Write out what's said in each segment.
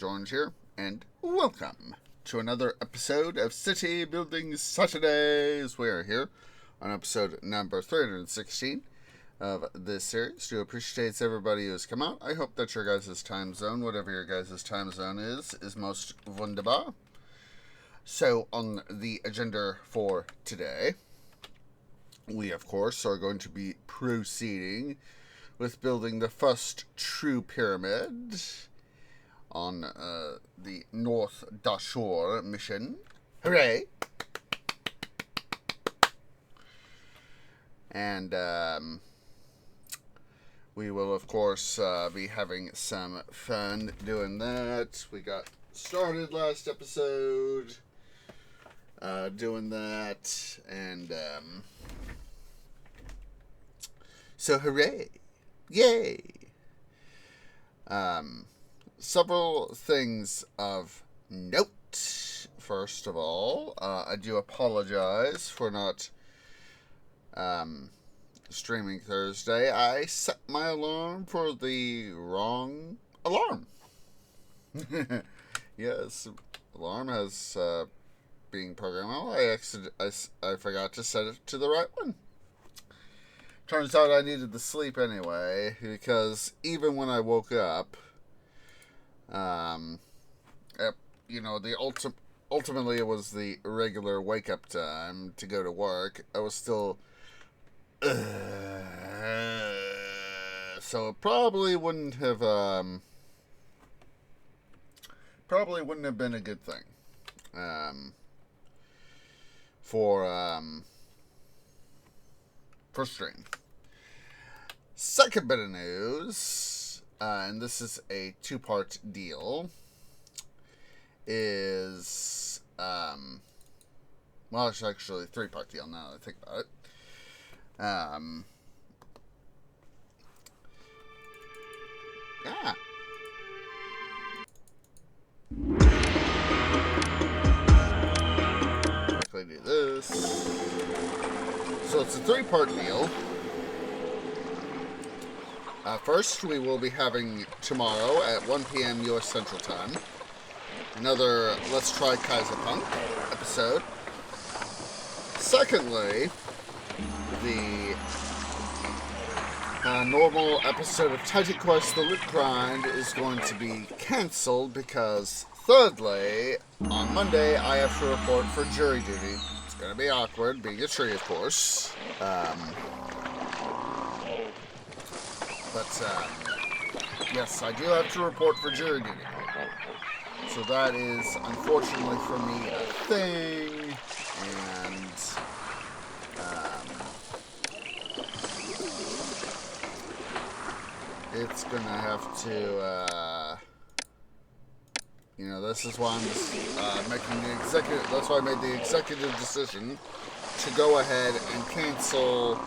George here, and welcome to another episode of City Building Saturdays. We are here on episode number 316 of this series. Do appreciate everybody who's come out. I hope that your guys' time zone, whatever your guys' time zone is most wunderbar. So, on the agenda for today, we, of course, are going to be proceeding with building the first true pyramid on the North Dashur mission. Hooray! And we will, of course, be having some fun doing that. We got started last episode doing that, and so hooray! Yay! Several things of note. First of all, I do apologize for not streaming Thursday. I set my alarm for the wrong alarm. Yes, alarm has being programmed. I forgot to set it to the right one. Turns out I needed the sleep anyway, because even when I woke up, ultimately it was the regular wake-up time to go to work. I was still, so it probably wouldn't have been a good thing, for stream. Second bit of news, and this is a two-part deal, is, well, it's actually a three-part deal now that I think about it. Quickly do this. So it's a three-part deal. First, we will be having tomorrow at 1 p.m. U.S. Central Time another Let's Try Kaiserpunk episode. Secondly, the normal episode of Titan Quest The Loot Grind is going to be cancelled because, thirdly, on Monday I have to report for jury duty. It's going to be awkward, being a tree, of course. But yes, I do have to report for jury duty. So that is, unfortunately for me, a thing, and it's gonna have to, this is why I'm just making the executive, that's why I made the executive decision to go ahead and cancel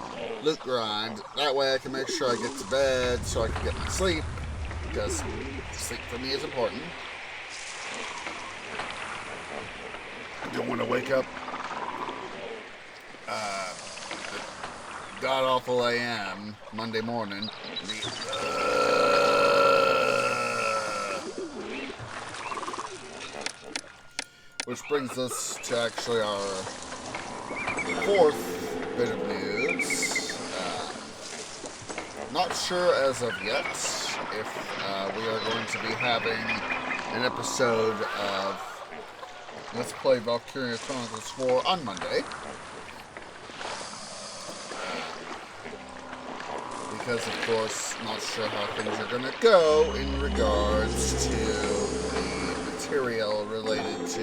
Loot Grind. That way I can make sure I get to bed so I can get my sleep, because sleep for me is important. I don't want to wake up god-awful AM Monday morning. Which brings us to actually our fourth bit of news. Not sure as of yet if we are going to be having an episode of Let's Play Valkyria Chronicles 4 on Monday. Because, of course, not sure how things are going to go in regards to the material related to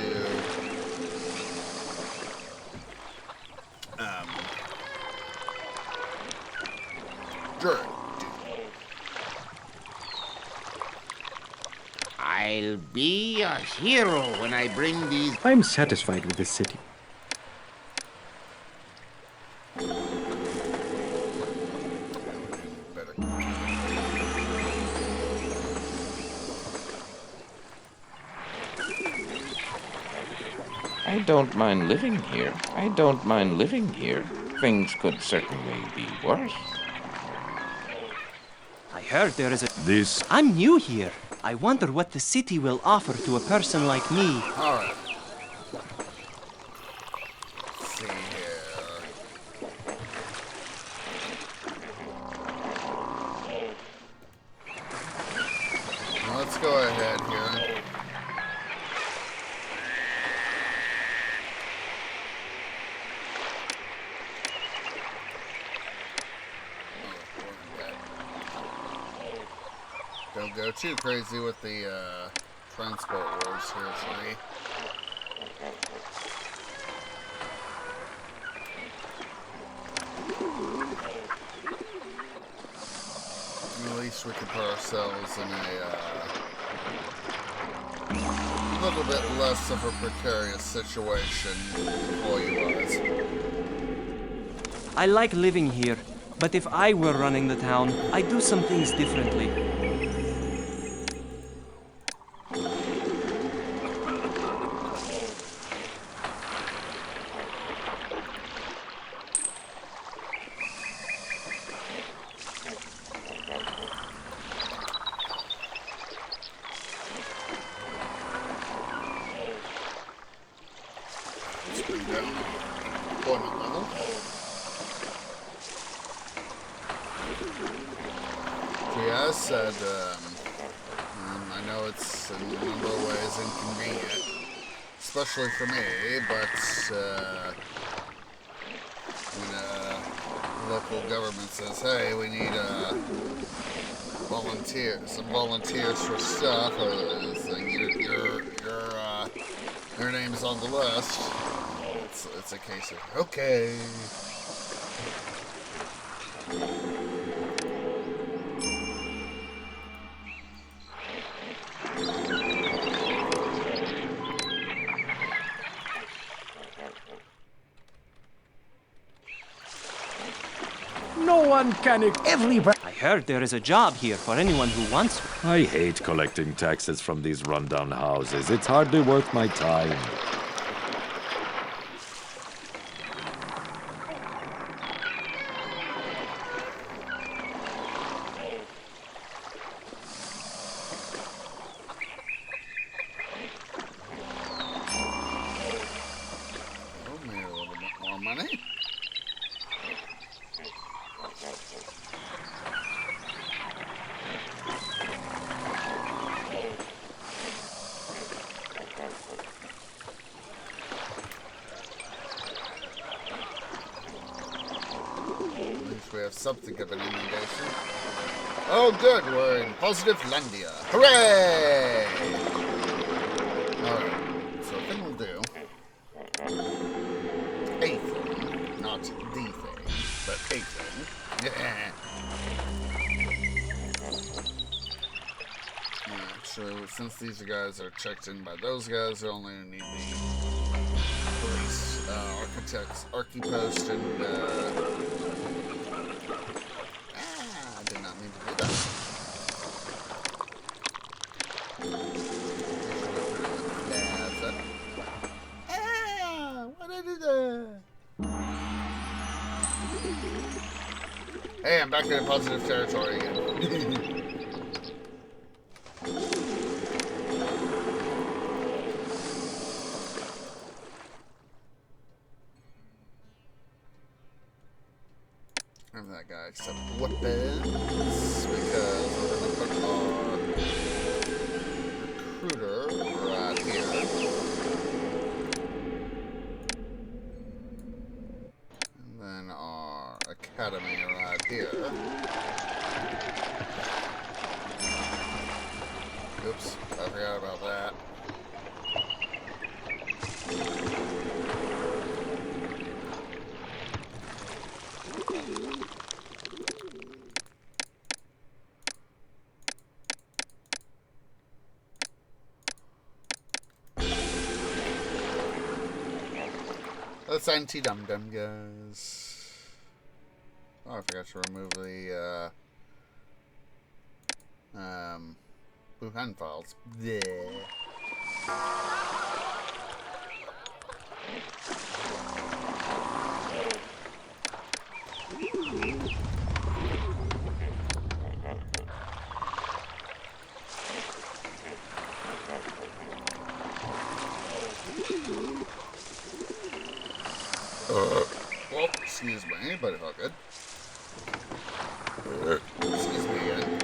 jury. I'll be a hero when I bring these... I'm satisfied with this city. I don't mind living here. I don't mind living here. Things could certainly be worse. I heard there is a... I'm new here. I wonder what the city will offer to a person like me. Alright. Let's see here. Now let's go ahead here. Don't go too crazy with the transport wars here, Slee. At least we can put ourselves in a little bit less of a precarious situation employee-wise. I like living here, but if I were running the town, I'd do some things differently. Let's bring down employment level. So yeah, as said, I know it's in a number of ways inconvenient, especially for me, but when local government says, hey, we need some volunteers for stuff, so your name's on the list, it's a case of, okay. No one can. Everybody. I heard there is a job here for anyone who wants one. I hate collecting taxes from these rundown houses. It's hardly worth my time. Oh, maybe a little bit more money. At least we have something of an inundation. Oh, good, we're in Positive Landia. Hooray! Alright, so a thing we'll do. A thing, not the thing, but a thing. Yeah. Actually, since these guys are checked in by those guys, they only need the police, architects, archipost, and I did not mean to do that. Why did I do that? Hey, I'm back in positive territory again. Have that guy accept weapons because we're gonna put our recruiter right here. And then our academy right here. Oops, I forgot about that. That's anti-dum-dum, guys. Oh, I forgot to remove the, Wuhan files. Bleh. Well, excuse me, but it's all good. Excuse me again.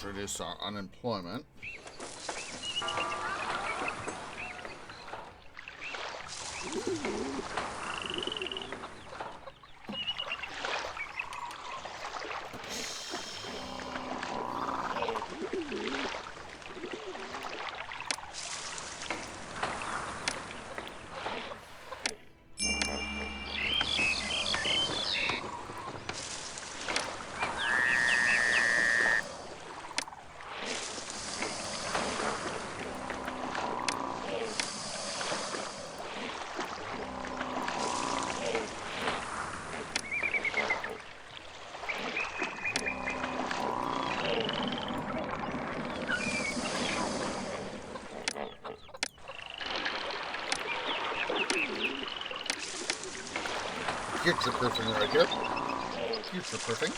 Reduce our unemployment. Future proofing right here. Future proofing.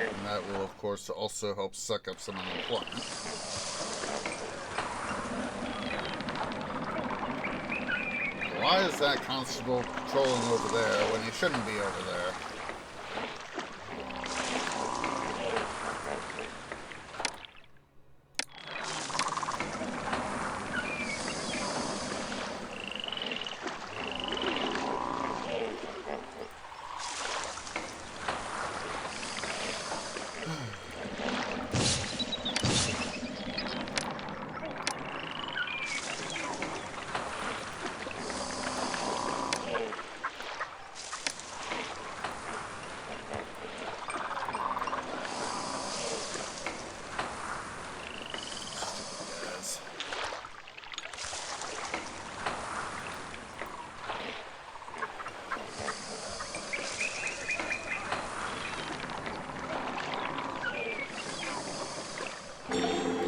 And that will, of course, also help suck up some unemployment. Why is that constable patrolling over there when he shouldn't be over there?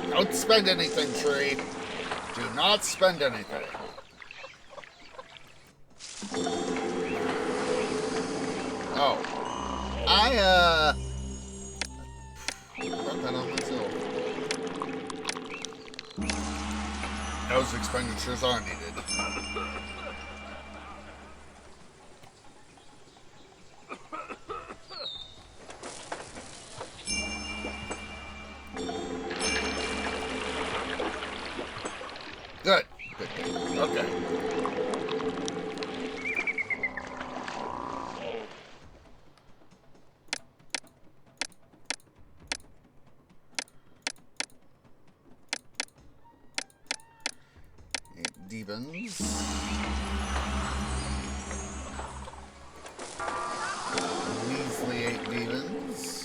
Don't spend anything, tree. Do not spend anything. Oh. I brought that on myself. Those expenditures are needed. Good. Good. Okay. Devons. Measly 8 Devons.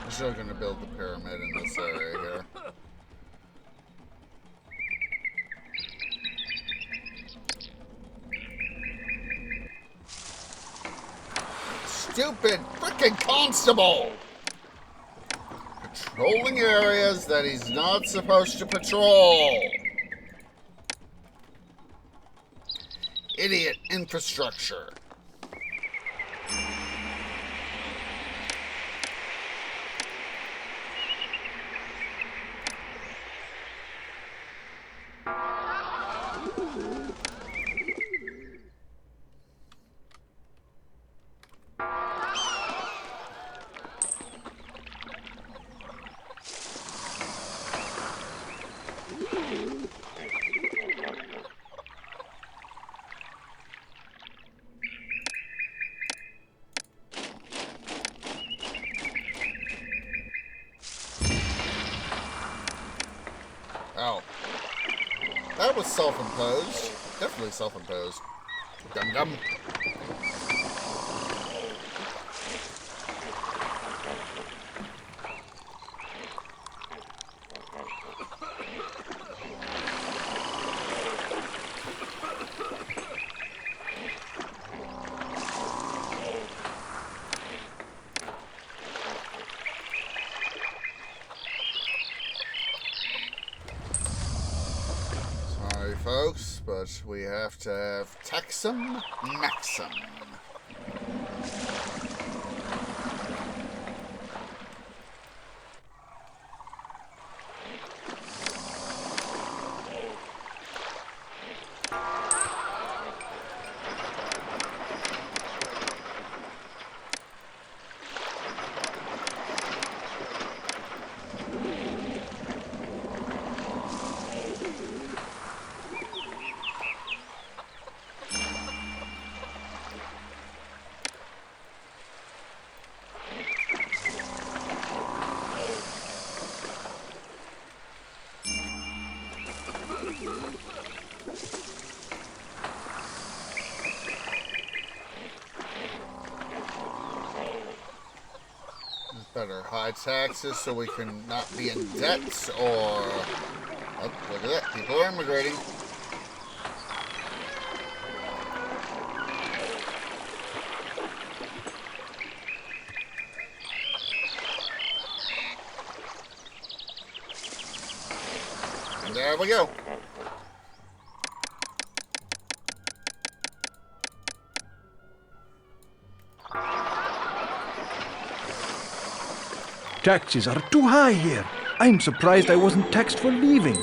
Still going to build the pyramid in this area here. Stupid frickin' constable! patrolling areas that he's not supposed to patrol. Idiot infrastructure. Oh. That was self-imposed. Definitely self-imposed. Dum-dum. Sorry, folks, but we have to have Texum Maxim. Better high taxes so we can not be in debt, or... Oh, look at that. People are immigrating. And there we go. Taxes are too high here. I'm surprised I wasn't taxed for leaving.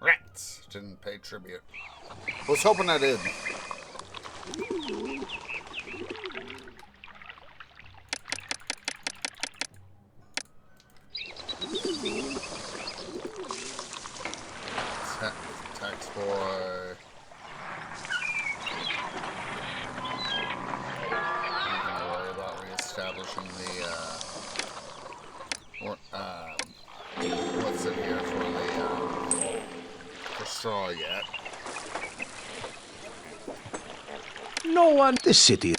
Rats didn't pay tribute. Was hoping I did. Tax boy. I'm gonna worry about reestablishing what's in here for straw yet. No one... This city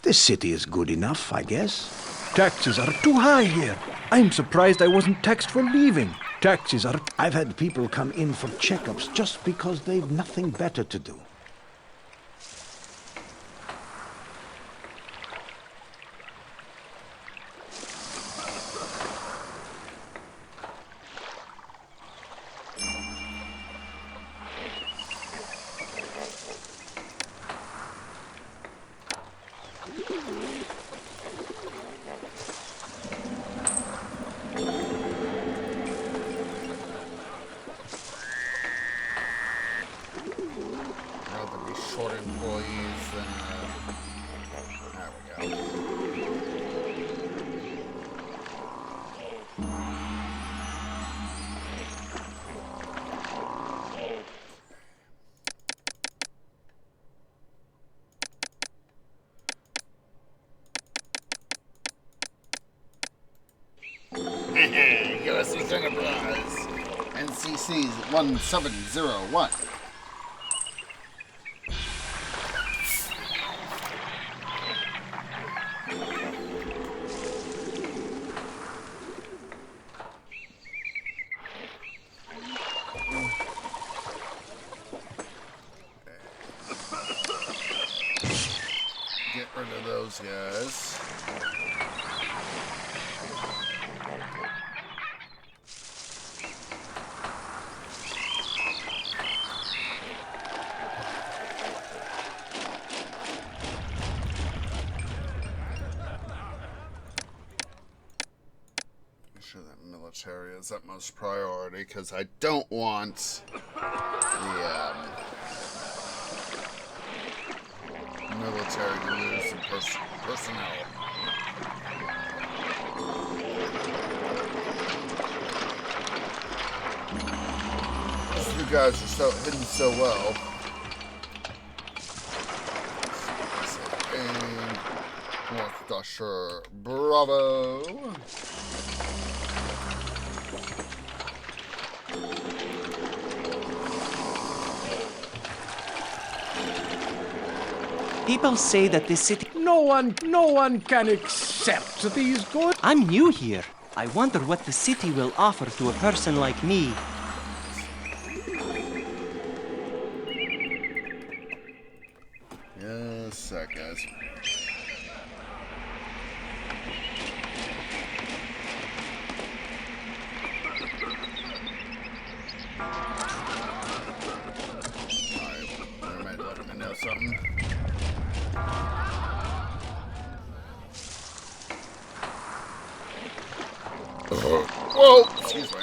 is good enough, I guess. Taxes are too high here. I'm surprised I wasn't taxed for leaving. Taxes are... I've had people come in for checkups just because they've nothing better to do. Message Enterprise. NCC 1701. Get rid of those guys. Make sure that military is utmost priority because I don't want the military to lose some personnel. These two guys are so hidden so well. And North Dusher, bravo. People say that this city... No one can accept these goods. I'm new here. I wonder what the city will offer to a person like me. Yes, that guys. Alright, might let me know something. Whoa! Excuse me.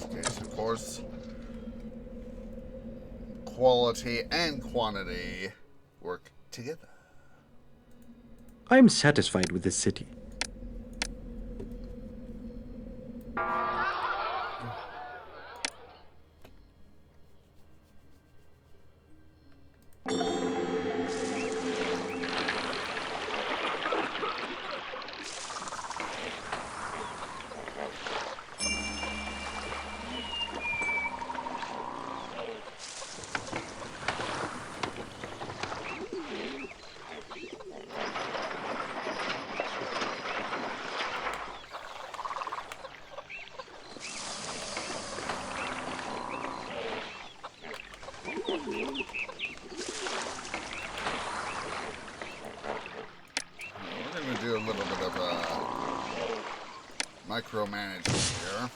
Okay, so of course, quality and quantity work together. I'm satisfied with this city. We're going to do a little bit of micromanagement here.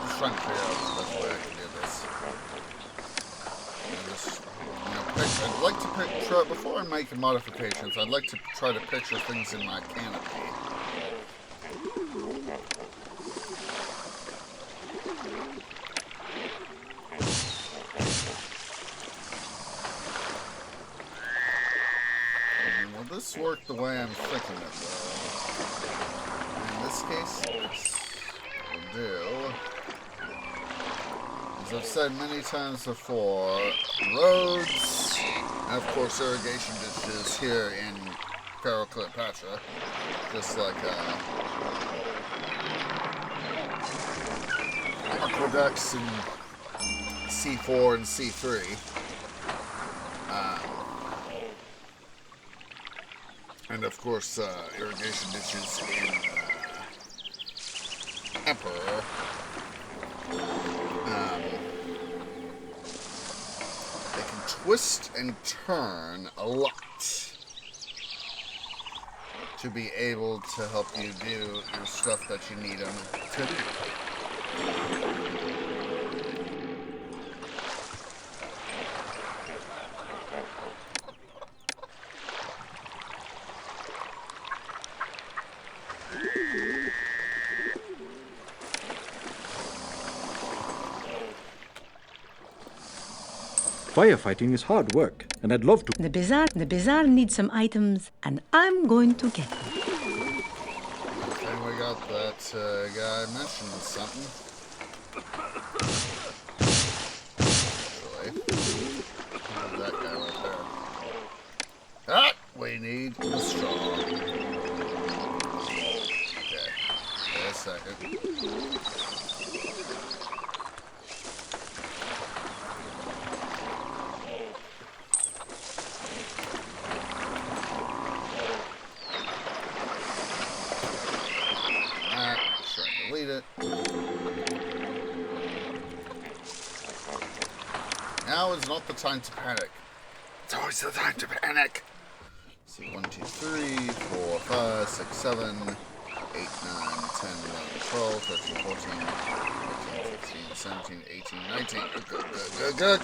Just trying to figure out the best way I can do this. And just, I'd like to picture, before I make modifications, I'd like to try to picture things in my canopy. And will this work the way I'm thinking it will? In this case, yes, it will do. As I've said many times before, roads, and of course irrigation ditches here in Pharaoh Cleopatra, just like aqueducts in C4 and C3. And of course, irrigation ditches in Emperor. They can twist and turn a lot to be able to help you do your stuff that you need them to do. Firefighting is hard work, and I'd love to. The bazaar needs some items, and I'm going to get them. And we got that guy mentioning something. Actually, who's that guy right there? Ah, we need the straw. Okay, wait a second. Delete it. Now is not the time to panic. It's always the time to panic. Let's see, 1, 2, 3, 4, 5, 6, 7, 8, 9, 10, 11, 12, 13, 14, 15, 16, 17, 18, 19. Good.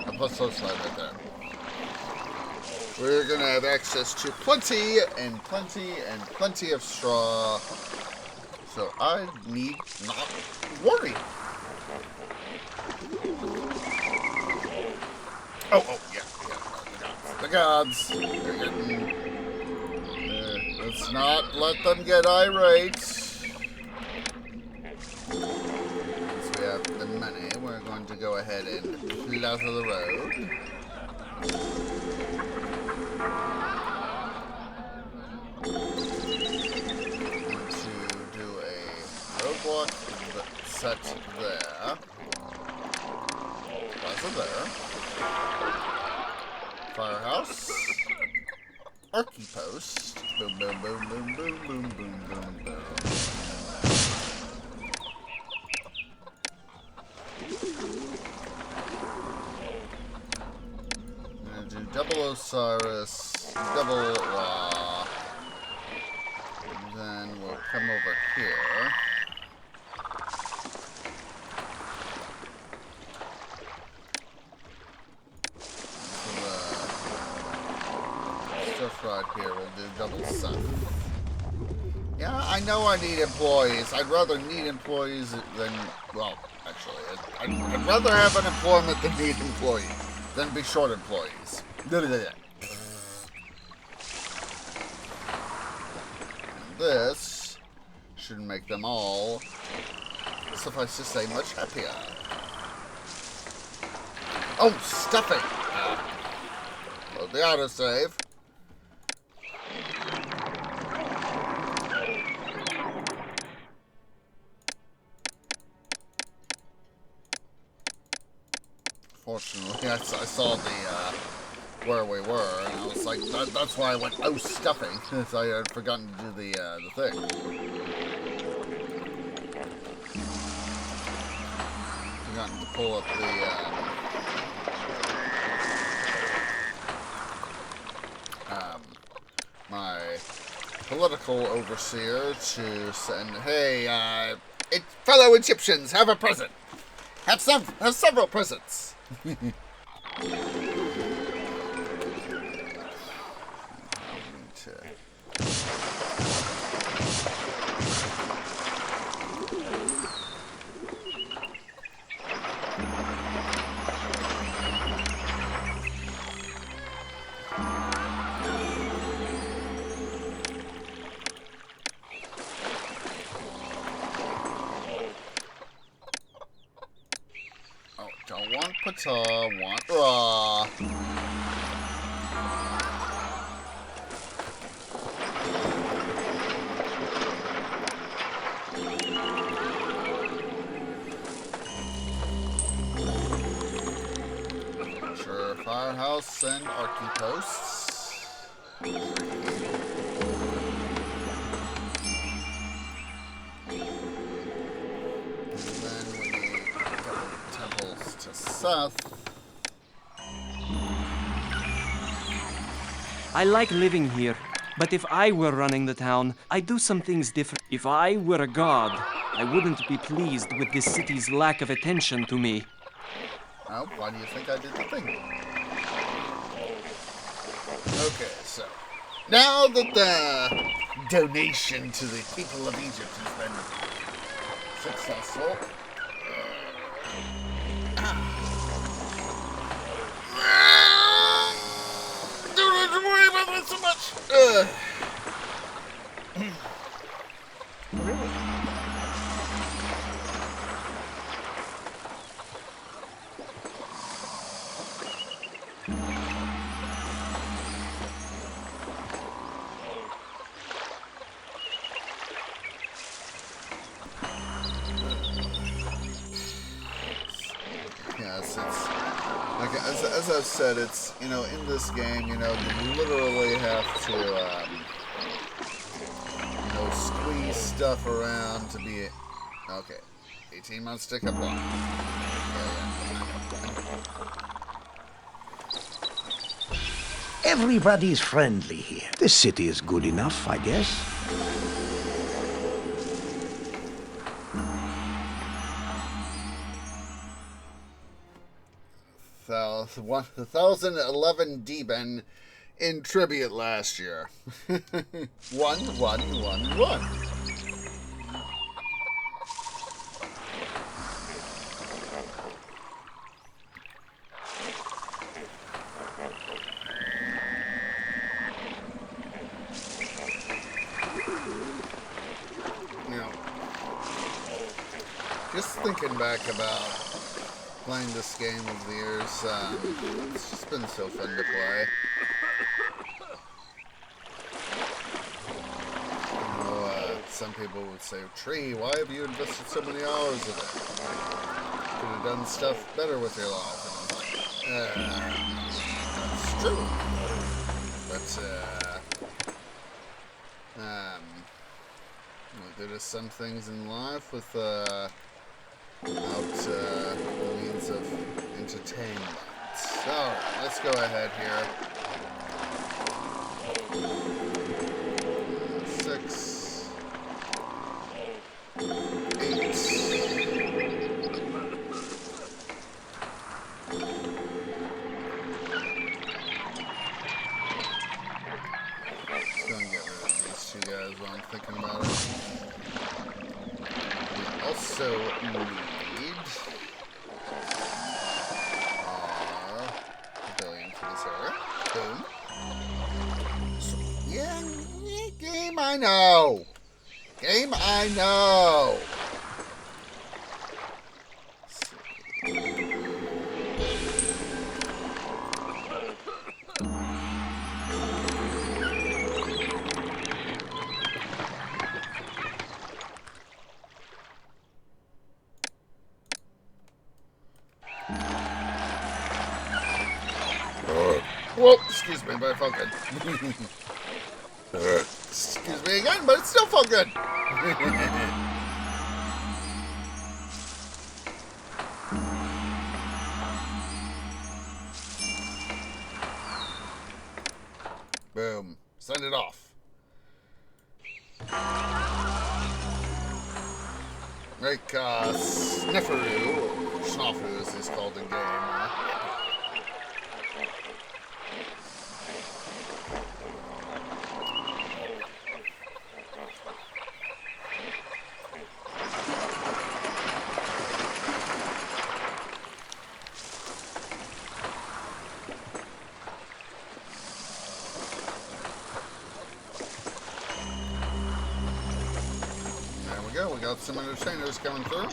I put so slide right there. We're going to have access to plenty and plenty of straw. So I need not worry. Yeah. The gods. They're getting... let's not let them get irate. Since we have the money, we're going to go ahead and plow the road. Roadblock set there. Plaza there. Firehouse. Archie post. Boom, boom, boom, boom, boom, boom, boom, boom, boom. I'm gonna do double Osiris, double Ra. And then we'll come over here. Right here, we'll do double Seth. Yeah, I know I need employees. I'd rather need employees than, well, actually, I'd rather have an employment than need employees, than be short employees. And this should make them all, suffice to say, much happier. Oh, stuffing! Load the autosave. Fortunately, I saw the, where we were, and I was like, that's why I went, oh, stuffing, because I had forgotten to do the thing. Forgotten to pull up my political overseer to send, hey, fellow Egyptians, have a present. Have several presents. Don't want pata, want raw. Sure, firehouse and archie posts. Seth. I like living here. But if I were running the town, I'd do some things different. If I were a god, I wouldn't be pleased with this city's lack of attention to me. Well, why do you think I did the thing? Okay, so now that the donation to the people of Egypt has been successful, don't have to worry about that so much. Yes, it's like as I've said, it's in this game, you literally have to squeeze stuff around to be okay. 18 months to come along. Everybody's friendly here. This city is good enough, I guess. The 1,011 Deben in tribute last year. 1111. Just thinking back about playing this game over the years, it's just been so fun to play. Some people would say, Tree, why have you invested so many hours of it? Could have done stuff better with your life. And I'm like, that's true. But, there are some things in life without the means of entertainment. So, let's go ahead here. 6. 8. Let's go and get rid of these two guys while I'm thinking about it. We also need our pavilion for this area. Boom. So, yeah, game I know. Game I know. Whoa, excuse me, but it felt good. Excuse me again, but it still felt good. Boom. Send it off. Like, Sneferu, Sneferu as he's called in game. We got some entertainers coming through.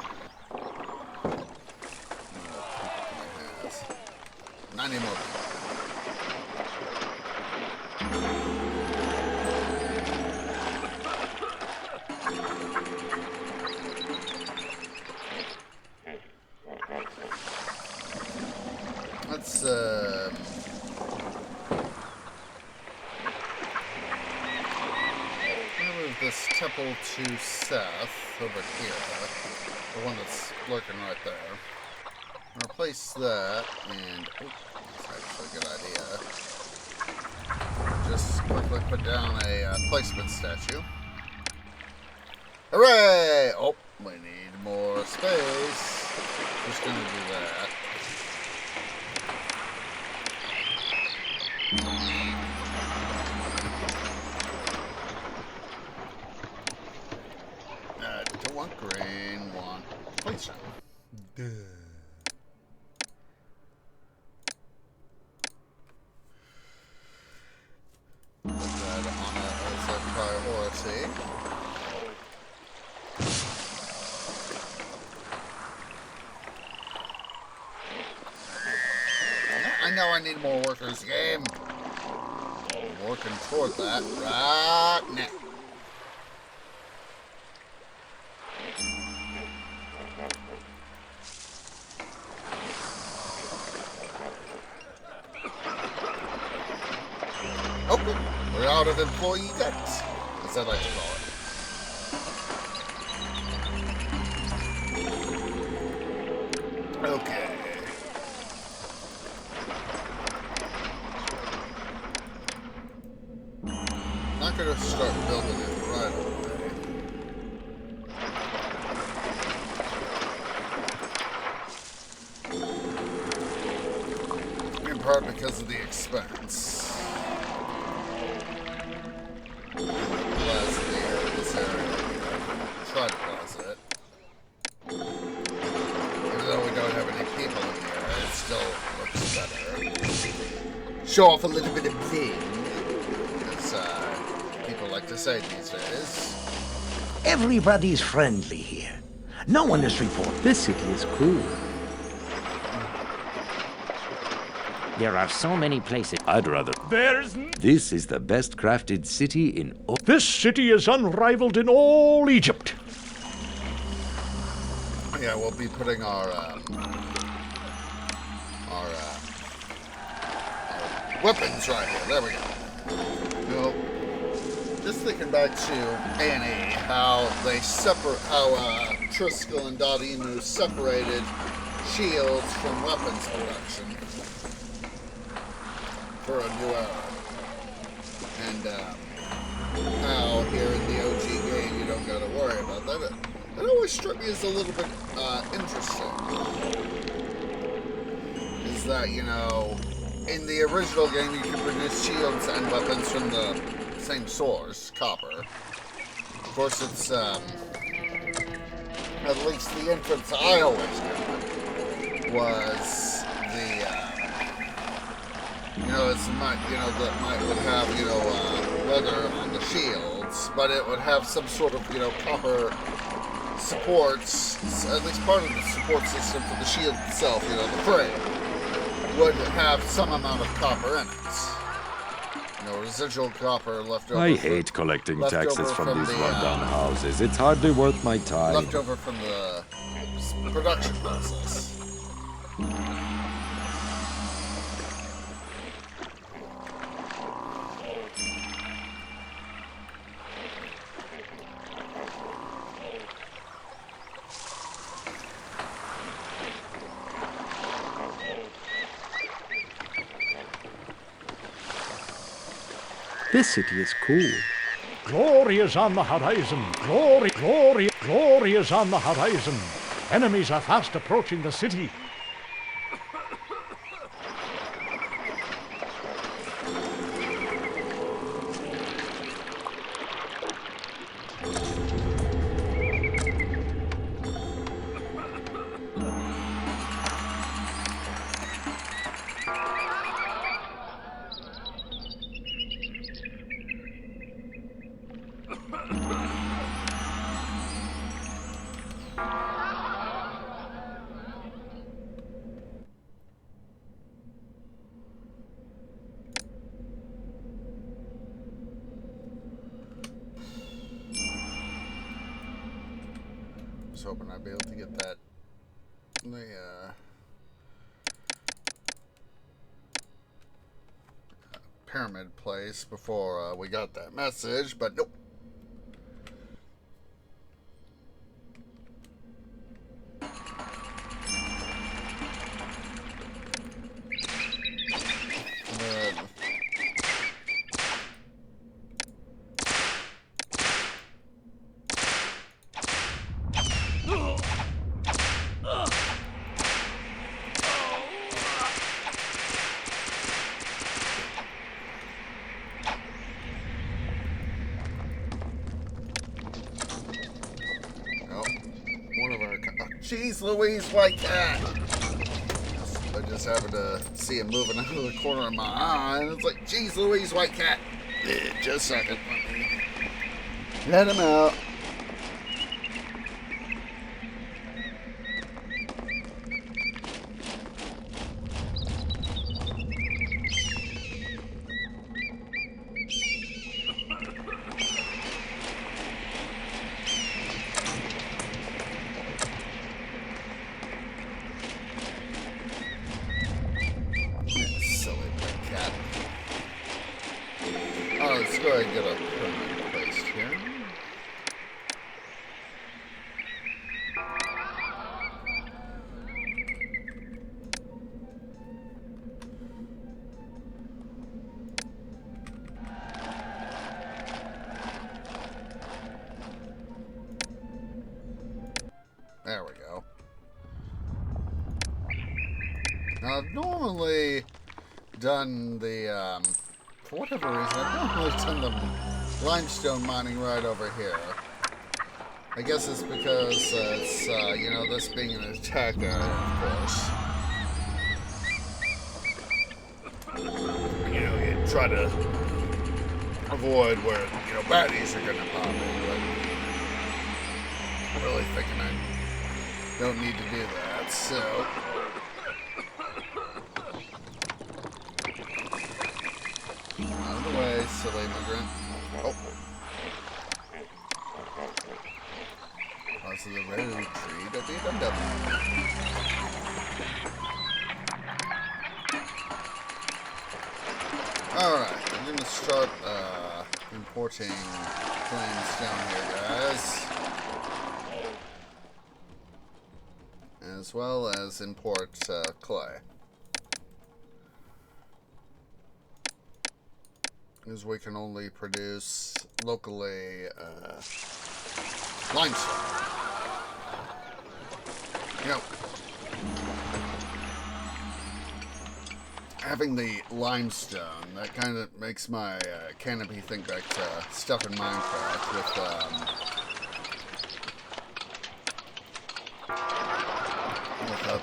90 more. Let's move this temple to Seth over here, the one that's lurking right there. Replace that, and that's actually a good idea. quickly put down a placement statue. Hooray! Oh, we need more space. Just gonna do that. Don't want grain, want placement. Duh. Put that on as a priority. I know I need more workers, game. I'm working toward that right now. Oh, we're out of employee debt, as I like to call it. Okay. Not gonna start building it right away. In part because of the expense. Plaza this area. Try to plaza it. Even though we don't have any people in here, it still looks better. Show off a little bit of bling. As people like to say these days. Everybody's friendly here. No one is reported. This city is cool. There are so many places. I'd rather. This is the best crafted city in all. This city is unrivaled in all Egypt. Yeah, we'll be putting our weapons right here. There we go. You know, just thinking back to A&E, how they Triskel and Dodimu separated shields from weapons production for a new era. And how here in the OG game you don't gotta worry about that. It always struck me as a little bit interesting. Is that, you know, in the original game you could produce shields and weapons from the same source, copper. Of course it's, at least the inference I always got was you know, it's not, you know, that might would have, you know, leather on the shields, but it would have some sort of, you know, copper supports, at least part of the support system for the shield itself, you know, the frame, would have some amount of copper in it. You know, residual copper left over. I hate collecting taxes from these the, rundown houses. It's hardly worth my time. left over from the production process. This city is cool. Glory is on the horizon. Glory, glory, glory is on the horizon. Enemies are fast approaching the city. I was hoping I'd be able to get that pyramid place before we got that message, but nope. Jeez Louise, white cat! I just happened to see him moving out of the corner of my eye, and it's like, jeez Louise, white cat! Just a second. Let him out. Let's go ahead and get a permit placed here. There we go. Now, I've normally done the, for whatever reason, I've normally done the limestone mining right over here. I guess it's because it's, you know, this being an attack area, of course. You know, you try to avoid where, you know, baddies are gonna pop in, but I'm really thinking I don't need to do that, so... Out of the way, silly immigrant. Oh. Cross the road tree, don't be a dum-dum. Alright, I'm gonna start importing planes down here, guys. As well as import clay. Because we can only produce locally limestone. You know, having the limestone, that kind of makes my canopy think back to stuff in Minecraft with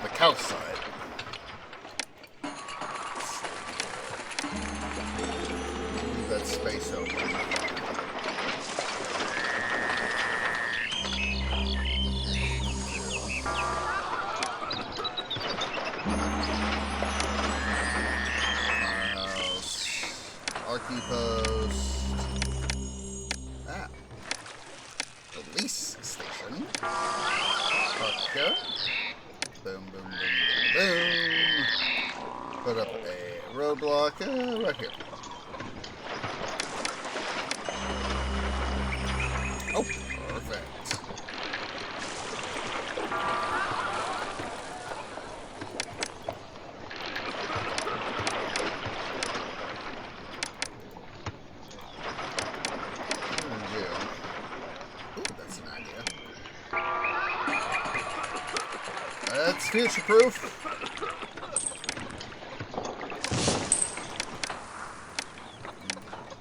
the calcite. Leave that space open. Post. Ah. Police station. Okay. Boom, boom, boom, boom, boom. Put up a roadblock right here. Oh, perfect. That's future-proof.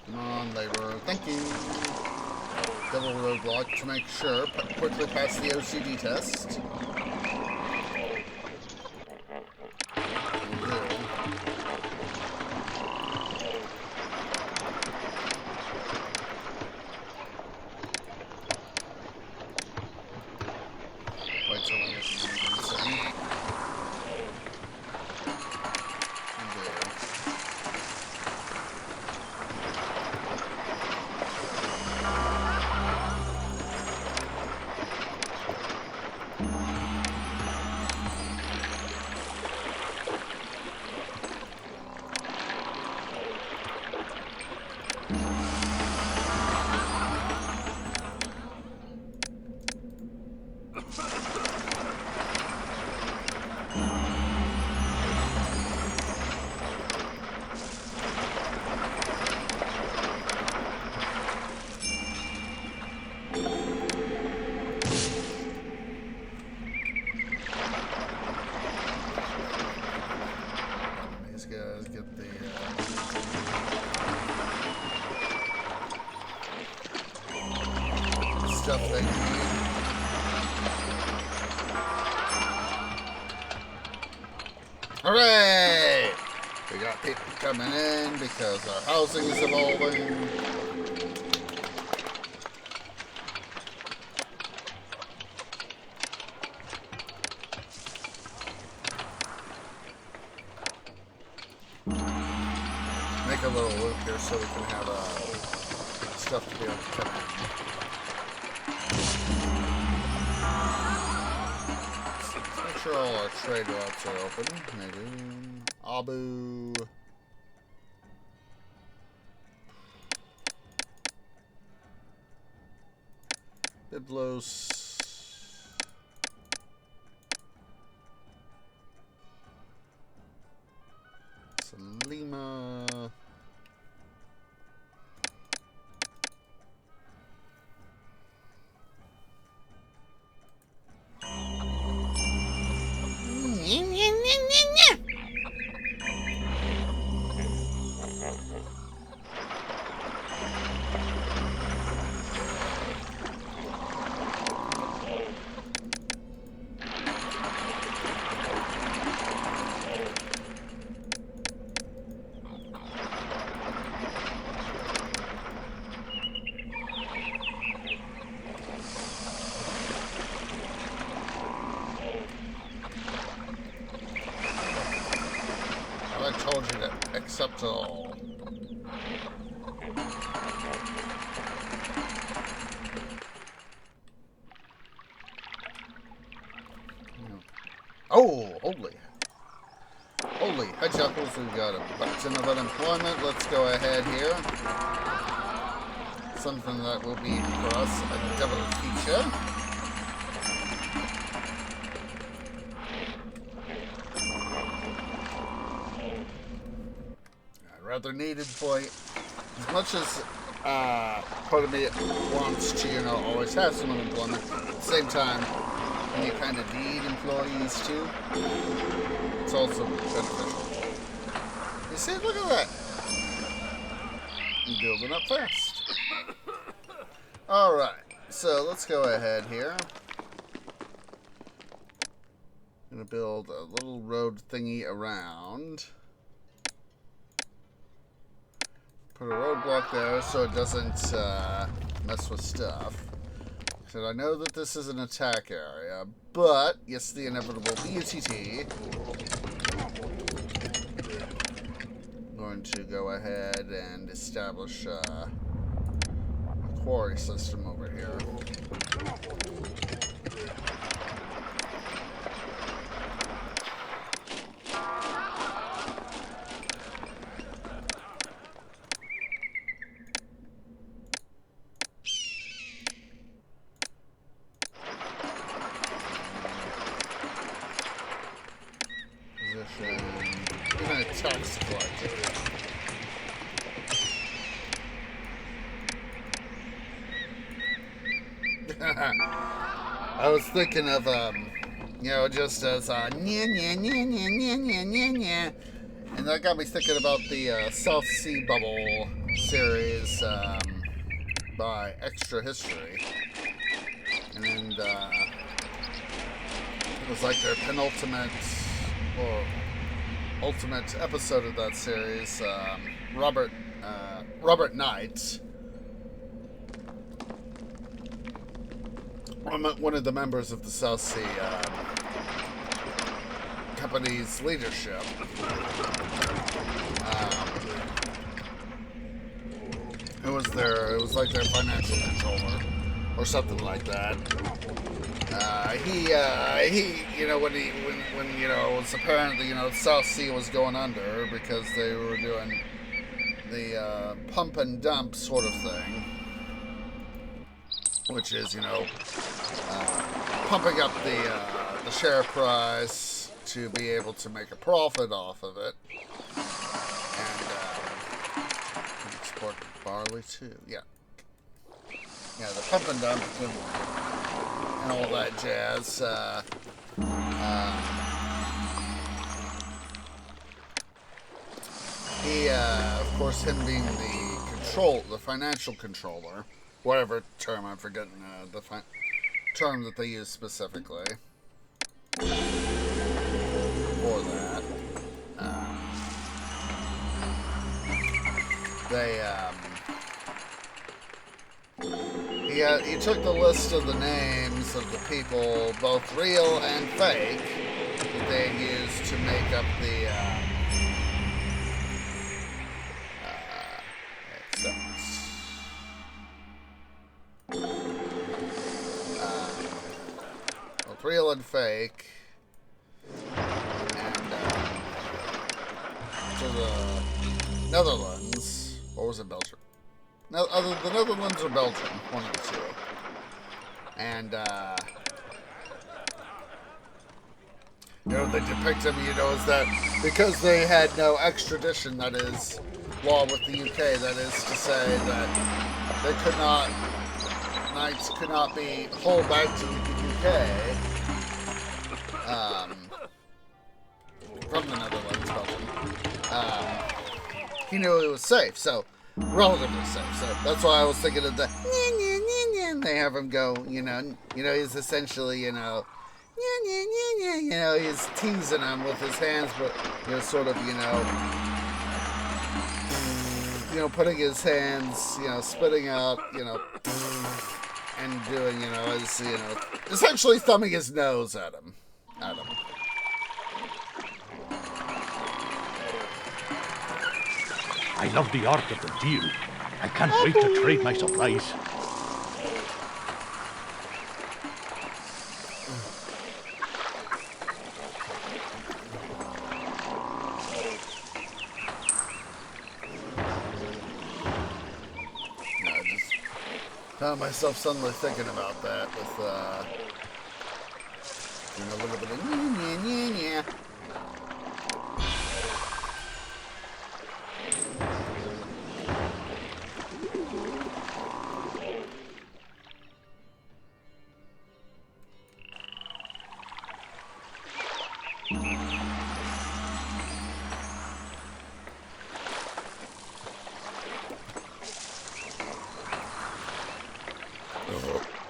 Come on, laborer. Thank you. Double roadblock to make sure. Quickly pass the OCD test. Wait till we get to the These guys get the stuff they need. trade coming in because our housing is evolving. Make a little loop here so we can have stuff to be able to come in. Let's make sure all our trade routes are open. Maybe Abu. Byblos. Salima. I told you to accept all. Oh, holy hedgehoppers, we've got a button of unemployment. Let's go ahead here. Something that will be for us a double feature. Rather need employee. As much as part of me wants to, always have some unemployment, at the same time, when you kind of need employees too, it's also beneficial. You see, look at that. I'm building up fast. Alright, so let's go ahead here. I'm going to build a little road thingy around. Put a roadblock there so it doesn't mess with stuff. So I know that this is an attack area, but yes, the inevitable BUTT. I'm going to go ahead and establish a quarry system over here. Even a tax collector. I was thinking of, just as nya nya nya nya nya nya nya nya, and that got me thinking about the South Sea Bubble series by Extra History, and it was like their penultimate or ultimate episode of that series. Robert Knight, one of the members of the South Sea Company's leadership, it was like their financial controller or something like that. He when it was apparent that, the South Sea was going under because they were doing the pump and dump sort of thing, which is, pumping up the share price to be able to make a profit off of it, and export barley too. Yeah, the pump and dump and all that jazz. He, of course, him being the financial controller, whatever term, I'm forgetting the term that they use specifically for that. he took the list of the names of the people, both real and fake, that they had used to make up the both real and fake, and to the Netherlands, or was it Belgium? No, other the Netherlands or Belgium, one of the two. And they depict him, is that because they had no extradition, that is, law with the UK, that is to say that knights could not be hauled back to the UK from the Netherlands, Belgium. He knew he was safe, so relatively safe. So that's why I was thinking of the they have him go, he's essentially, he's teasing him with his hands, but sort of, putting his hands, spitting out, and doing, essentially thumbing his nose at him. I love the art of the deal. I can't wait to trade my supplies. Found myself suddenly thinking about that with, a little bit of yeah.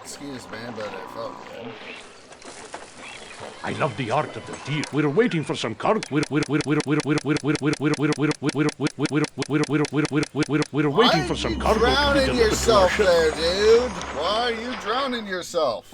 Excuse me, but I felt good. I love the art of the deal. We're waiting for some cargo. We're waiting for some cargo. Why are you drowning yourself there, dude? Why are you drowning yourself?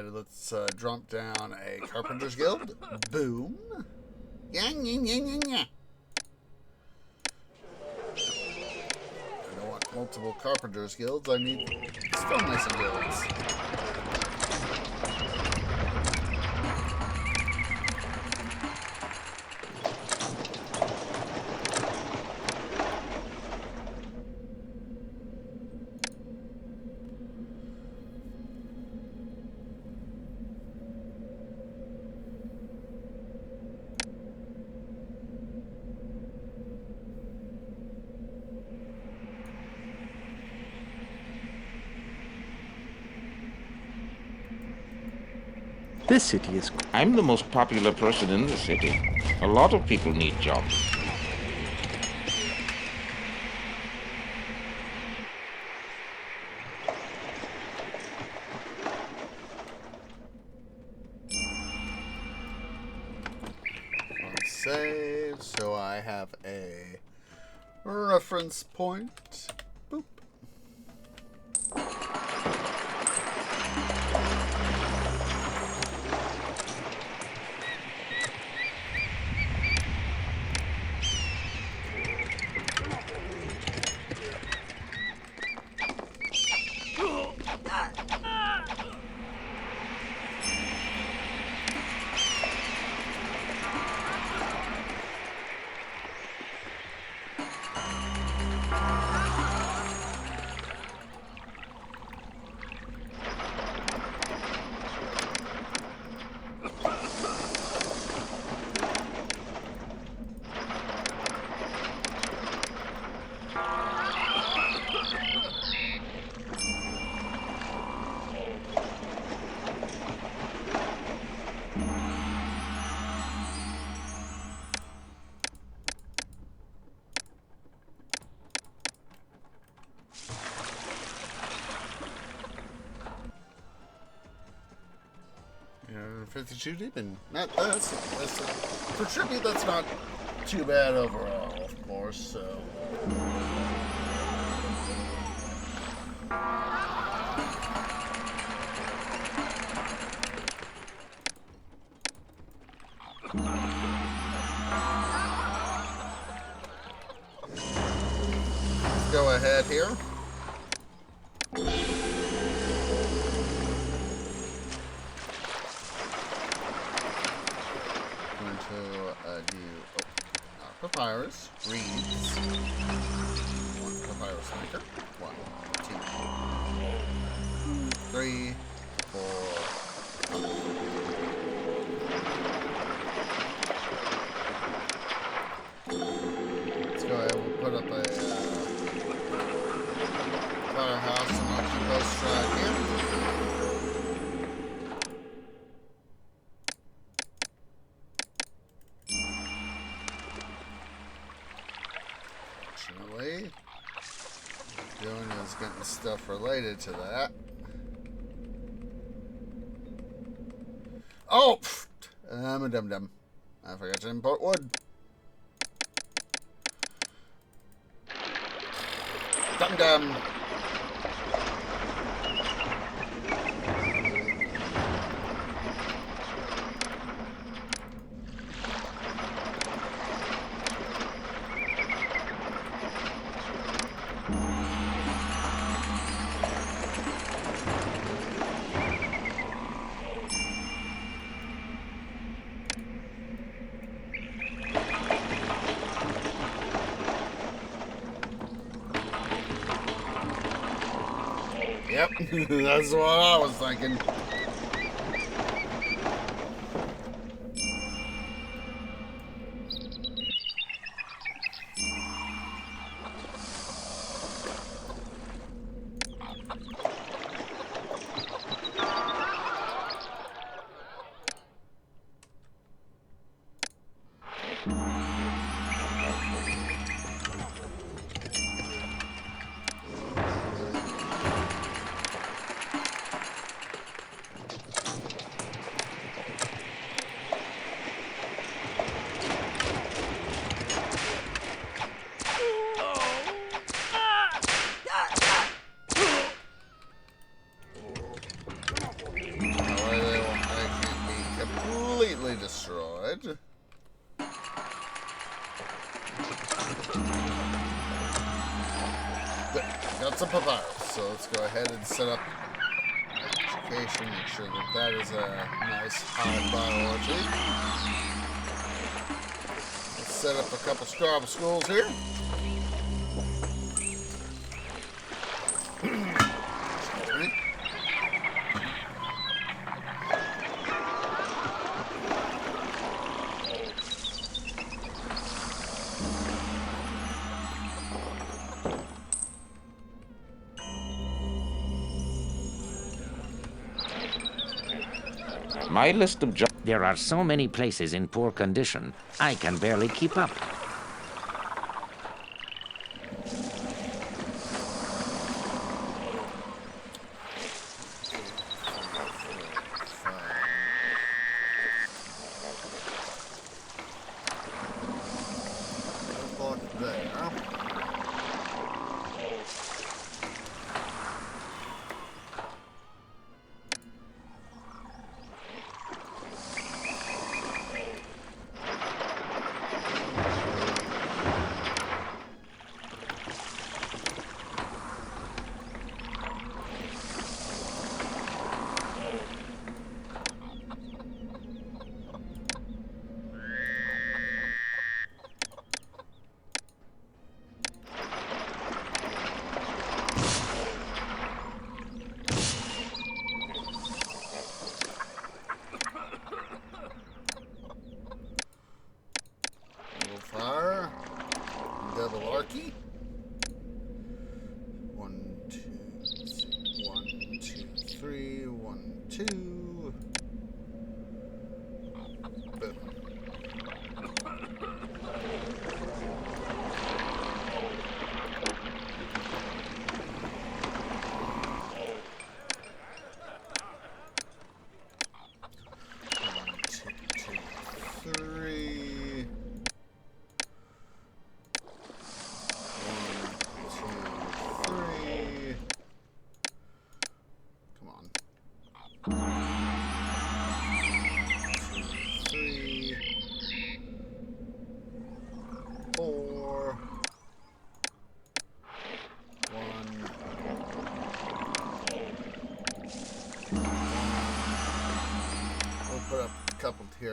Let's drop down a Carpenter's Guild. Boom. Yeah. I don't want multiple Carpenter's Guilds. I need stonemason guilds. This city is... I'm the most popular person in the city. A lot of people need jobs. Save, so I have a reference point. Boop. 52 demon. That's for tribute. That's not too bad overall, of course. So. Let's go ahead here. Going to do papyrus, reeds, one papyrus maker, 1, 2, 3, 4. Let's go ahead. We'll put up a firehouse and I'll keep those right here. Fortunately, doing is getting stuff related to that. Oh, I'm a dum-dum. I forgot to import wood. Dum-dum. Yep, that's what I was thinking. Destroyed. But got some papyrus, so let's go ahead and set up education. Make sure that that is a nice high biology. Let's set up a couple scribe schools here. My list of jobs. There are so many places in poor condition, I can barely keep up.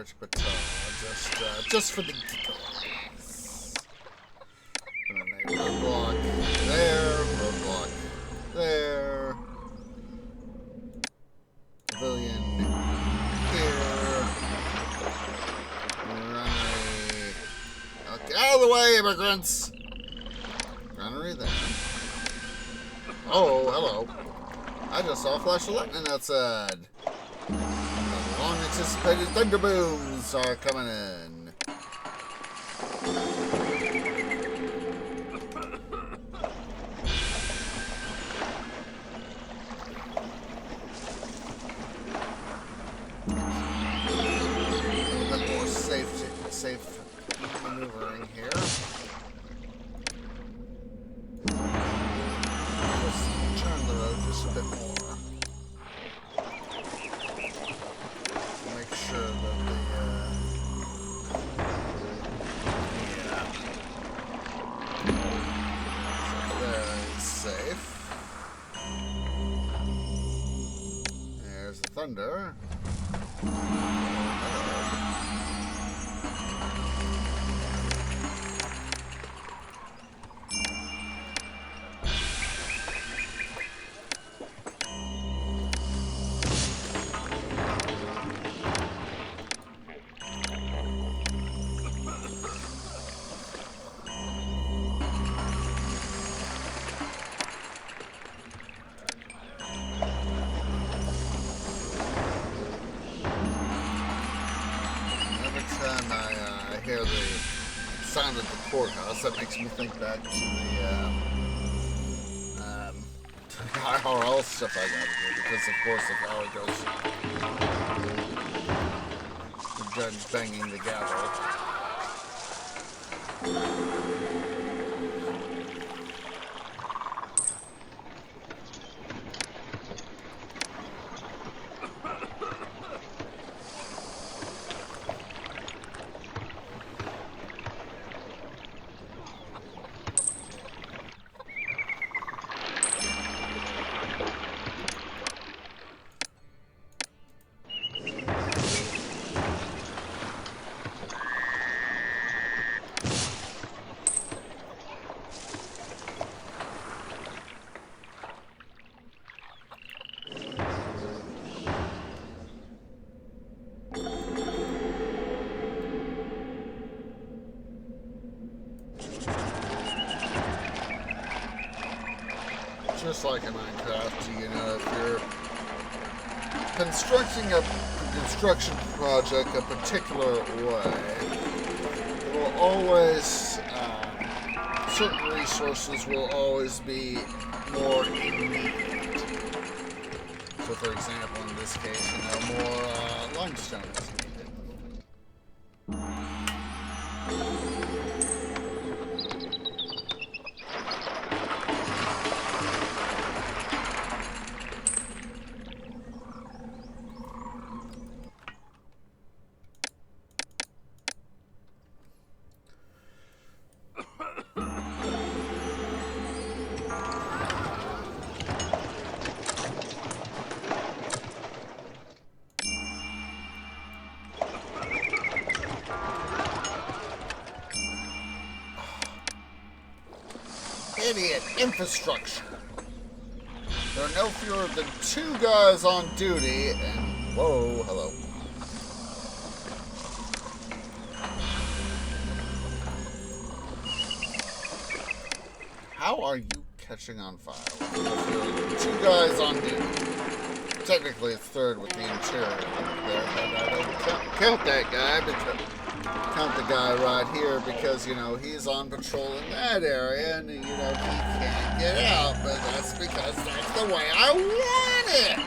here to patrol, just for the giggles. And then a roadblock there, roadblock there. Pavilion here. Granary. Okay, out of the way, immigrants! Granary there. Oh, hello. I just saw a flash of lightning outside. The long-anticipated thunder booms are coming in. A little bit more safe maneuvering here. Turn the road just a bit more. Make sure that there is safe. There's the thunder. I hear the sound of the courthouse. That makes me think back to the IRL stuff I gotta do, because of course if Howard goes, the judge banging the gavel. Just like in Minecraft, you know, if you're constructing a construction project a particular way, it will always, certain resources will always be more in need. So for example, in this case, you know, more limestone is needed. Idiot infrastructure. There are no fewer than 2 guys on duty, and whoa, hello. How are you catching on fire? With 2 guys on duty. Technically, it's 3rd with the interior there, but I don't count that guy because. Count the guy right here because, you know, he's on patrol in that area and, you know, he can't get out, but that's because that's the way I want it!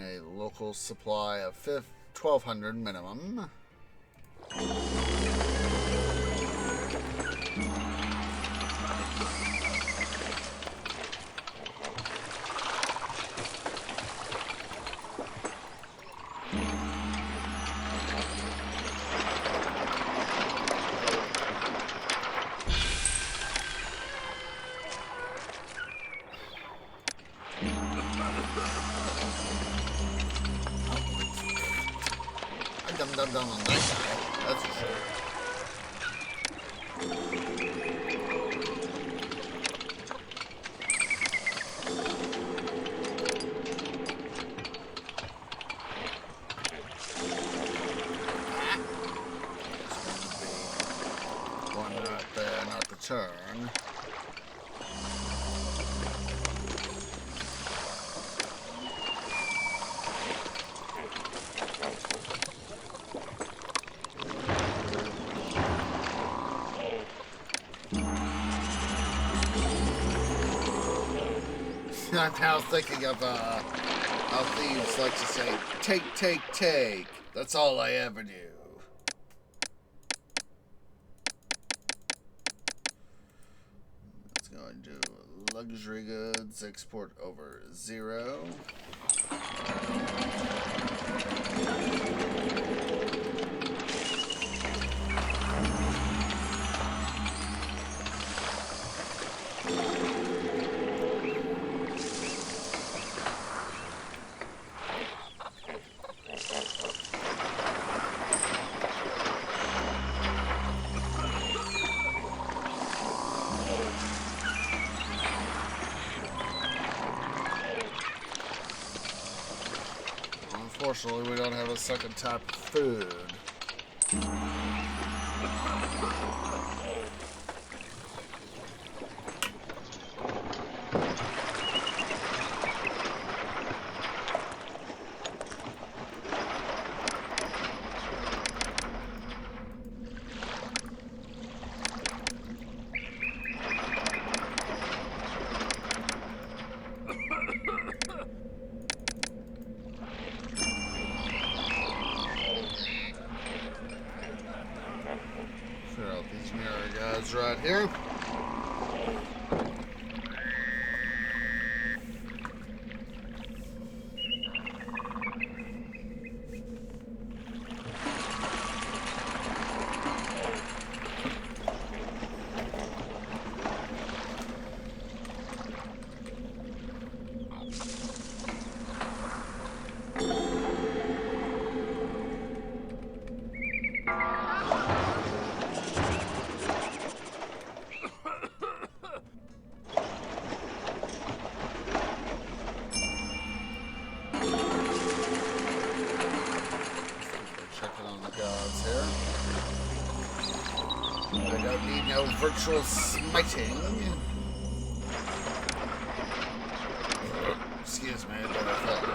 a local supply of 1,200 minimum. Dum on that guy, that's for sure. One right there, not the turn. I'm now thinking of how thieves like to say, take, take, take. That's all I ever do. Let's go and do luxury goods, export over 0. Unfortunately, we don't have a second type of food. Clear out these mirror guys right here. I don't need no virtual smiting. Excuse me, but I felt that.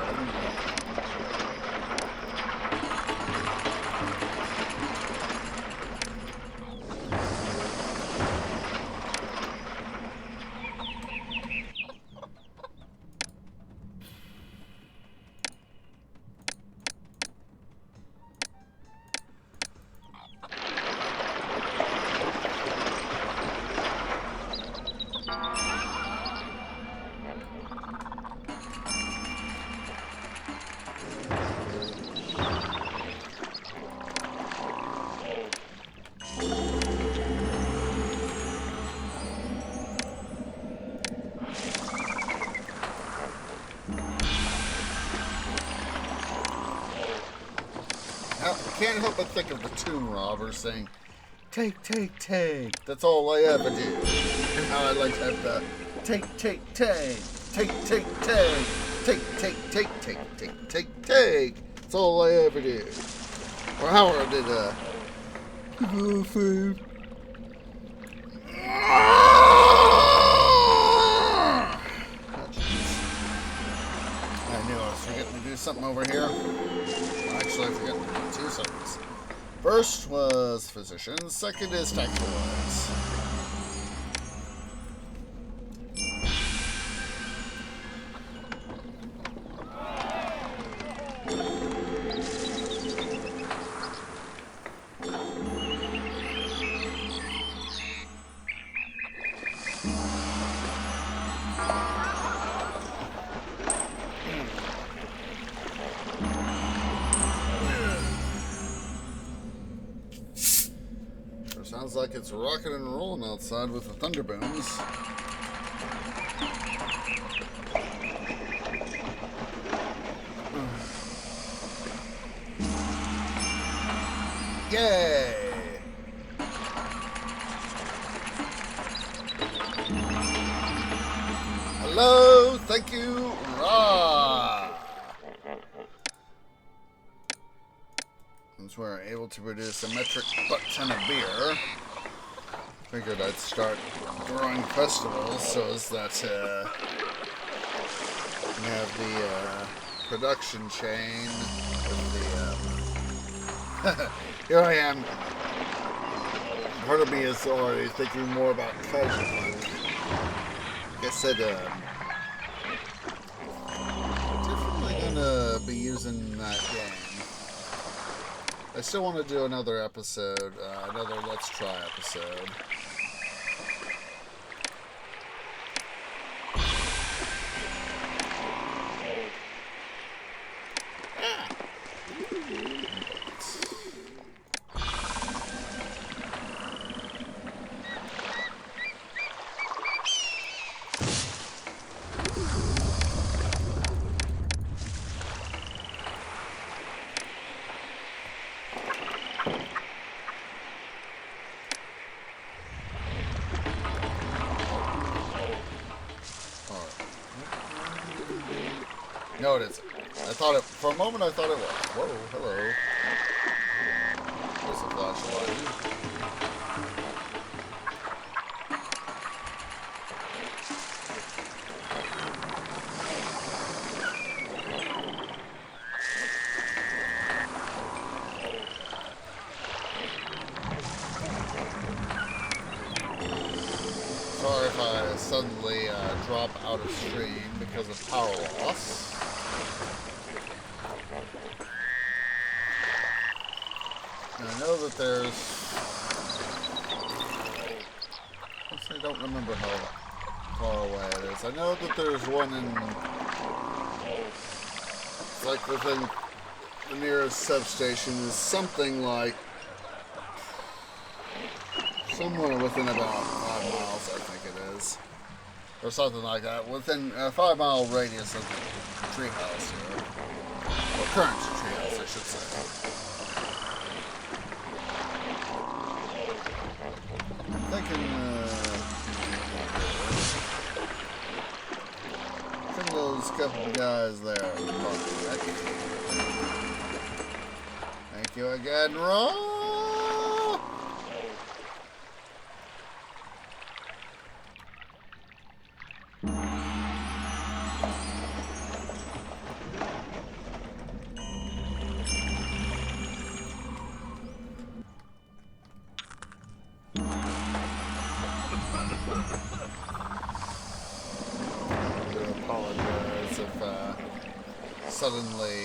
I can't help but think of the tomb robber saying, take, take, take. That's all I ever do. And how I like to have the take, take, take. Take, take, take. Take, take, take, take, take, take, take. That's all I ever do. Or how I did food. I knew I was forgetting to do something over here. Actually, I forgot to do 2 things. First was physicians, second is tactics. like it's rocking and rolling outside with the thunder booms. Yay! Hello, thank you, Ra! Since we're able to produce a metric butt ton of beer, figured I'd start throwing festivals so as that we have the production chain with the here I am. Part of me is already thinking more about casual. Like I said, definitely gonna be using that game. I still want to do another episode, another Let's Try episode. No, it isn't. I thought it, for a moment I thought it was. Whoa, hello. There's a flashlight. Sorry if I suddenly drop out of stream because of power loss. And I know that there's... I don't remember how far away it is. I know that there's one in... It's like within the nearest substation is something like... Somewhere within about 5 miles, I think it is. Or something like that. Within a 5-mile radius of the treehouse here. Or current treehouse, I should say. I'm thinking those couple of guys there. Thank you again, Ron. Suddenly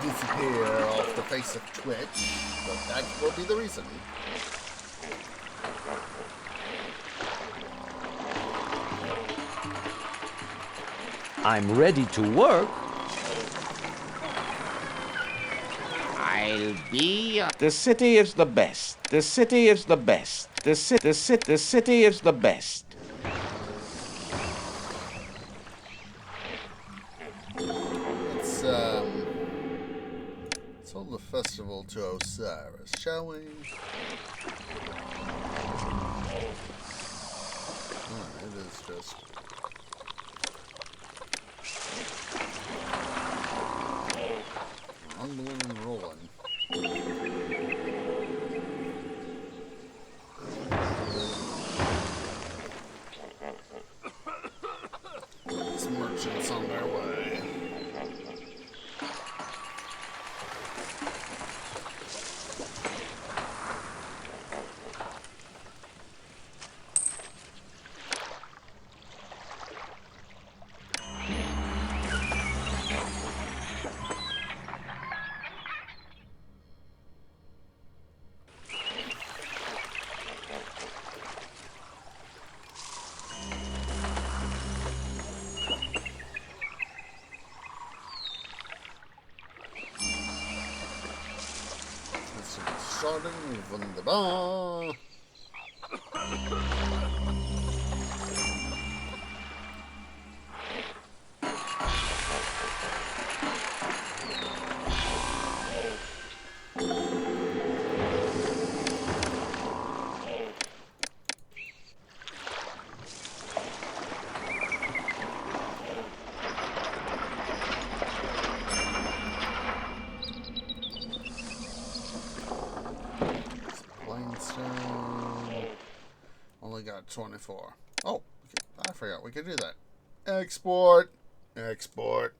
disappear off the face of Twitch, but that will be the reason. I'm ready to work. I'll be... The city is the best. The city is the best. The city is the best. Let's hold the festival to Osiris, shall we? It is just... rumbling and rolling. These merchants on their way. starting wunderbar. Only got 24. Oh, I forgot we could do that. Export. Export.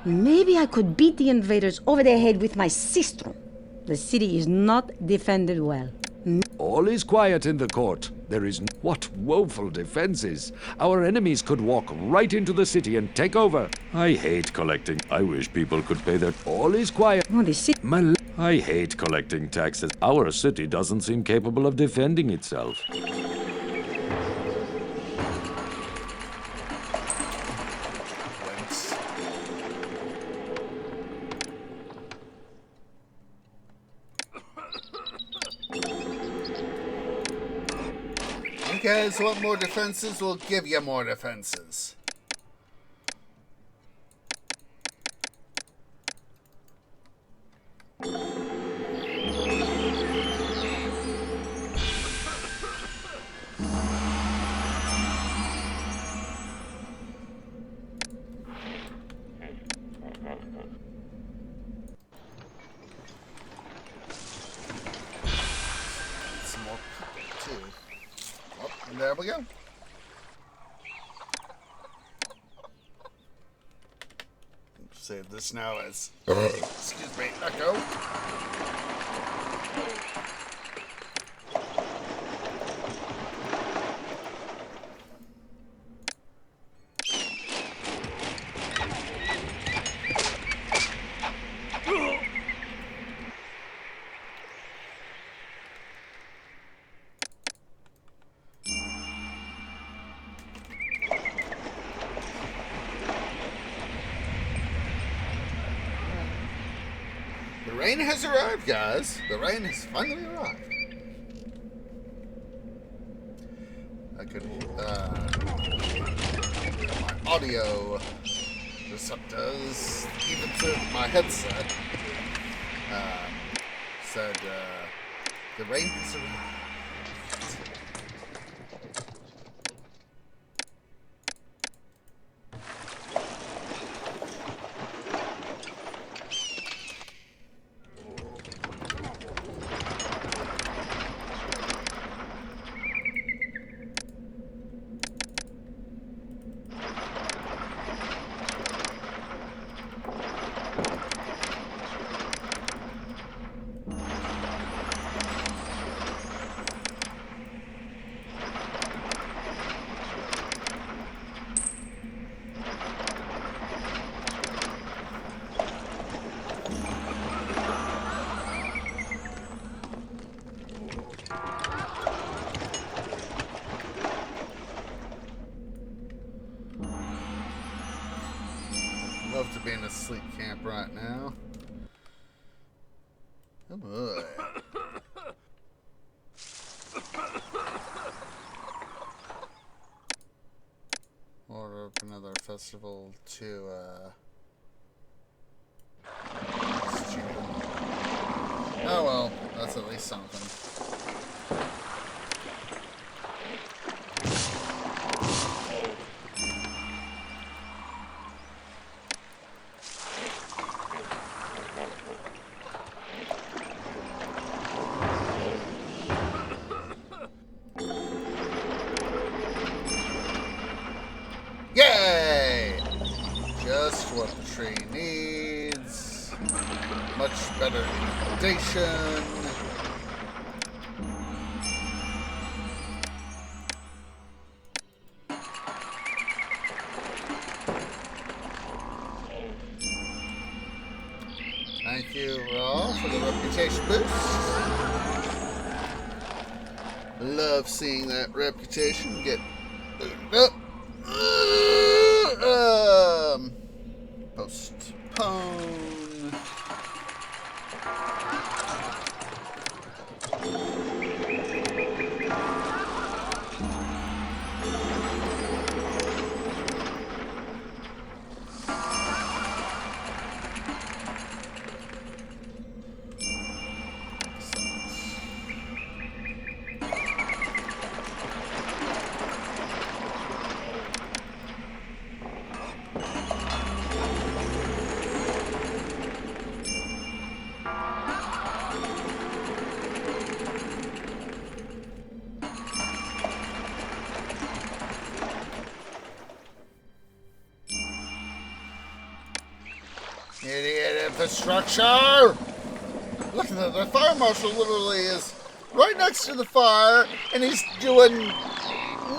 Maybe I could beat the invaders over the head with my sistrum. The city is not defended well. All is quiet in the court. There is what woeful defenses. Our enemies could walk right into the city and take over. I hate collecting. I wish people could pay their... All is quiet. Oh, the city... I hate collecting taxes. Our city doesn't seem capable of defending itself. You guys want more defenses? We'll give you more defenses. Some more people, too. Oh, and there we go. Save this now as, excuse me, echo. The rain has arrived, guys. The rain has finally arrived. I could, my audio receptors, even through my headset, said, the rain has arrived. Love to be in a sleep camp right now. Oh boy. Order up another festival to next June. Oh well, that's at least something. Yay! Just what the tree needs. Much better inundation. Thank you, Raw, for the reputation boost. Love seeing that reputation get booted up. Postpone. Idiot infrastructure! Look at the fire marshal literally is right next to the fire and he's doing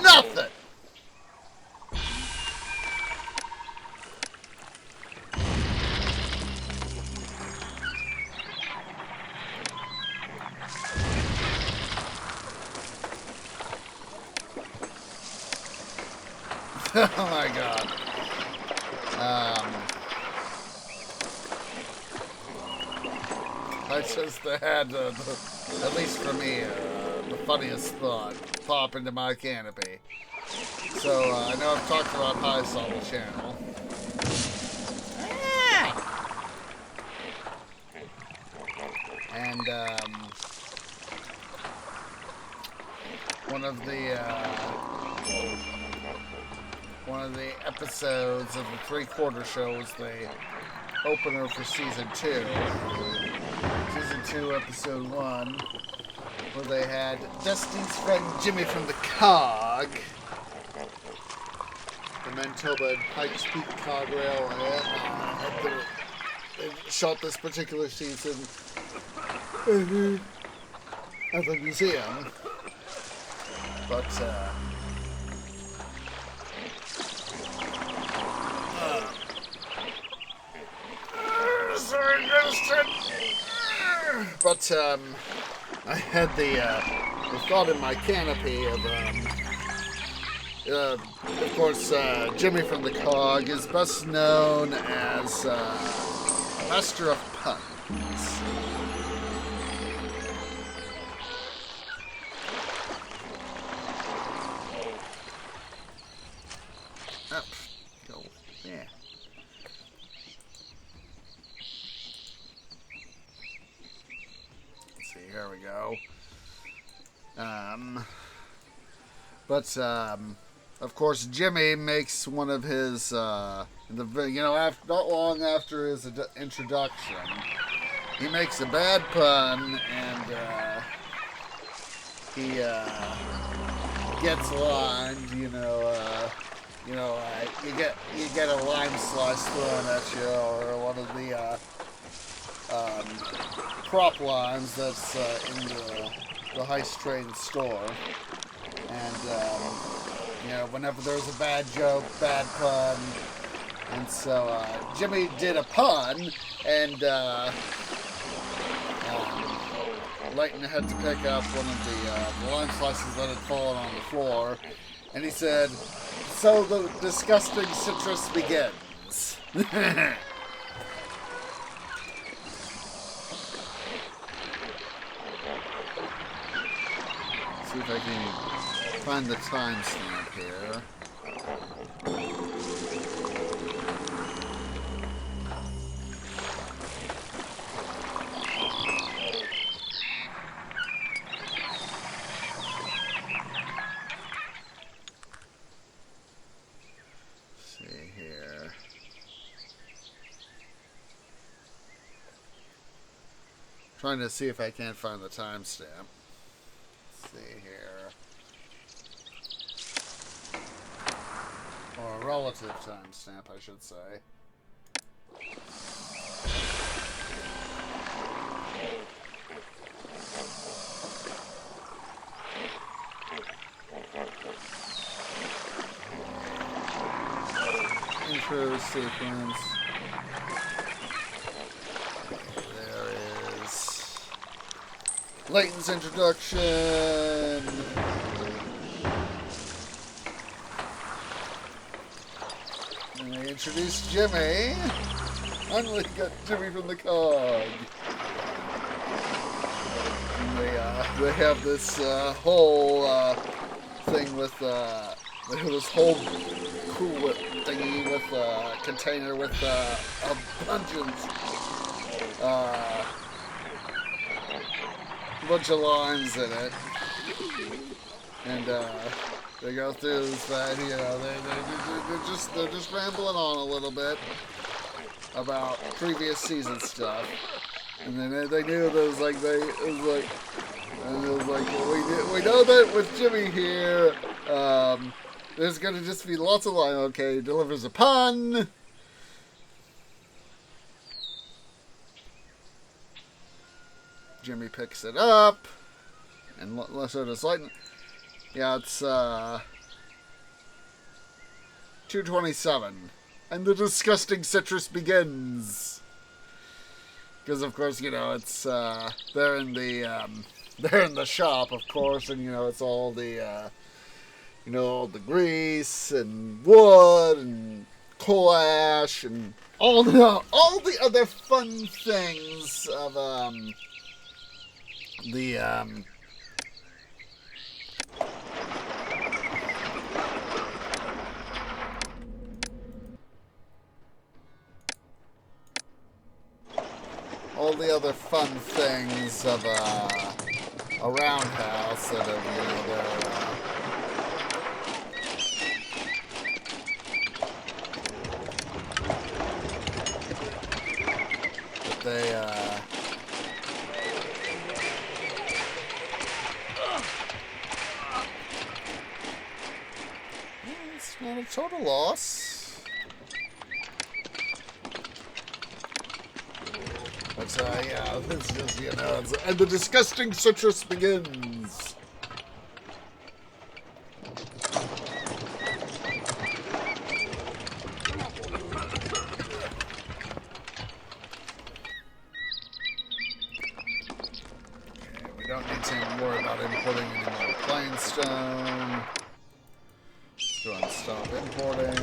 nothing! Oh my god. I just had, at least for me, the funniest thought pop into my canopy. So, I know I've talked about Heist on the channel. And, one of the episodes of the three-quarter show was the opener for Season 2. Season 2, Episode 1, where they had Dusty's friend Jimmy from the Cog, the Manitoba and Pikes Peak Cog Rail, they shot this particular season at the museum. But, I had the thought in my canopy of course, Jimmy from the Cog is best known as Master of Puns. Up. Go there. Here we go. Of course, Jimmy makes one of his, not long after his introduction, he makes a bad pun, and he gets lined. You get a lime slice thrown at you, or one of the prop lines that's in the Heist Train store. And, whenever there's a bad joke, bad pun. And so, Jimmy did a pun, and, Leighton had to pick up one of the lime slices that had fallen on the floor. And he said, "So the disgusting citrus begins." See if I can find the timestamp here. See here. Trying to see if I can't find the timestamp. See here. Or a relative timestamp, I should say. Intro sequence. There Layton's introduction. And they introduced Jimmy. Finally got Jimmy from the cog. And they have this whole thing with they have this whole Cool Whip thingy with a container with a bunch of limes in it, and they go through this thing, you know, they're just rambling on a little bit about previous season stuff, and then they knew that it was like well, we know that with Jimmy here, there's gonna just be lots of line. Okay, he delivers a pun. Jimmy picks it up, and so does Lightning. Yeah, it's 2:27, and the disgusting citrus begins. Because of course, you know, it's they're in the shop, of course, and you know it's all the all the grease and wood and coal ash and all the other fun things of all the other fun things of a roundhouse that have, you know, it's not a total loss. But yeah, it's just, you know, and the disgusting citrus begins. We don't need to worry about importing any more plain stone. Let's go and stop importing.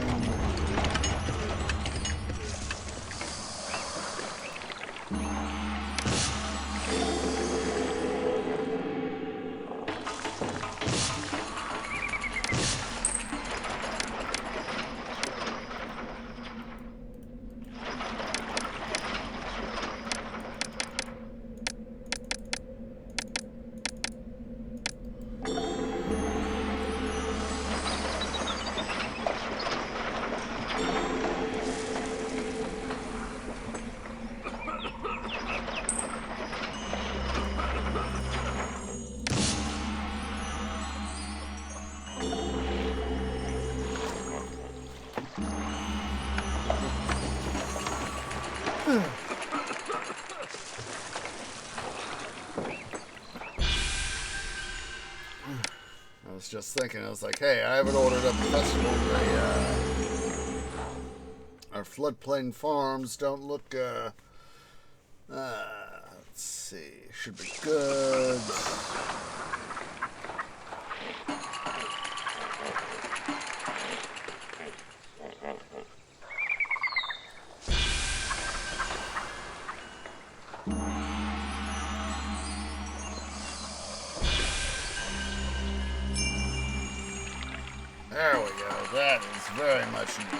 I was just thinking, I was like, hey, I haven't ordered up the festival. Our floodplain farms don't look, let's see, should be good. There we go. That is very much needed.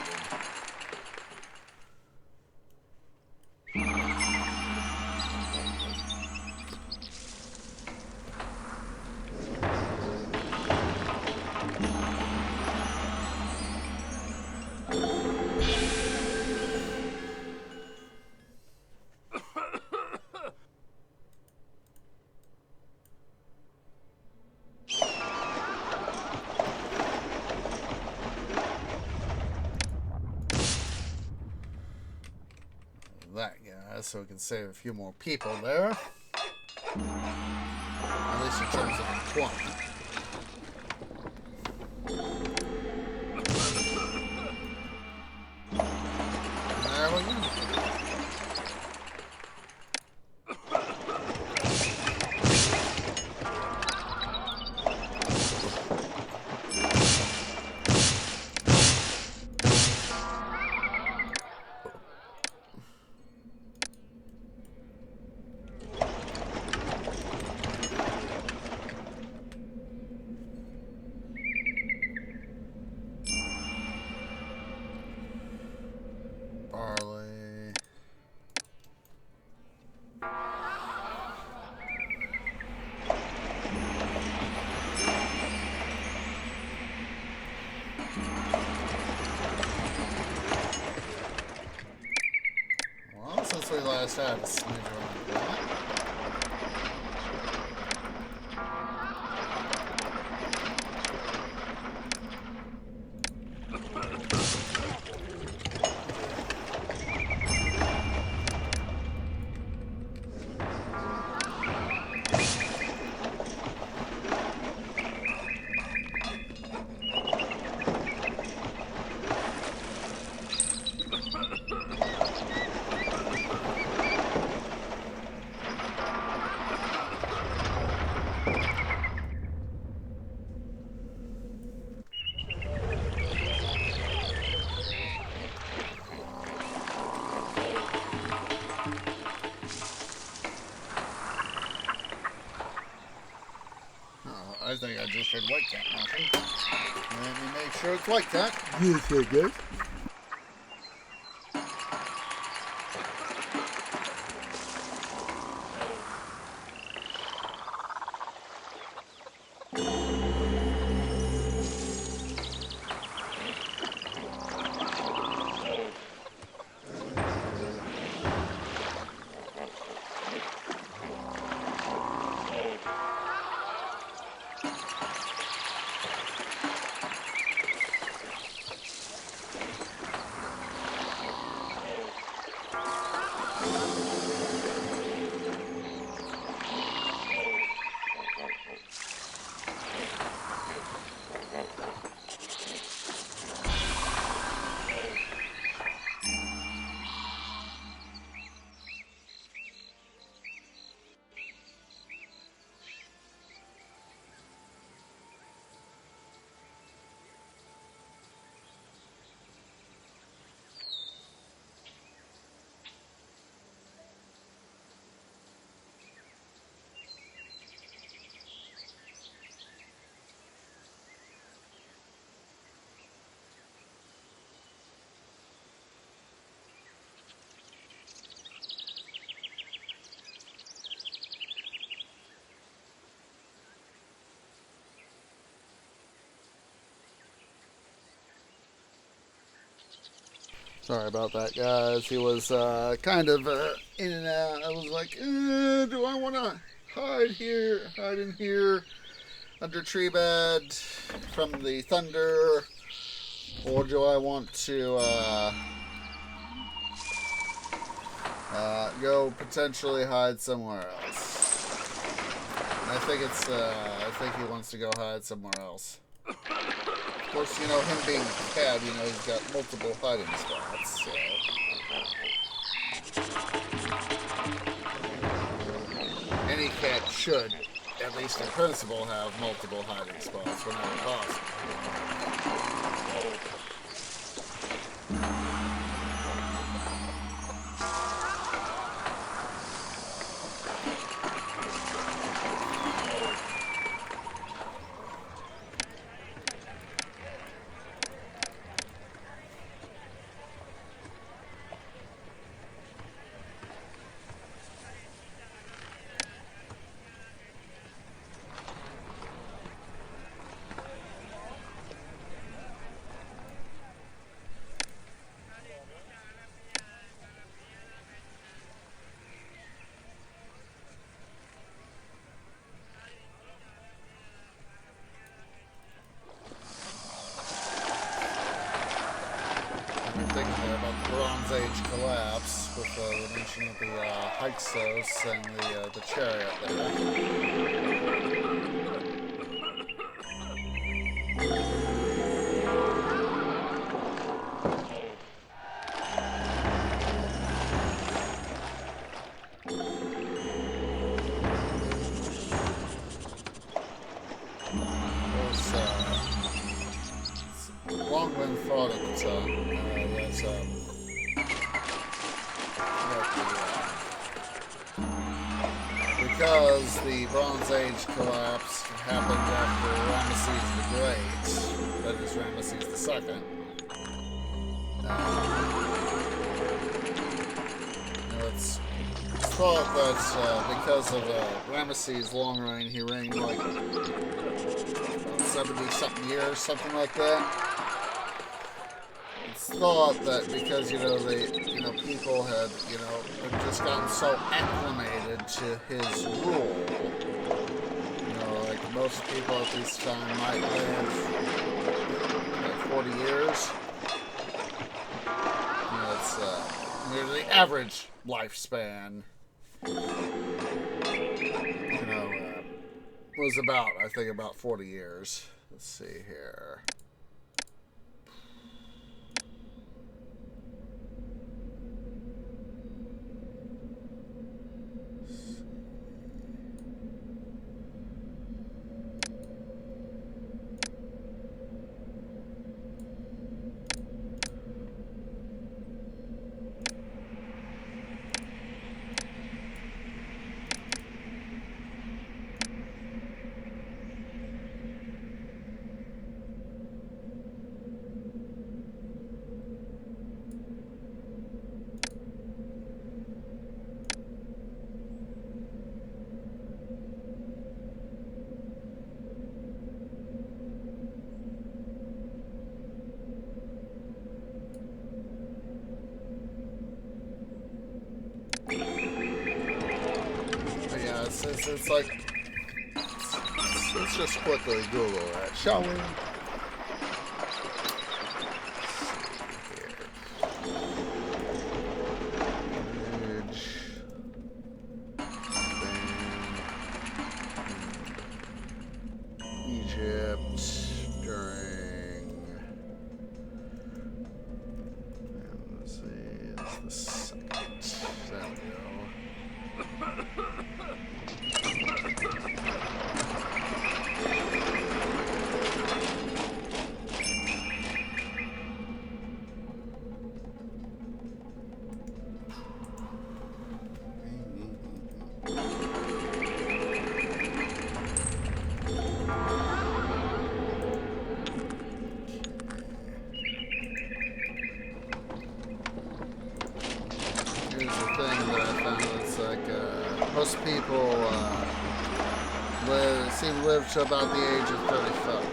That guy, so we can save a few more people there. At least in terms of employment. There we go. status. Major unemployment. I think I just heard White Cat knocking. Let me make sure it's White Cat. Yes, I guess. Sorry about that, guys. He was kind of in and out. I was like, do I want to hide in here, under tree bed, from the thunder, or do I want to go potentially hide somewhere else? I think he wants to go hide somewhere else. Of course, him being a cat, he's got multiple hiding spots, so. Any cat should, at least in principle, have multiple hiding spots whenever possible. Bronze Age collapse with the mention of the Hyksos and the chariot there. Long been thought because the Bronze Age collapse happened after Ramesses the Great, that is Ramesses II. It's thought that because of Ramesses' long reign, he reigned like 70-something years, something like that. it's thought that because, people had, had just gotten so acclimated to his rule. Like most people at this time might live like 40 years. It's the average lifespan. Was about, I think, about 40 years. Let's see here. It's like, let's just quickly Google that, shall we? Egypt during, let's see, it's the second, there we go. Most people seem to live to about the age of 35.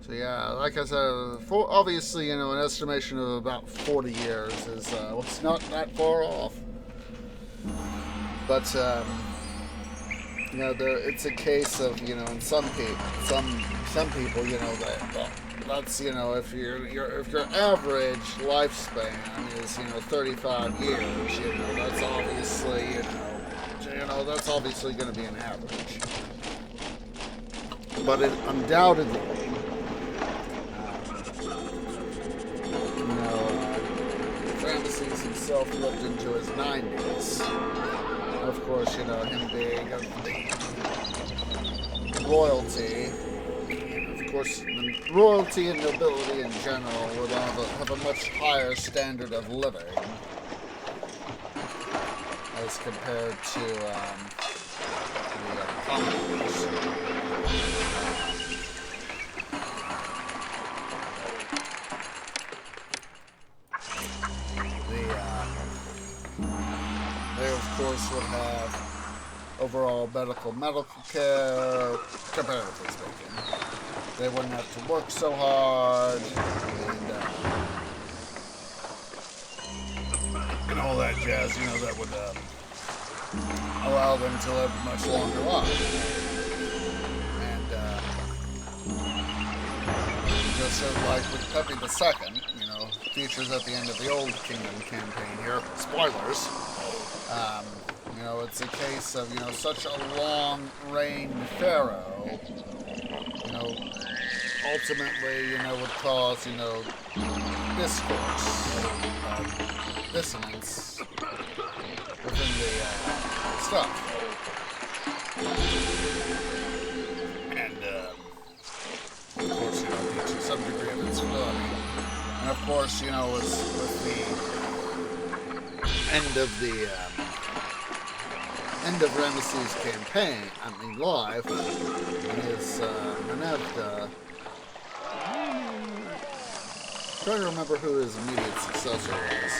So yeah, like I said, obviously, an estimation of about 40 years is it's not that far off. But it's a case of, in some people, that's, if your average lifespan is, 35 years, that's obviously, that's obviously going to be an average. But it undoubtedly, Ramesses himself lived into his 90s. Of course, him being of the royalty. Of course, the royalty and nobility in general would have a much higher standard of living as compared to the commoners. They, of course, would have overall medical care, comparatively speaking. They wouldn't have to work so hard, and all that jazz, that would allow them to live a much longer life. And just sort of like with Pepe II, features at the end of the Old Kingdom campaign here, spoilers. It's a case of, such a long-reigned pharaoh, ultimately, would cause, discourse, dissonance within the stuff. And, of course, to some degree of instability. And, of course, with the end of Ramesses' campaign, life, his Menevda. Trying to remember who his immediate successor was.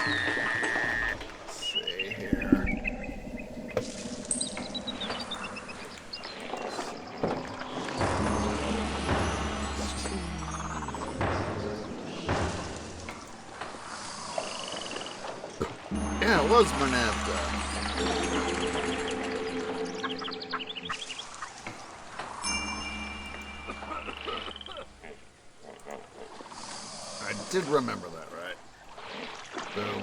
Yeah, it was Mernavda. I did remember that, right? Boom.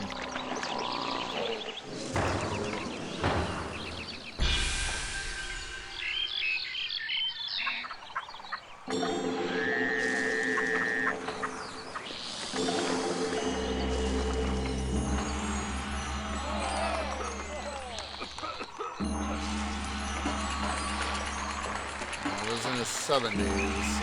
It was in the 70s.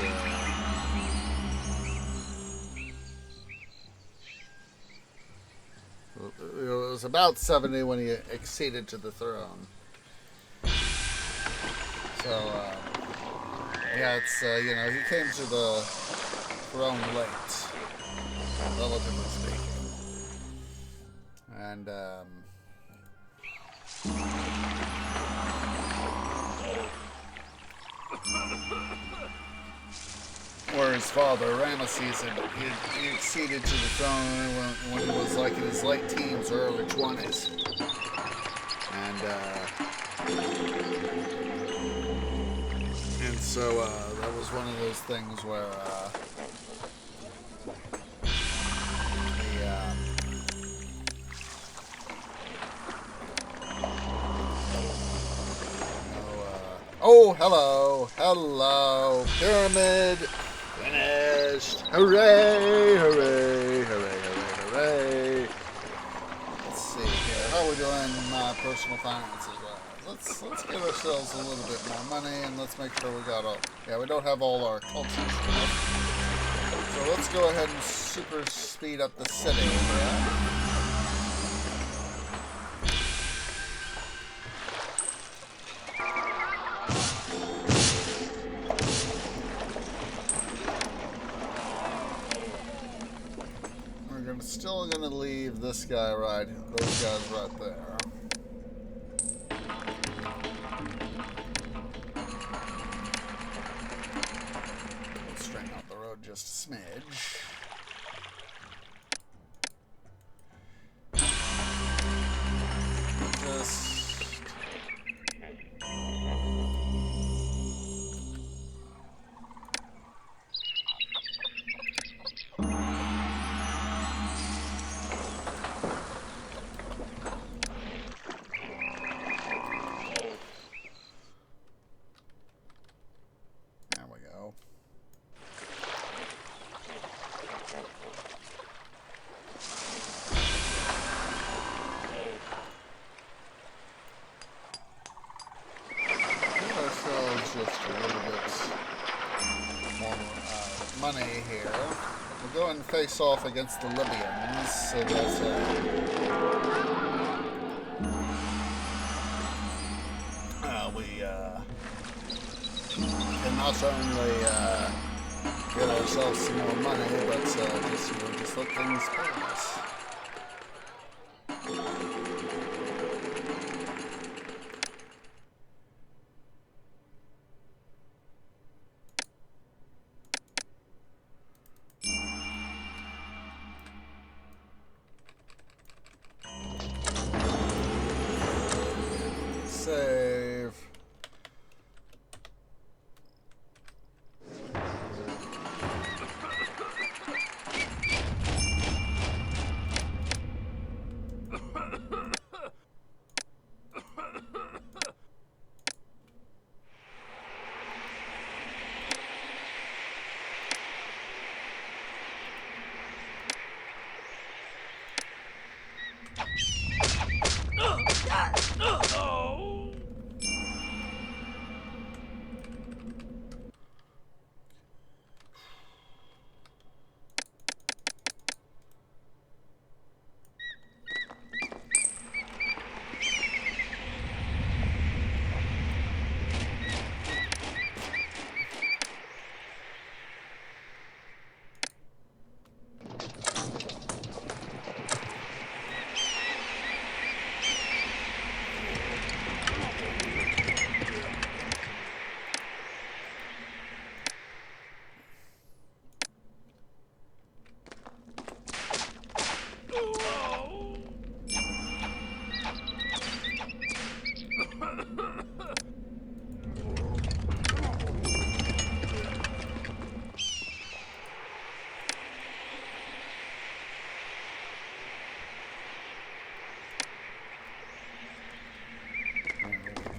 It was about 70 when he acceded to the throne. So, yeah, it's, he came to the throne late, relatively speaking. And, where his father, Ramesses, he acceded to the throne when he was like in his late teens or early 20s. And so that was one of those things where oh, hello, pyramid, finished, hooray, hooray, hooray, hooray, hooray. Let's see here, how are we doing personal finances? Let's give ourselves a little bit more money, and let's make sure we got all, we don't have all our culture stuff. So let's go ahead and super speed up the city, yeah? Still gonna leave this guy those guys right there. Let's straighten out the road just a smidge. Money here. We'll go and face off against the Libyans, so that we can not only get ourselves some more money, but just let things pass. Save.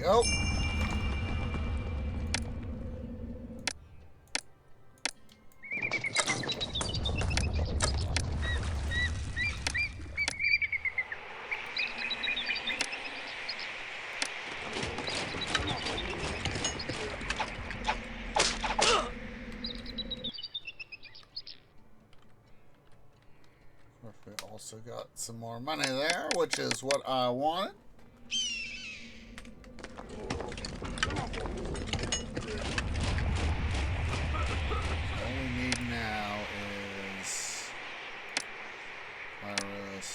go. We also got some more money there, which is what I wanted. All we need now is Iris.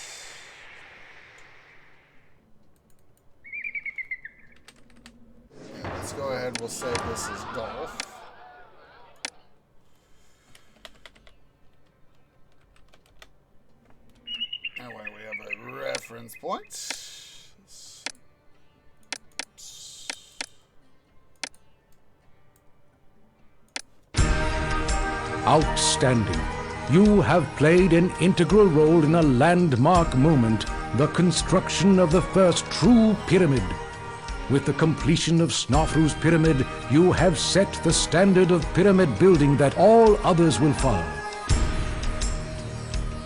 Yeah, let's go ahead. We'll say this is golf. That way we have a reference point. Outstanding. You have played an integral role in a landmark moment, the construction of the first true pyramid. With the completion of Sneferu's pyramid, you have set the standard of pyramid building that all others will follow.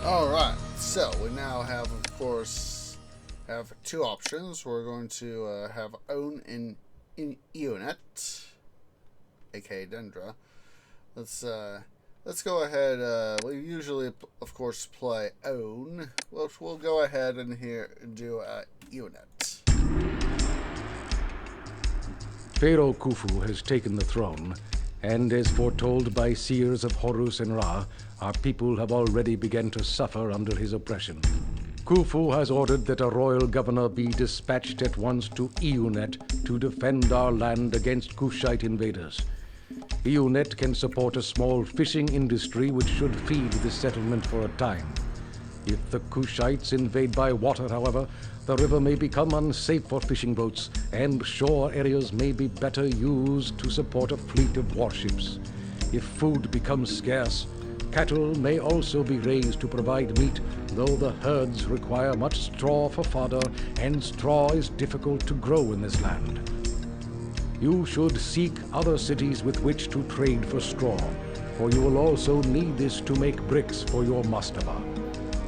Alright, so we now have, of course, have two options. We're going to have own in Eonet, aka Dendra. Let's go ahead. We usually, of course, play own. We'll go ahead and do Eonet. Pharaoh Khufu has taken the throne, and as foretold by seers of Horus and Ra, our people have already begun to suffer under his oppression. Khufu has ordered that a royal governor be dispatched at once to Eonet to defend our land against Kushite invaders. Eonet can support a small fishing industry which should feed the settlement for a time. If the Kushites invade by water, however, the river may become unsafe for fishing boats, and shore areas may be better used to support a fleet of warships. If food becomes scarce, cattle may also be raised to provide meat, though the herds require much straw for fodder, and straw is difficult to grow in this land. You should seek other cities with which to trade for straw, for you will also need this to make bricks for your mastaba.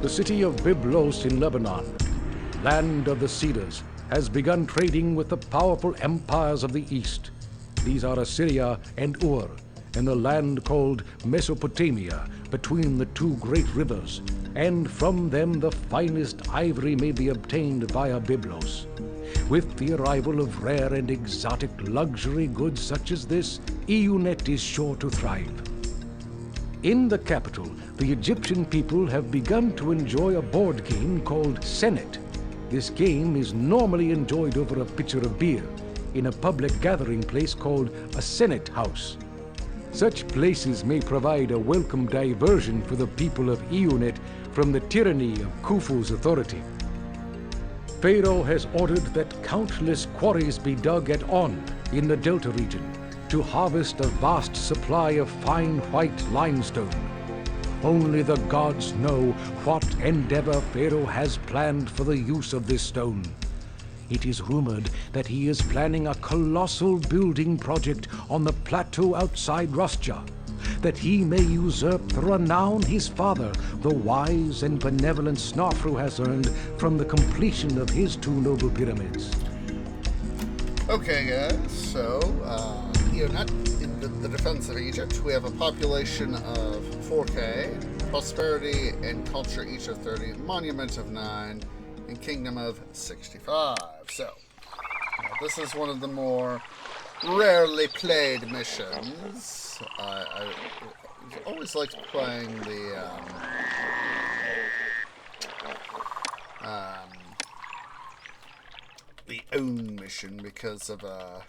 The city of Byblos in Lebanon, land of the cedars, has begun trading with the powerful empires of the east. These are Assyria and Ur, and the land called Mesopotamia, between the two great rivers, and from them the finest ivory may be obtained via Byblos. With the arrival of rare and exotic luxury goods such as this, Eonet is sure to thrive. In the capital, the Egyptian people have begun to enjoy a board game called Senet. This game is normally enjoyed over a pitcher of beer in a public gathering place called a Senet house. Such places may provide a welcome diversion for the people of Eonet from the tyranny of Khufu's authority. Pharaoh has ordered that countless quarries be dug at On in the Delta region to harvest a vast supply of fine white limestone. Only the gods know what endeavor Pharaoh has planned for the use of this stone. It is rumored that he is planning a colossal building project on the plateau outside Rostja, that he may usurp the renown his father, the wise and benevolent Sneferu, has earned from the completion of his two noble pyramids. Okay, guys, so, Eonet, in the defense of Egypt, we have a population of 4K, prosperity and culture each of 30, monument of 9, and kingdom of 65. So, this is one of the more rarely played missions. I always liked playing the own mission because of how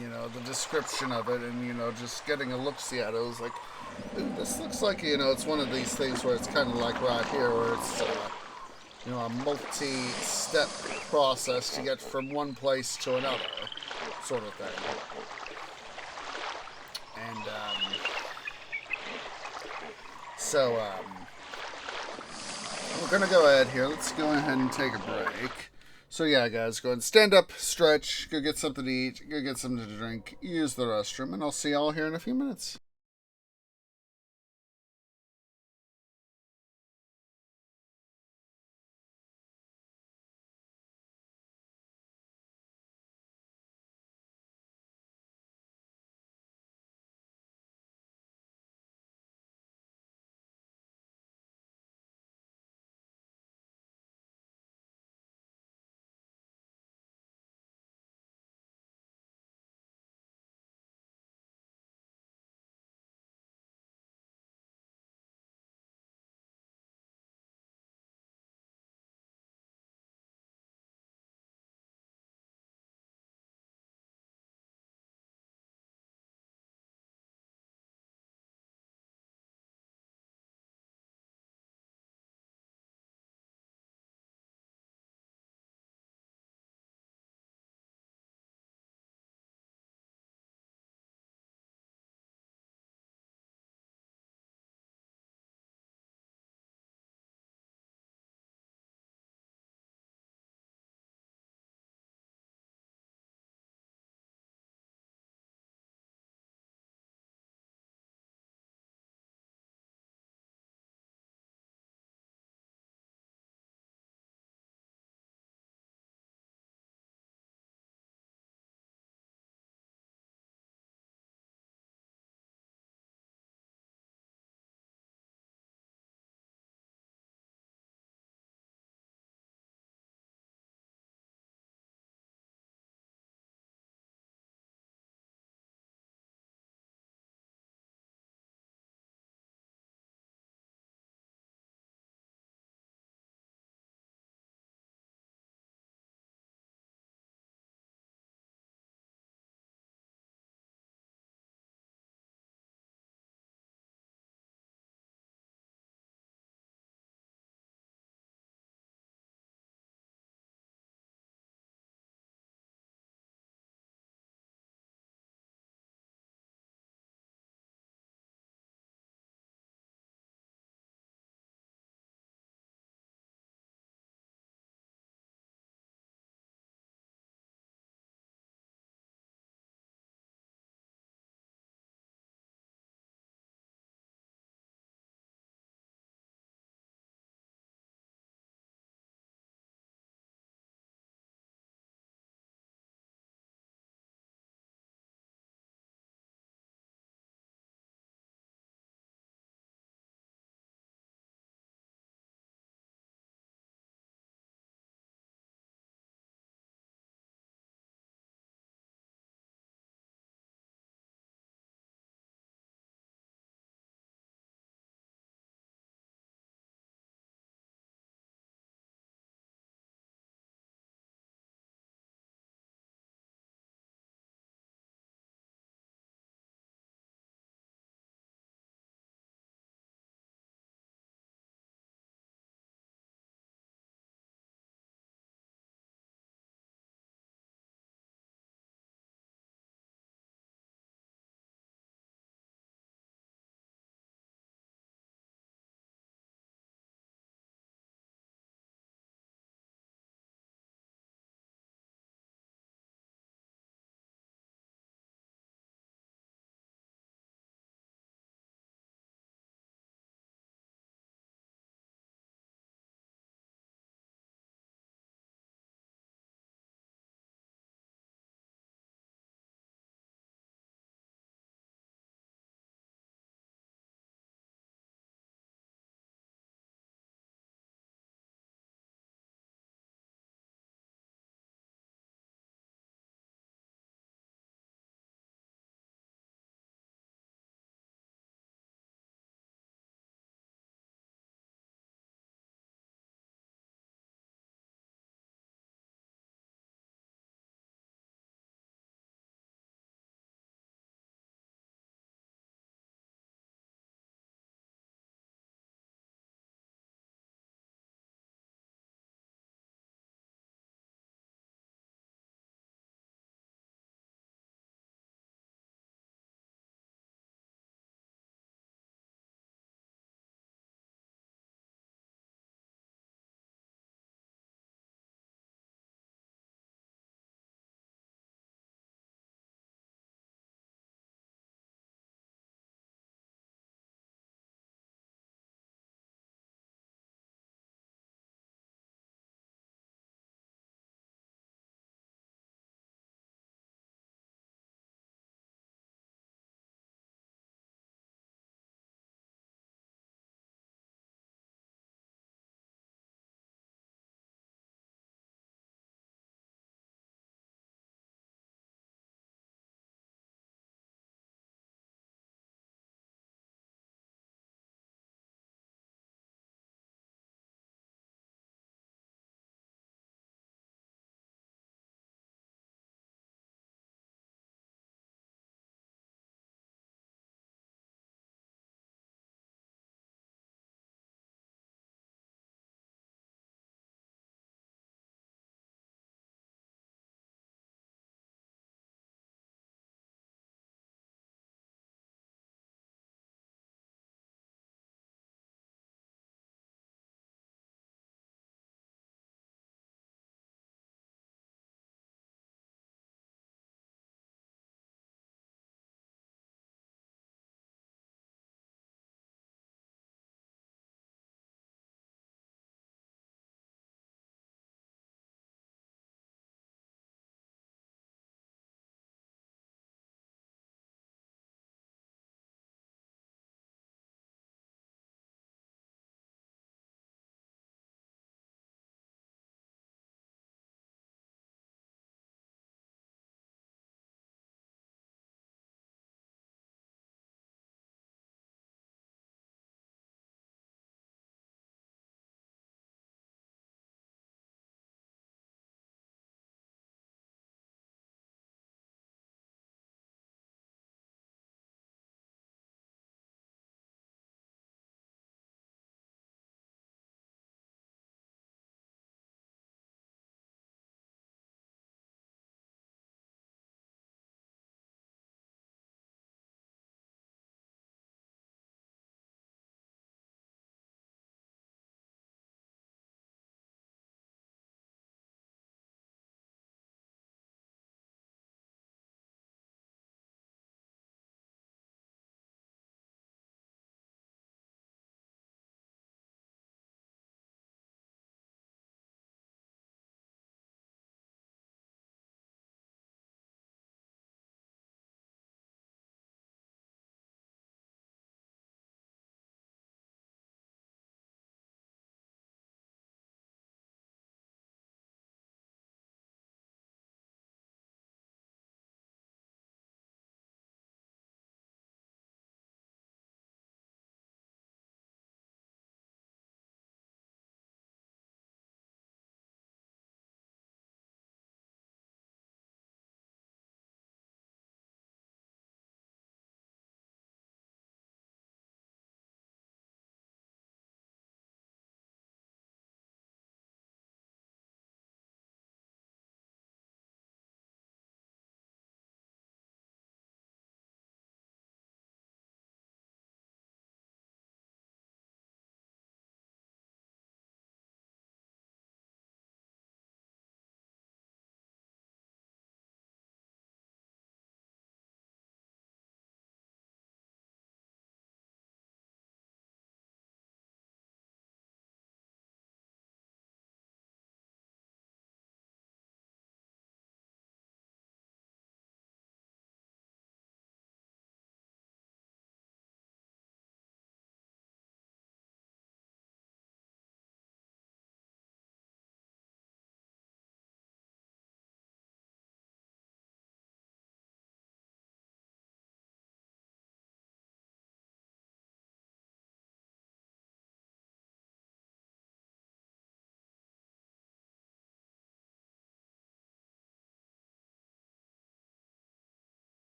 you know, the description of it, and, you know, just getting a look-see at it, was like, ooh, this looks like, you know, it's one of these things where it's kind of like right here, where it's, you know, a multi-step process to get from one place to another, sort of thing. And, we're gonna go ahead here. Let's go ahead and take a break. So yeah, guys, go ahead and stand up, stretch, go get something to eat, go get something to drink, use the restroom, and I'll see y'all here in a few minutes.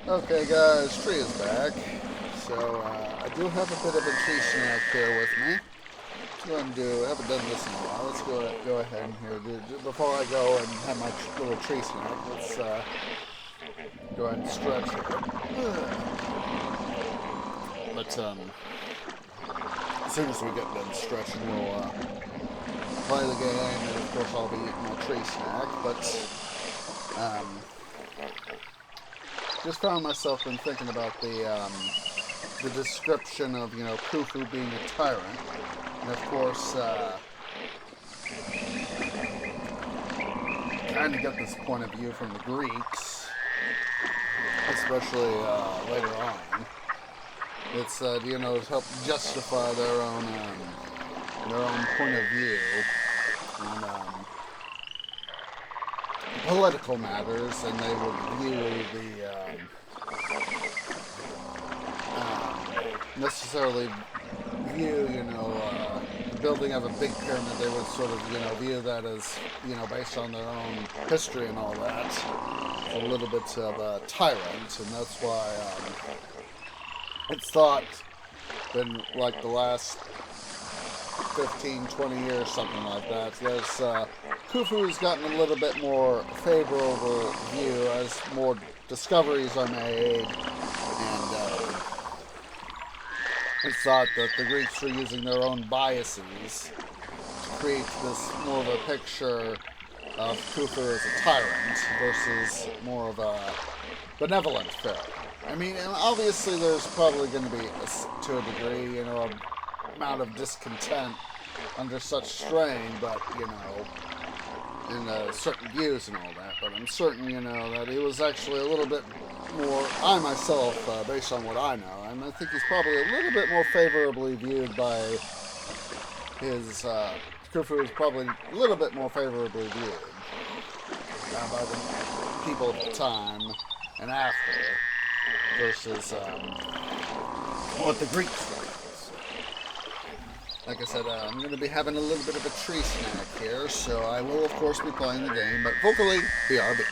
Okay, guys, tree is back. So, I do have a bit of a tree snack here with me. Let's go ahead and do, I haven't done this in a while. Let's go ahead and here. Before I go and have my little tree snack, let's go ahead and stretch here. But, as soon as we get done stretching, we'll, play the game, and of course I'll be eating my tree snack, but, just found myself been thinking about the description of, Khufu being a tyrant, and of course, kind of get this point of view from the Greeks, especially, later on. It's, to help justify their own point of view on, political matters, and they would view necessarily view, the building of a big pyramid. They would sort of, view that as, based on their own history and all that, a little bit of a tyrant, and that's why it's thought been like the last 15, 20 years, something like that. There's Khufu has gotten a little bit more favorable view as more discoveries are made, and it's thought that the Greeks were using their own biases to create this more of a picture of Khufu as a tyrant versus more of a benevolent pharaoh. I mean, and obviously there's probably going to be, to a degree, amount of discontent under such strain, but, in certain views and all that. But I'm certain, that he was actually a little bit more, I myself, based on what I know, and I think he's probably a little bit more favorably viewed by his, Khufu is probably a little bit more favorably viewed by the people at the time and after versus what the Greeks were. Like I said, I'm going to be having a little bit of a tree snack here, so I will, of course, be playing the game, but vocally, BRB.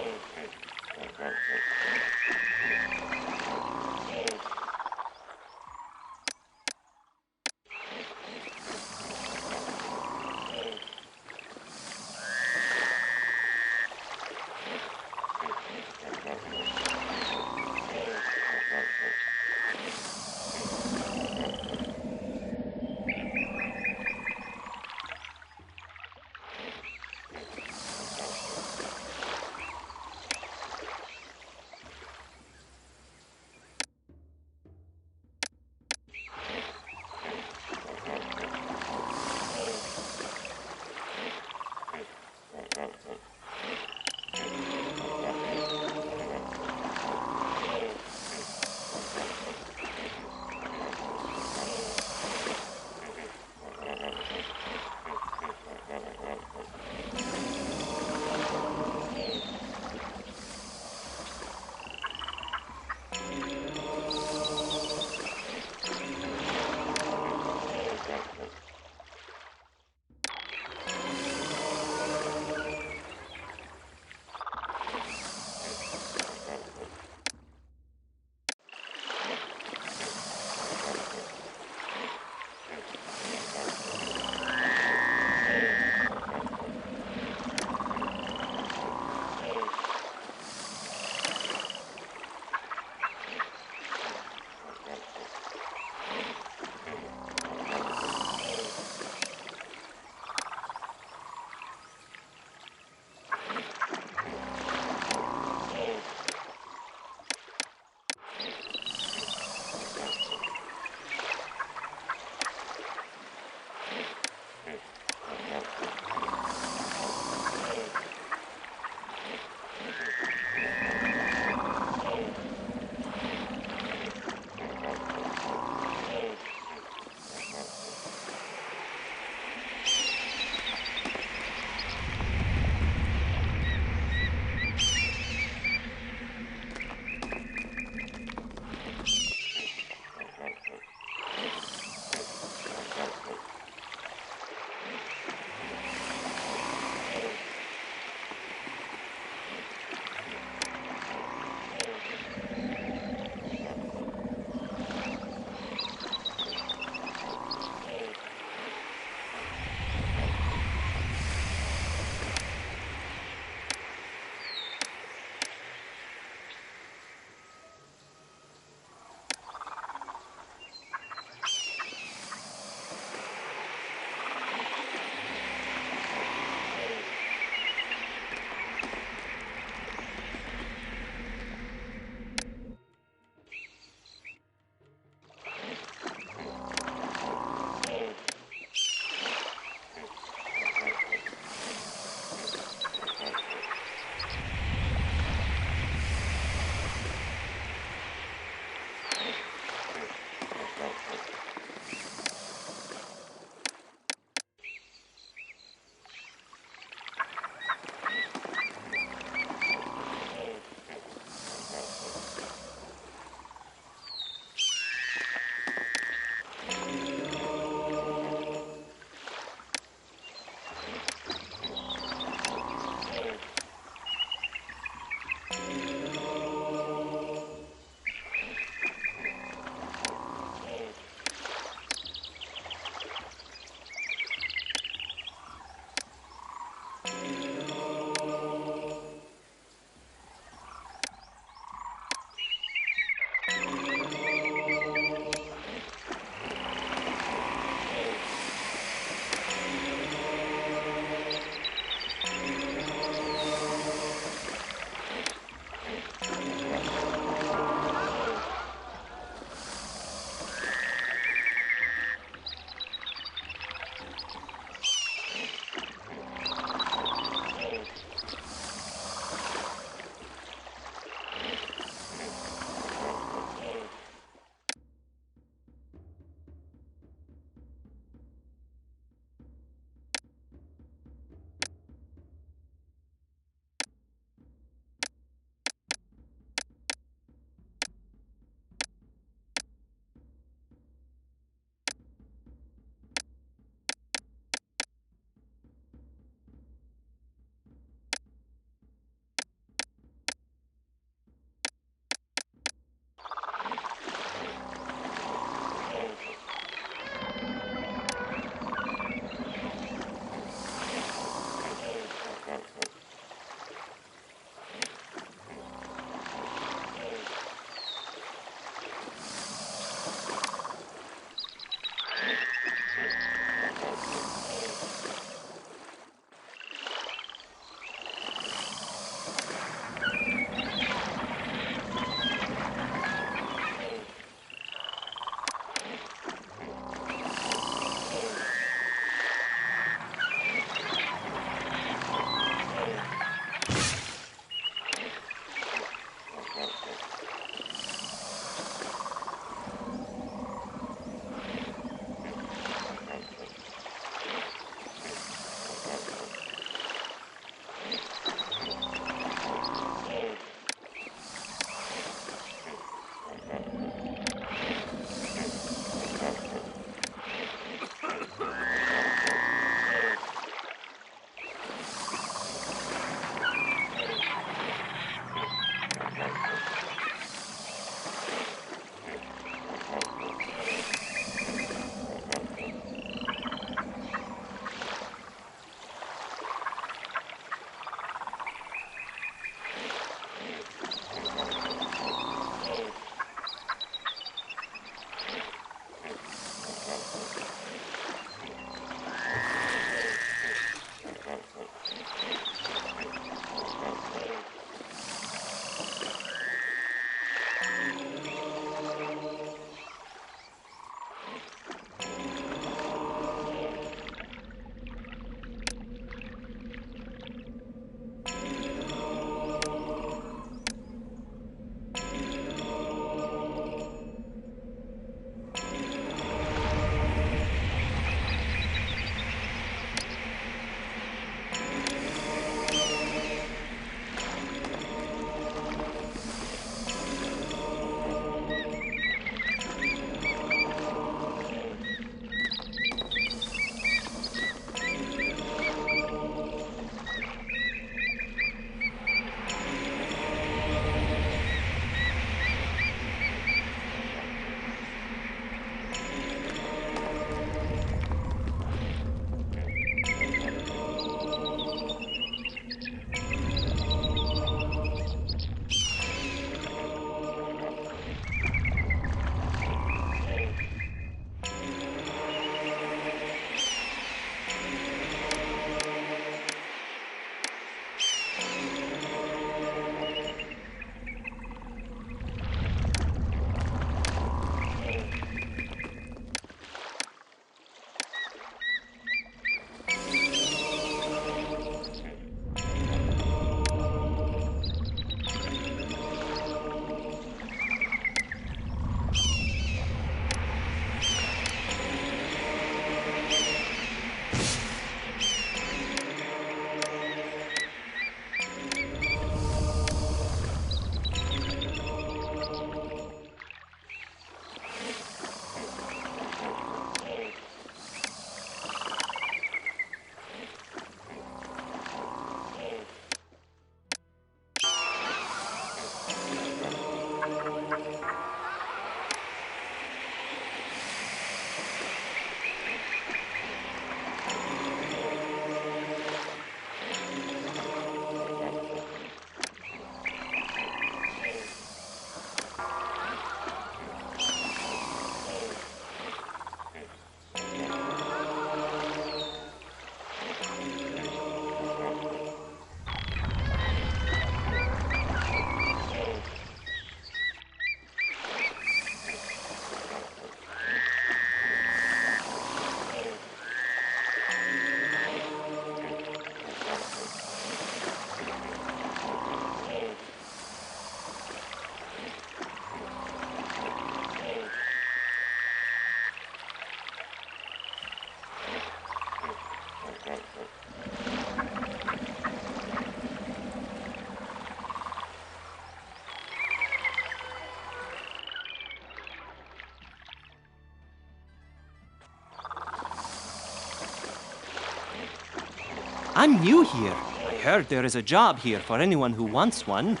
I'm new here. I heard there is a job here for anyone who wants one.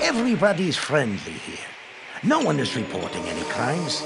Everybody's friendly here. No one is reporting any crimes.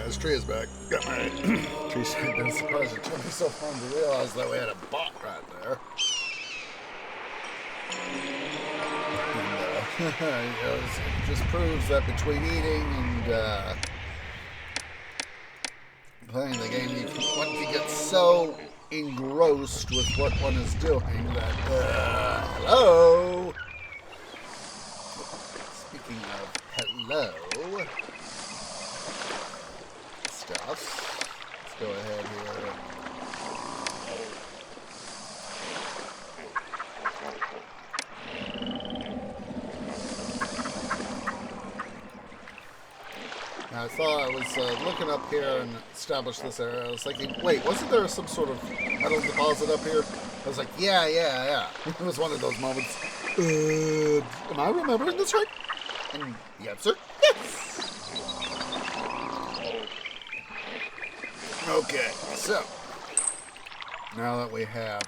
guys. Tree is back. Got my tree stand. I'm surprised it took me so long to realize that we had a bot right there. And, it just proves that between eating and playing the game, one can get so engrossed with what one is doing that, hello? Speaking of hello stuff, let's go ahead here. I thought I was looking up here and established this area. I was thinking, wait, wasn't there some sort of metal deposit up here? I was like, yeah. It was one of those moments. Am I remembering this right? And the answer, yes! Okay, so now that we have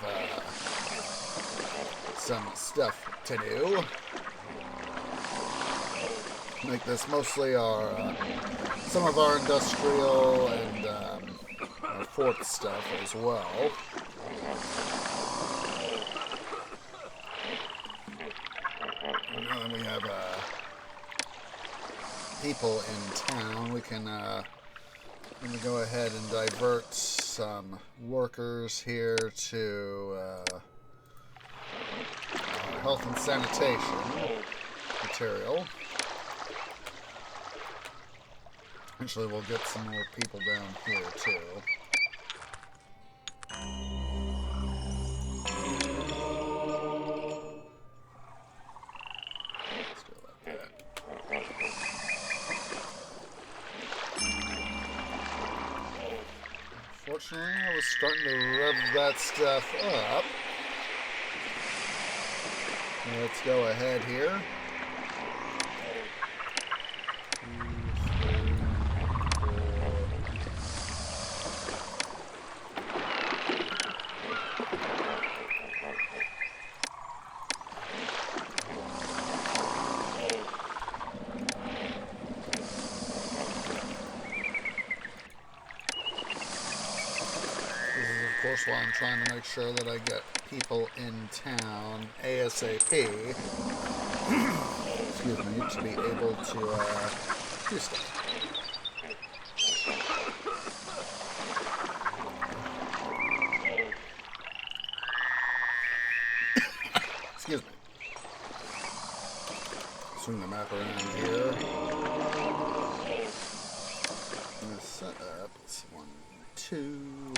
some stuff to do, make this mostly our some of our industrial and our fort stuff as well. Now that we have people in town, we can go ahead and divert some workers here to health and sanitation material. Eventually we'll get some more people down here too. Let's go like that. Unfortunately, I was starting to rev that stuff up. Let's go ahead here. Of course, while I'm trying to make sure that I get people in town ASAP, excuse me, to be able to do stuff. Excuse me. Swing the map around here. I'm going to set up, it's 1, 2.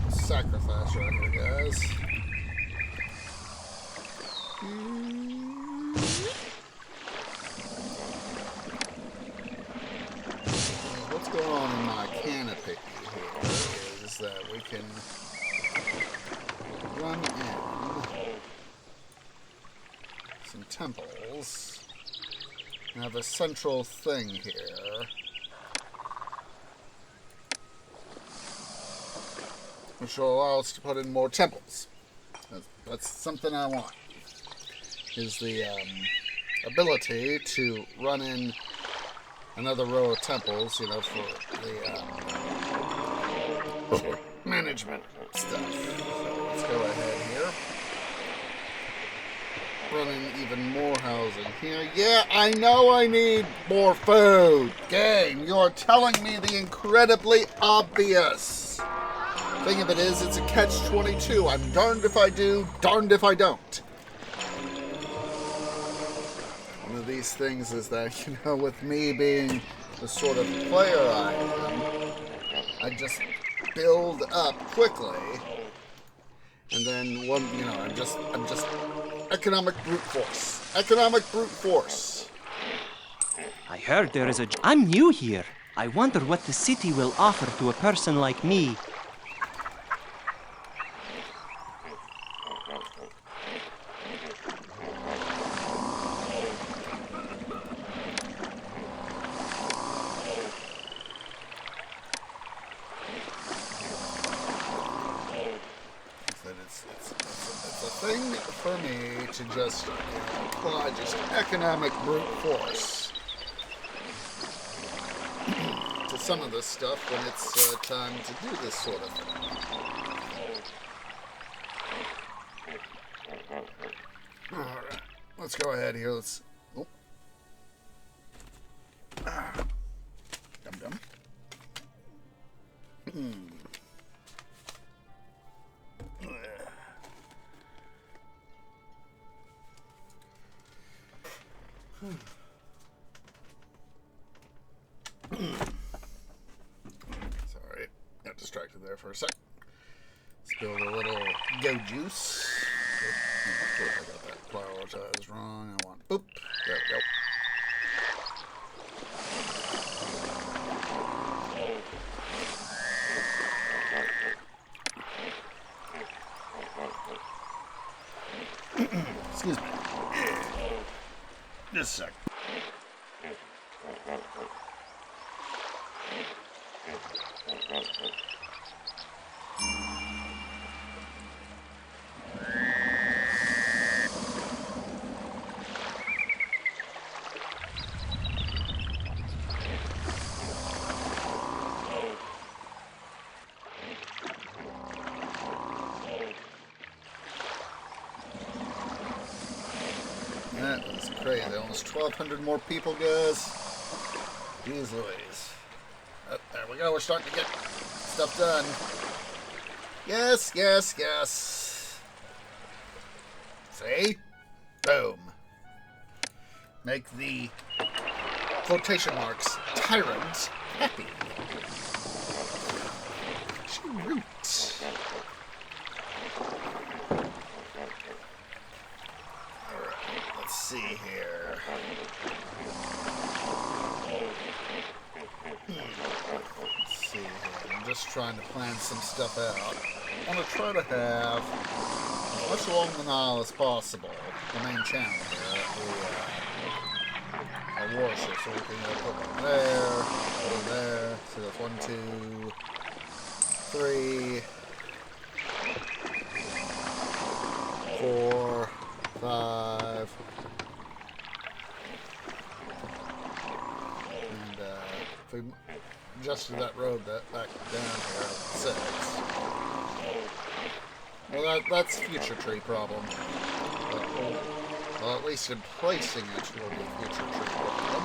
Sacrifice right here, guys. What's going on in my canopy here is that we can run in some temples and have a central thing here, which will allow us to put in more temples. That's something I want, is the ability to run in another row of temples, you know, for the management stuff. So let's go ahead here. Run in even more housing here. Yeah, I know I need more food. Game, you're telling me the incredibly obvious. Thing of it is, it's a catch-22. I'm darned if I do, darned if I don't. of these things is that, with me being the sort of player I am, I just build up quickly, and then I'm just economic brute force. Economic brute force. I heard there is I'm new here. I wonder what the city will offer to a person like me. It's a thing for me to just apply just economic brute force to some of this stuff when it's time to do this sort of thing. Alright, let's go ahead here. Let's... Oh. Dum-dum. Sorry, got distracted there for a sec. Let's build a little go juice. Of course, I got that prioritized wrong. I want boop. There we go. Excuse me. Just a sec. That was crazy. Almost 1,200 more people, guys. Jeez Louise. Oh, there we go. We're starting to get stuff done. Yes, yes, yes. See? Boom. Make the quotation marks tyrant happy. Root. Let's see here. Let's see here. I'm just trying to plan some stuff out. I want to try to have as much along the Nile as possible. The main channel here. A warship, so we can put one there, one there. So that's 1, 2, 3, 4, 5. And if we adjusted that road back down here, 6. Well, that's a future tree problem. Well, at least in placing it will be a future tree problem.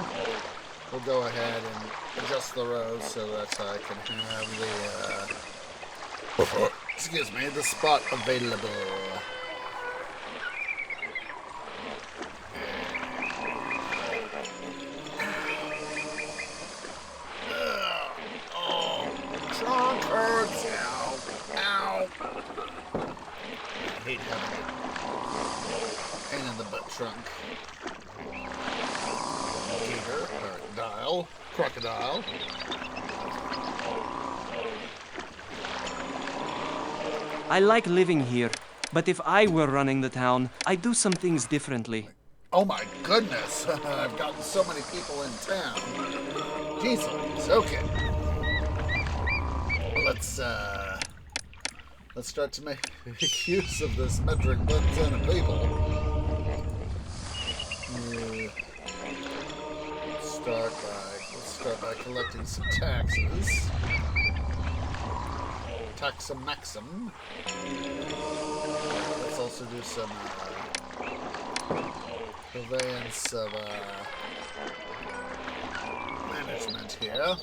We'll go ahead and adjust the rows so that I can have the, excuse me, the spot available. Trunk hurts. Ow. Ow. I hate having it. Pain in the butt trunk. Gator, or dial, crocodile. I like living here, but if I were running the town, I'd do some things differently. Oh my goodness, I've gotten so many people in town. Jesus, okay. Let's start to make use of this metric ton of people. Let's start by collecting some taxes. Taxum maxim. Let's also do some purveyance of management here.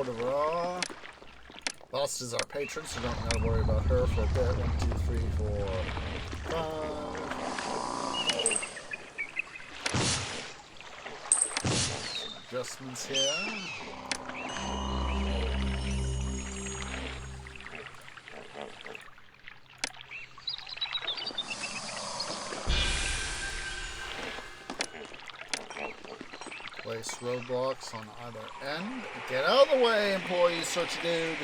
Lord of Ra. Lost is our patron, so don't gotta worry about her for a bit. 1, 2, 3, 4, 5. Some adjustments here. Place roadblocks on either end. Get out of the way, employees, such a dude.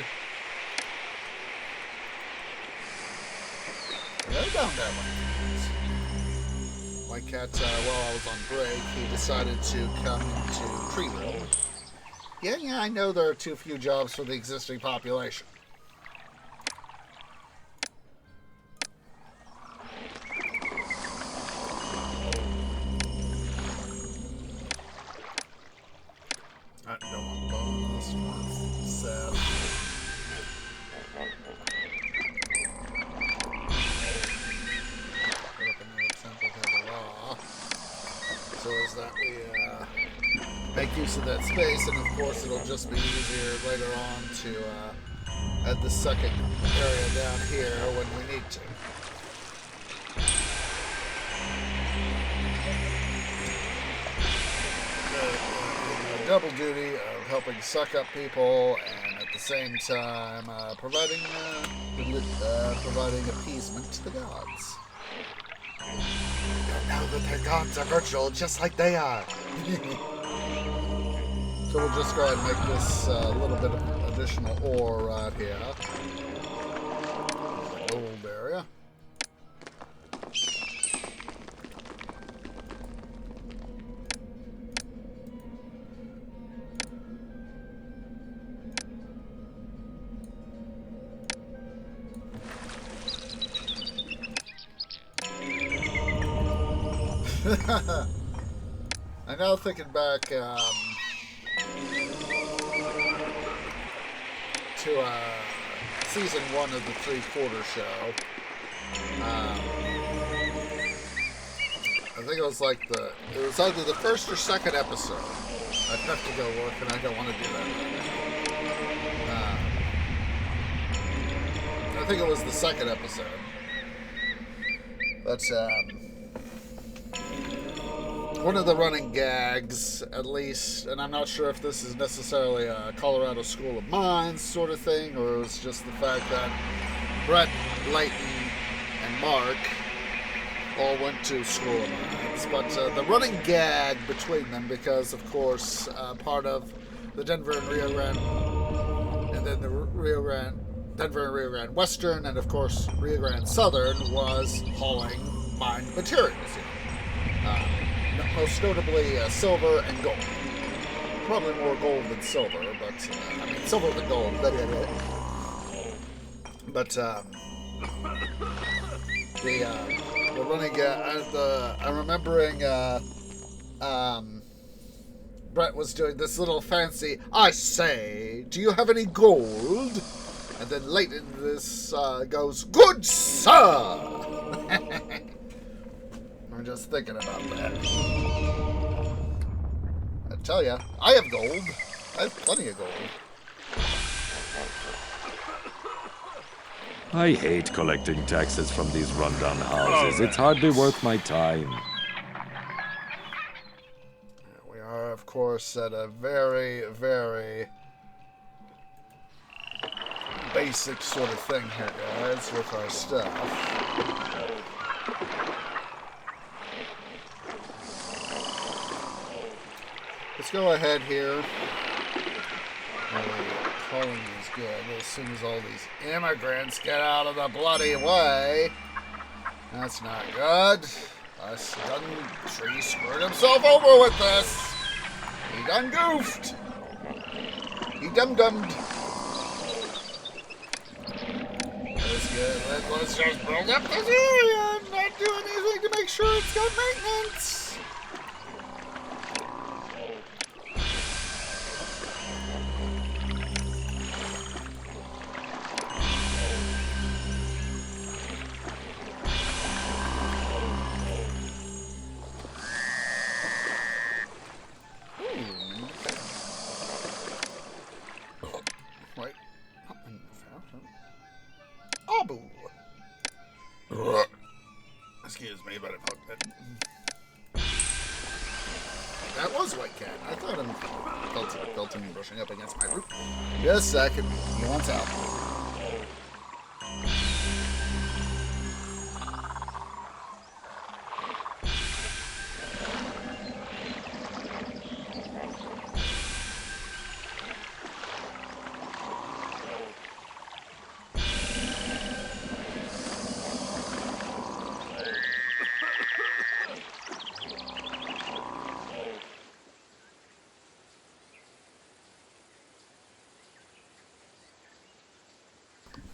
Go down that way. White Cat, while I was on break, he decided to come into Treeville. Yeah, I know there are too few jobs for the existing population. I don't want bonus ones. Sad. Put up another example of the law. So as that we make use of that space, and of course it'll just be easier later on to add the second area down here when we need to. Double duty of helping suck up people and at the same time providing appeasement to the gods. You don't know that their gods are virtual just like they are. So we'll just go ahead and make this a little bit of additional ore right here. The gold area. I'm now thinking back to season 1 of the 3/4 show. I think it was like it was either the first or second episode. I'd have to go work, and I don't want to do that right now. I think it was the second episode. But one of the running gags, at least, and I'm not sure if this is necessarily a Colorado School of Mines sort of thing, or it was just the fact that Brett, Leighton, and Mark all went to School of Mines, but the running gag between them, because, of course, part of the Denver and Rio Grande, and then the Denver and Rio Grande Western, and, of course, Rio Grande Southern was hauling mined materials, most notably silver and gold. Probably more gold than silver, but silver than gold. But the running I'm remembering Brett was doing this little fancy, "I say, do you have any gold?" And then late in this goes, "Good sir!" I'm just thinking about that. I tell ya, I have gold. I have plenty of gold. I hate collecting taxes from these rundown houses. It's hardly worth my time. We are, of course, at a very, very basic sort of thing here, guys, with our stuff. Let's go ahead here. Calling is good. As soon as all these immigrants get out of the bloody way. That's not good. Tree screwed himself over with this. He done goofed. He dum-dummed. That's good. Let's just build up this area and not do anything to make sure it's got maintenance. brushing up against my roof. Just a second. He wants out.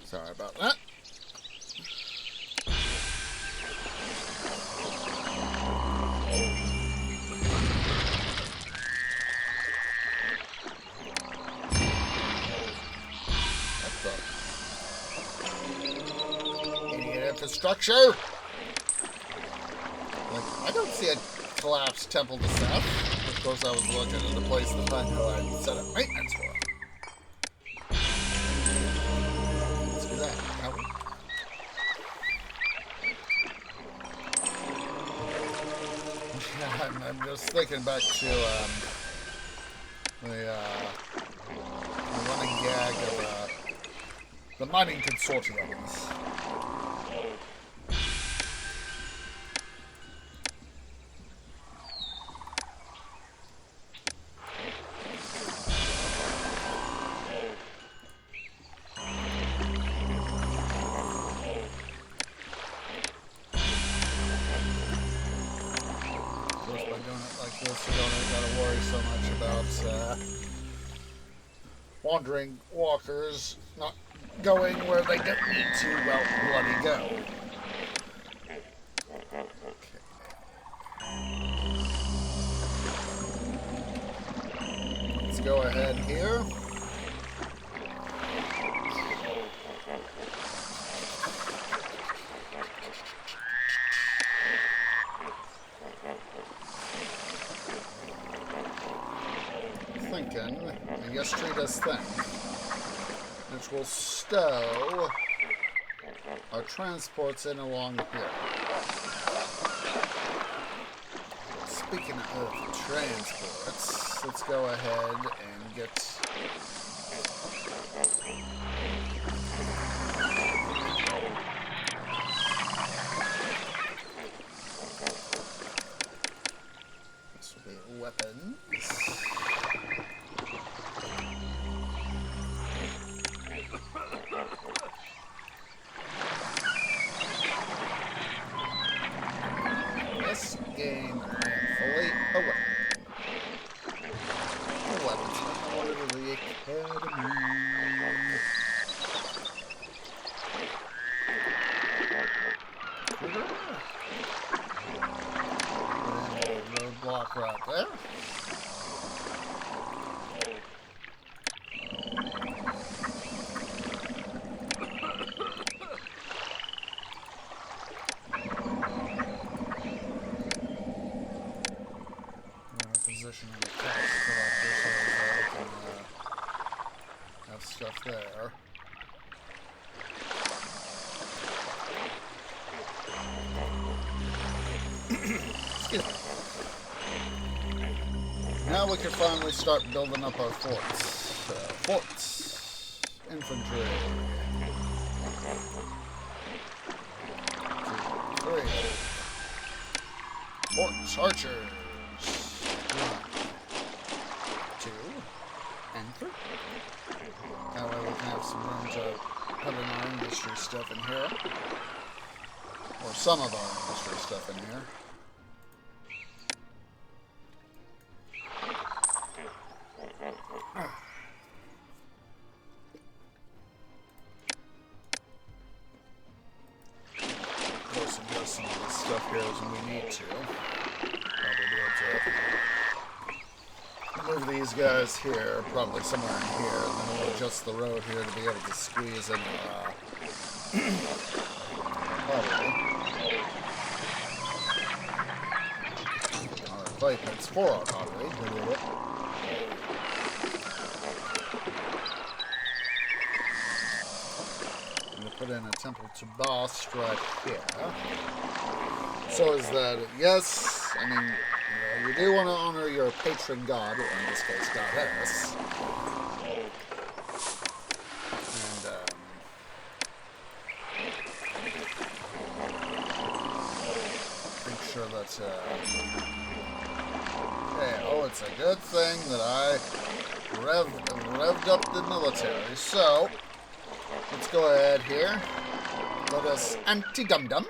Sorry about that. Idiot infrastructure. Like, I don't see a collapsed temple to Seth. Of course, I was looking at the place that I know I'd set up maintenance for. I'm just thinking back to the running gag of the mining consortiums. You don't gotta worry so much about wandering walkers not going where they don't need to, well, bloody go. Okay. Let's go ahead here. I guess treat us thing, which will stow our transports in along here. Speaking of transports, let's go ahead and get this will be weapons. Game fully away. The weapons in order to the academy. Roadblock right there. Position on the tax collector so that I can have stuff there. Now we can finally start building up our forts. Forts. Infantry. 2, 3. Forts. Archers. 2 and 3. That way we can have some room to put in our industry stuff in here. Or some of our industry stuff in here. Of course, we'll some of this stuff here as we need to. Probably be able to move these guys here, probably somewhere in here, and then we'll adjust the road here to be able to squeeze in our clay pits for our pottery. Put in a temple to Bast right here. So is that, yes, I mean, You do want to honor your patron god, or in this case, goddess. And, make sure that, okay, oh, it's a good thing that I revved up the military. So, let's go ahead here. Let us anti-dum-dum.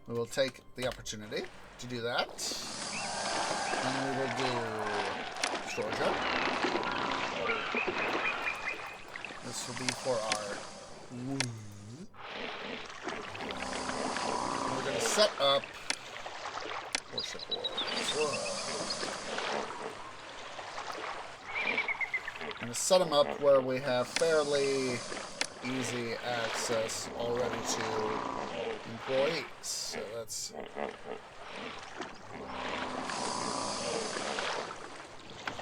We will take the opportunity to do that. And we will do storage up. This will be for our wood. We're going to set up worship walls. I'm going to set them up where we have fairly easy access already to employees. So that's...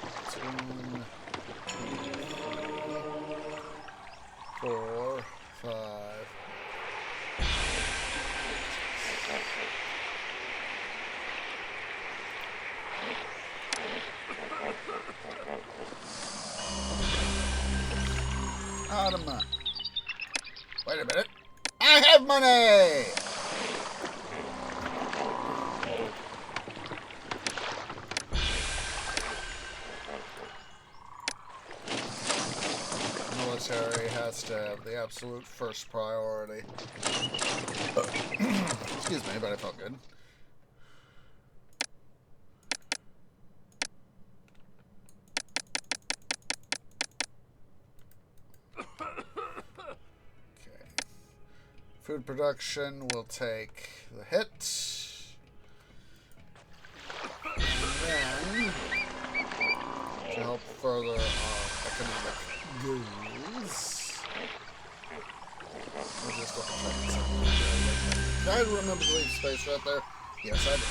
That's 1, 2, 3, 4, 5. Out of money. Wait a minute. I have money! Military has to have the absolute first priority. Excuse me, but I felt good. Food production will take the hit. And then, to help further our economic goals, we'll just double check something. Did I remember to leave space right there? Yes, I did.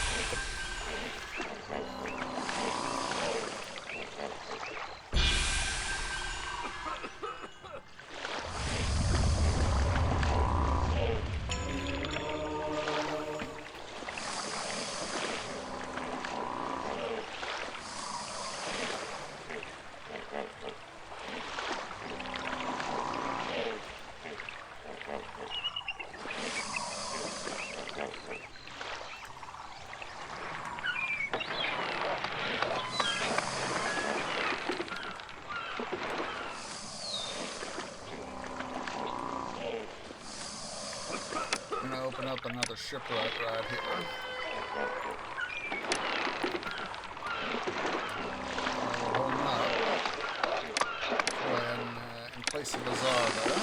Open up another shipwreck right here. Hold up. And place a bazaar there.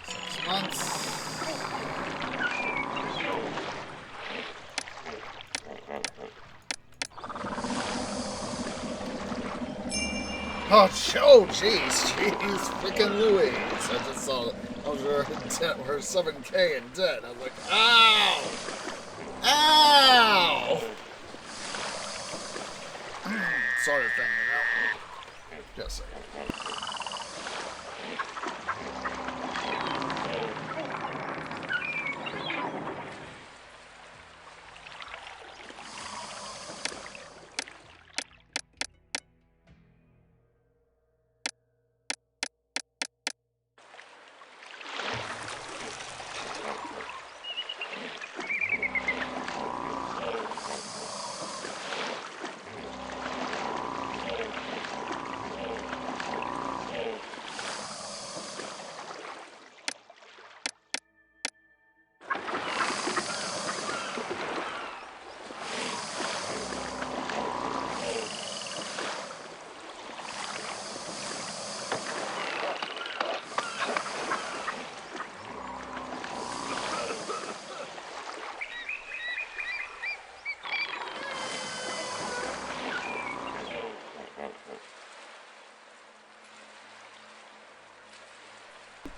6 months. Oh, jeez, freaking Louise. I just saw that. We're 7K in debt. I was like, ow! Ow! Sort of thing, you know? Just saying.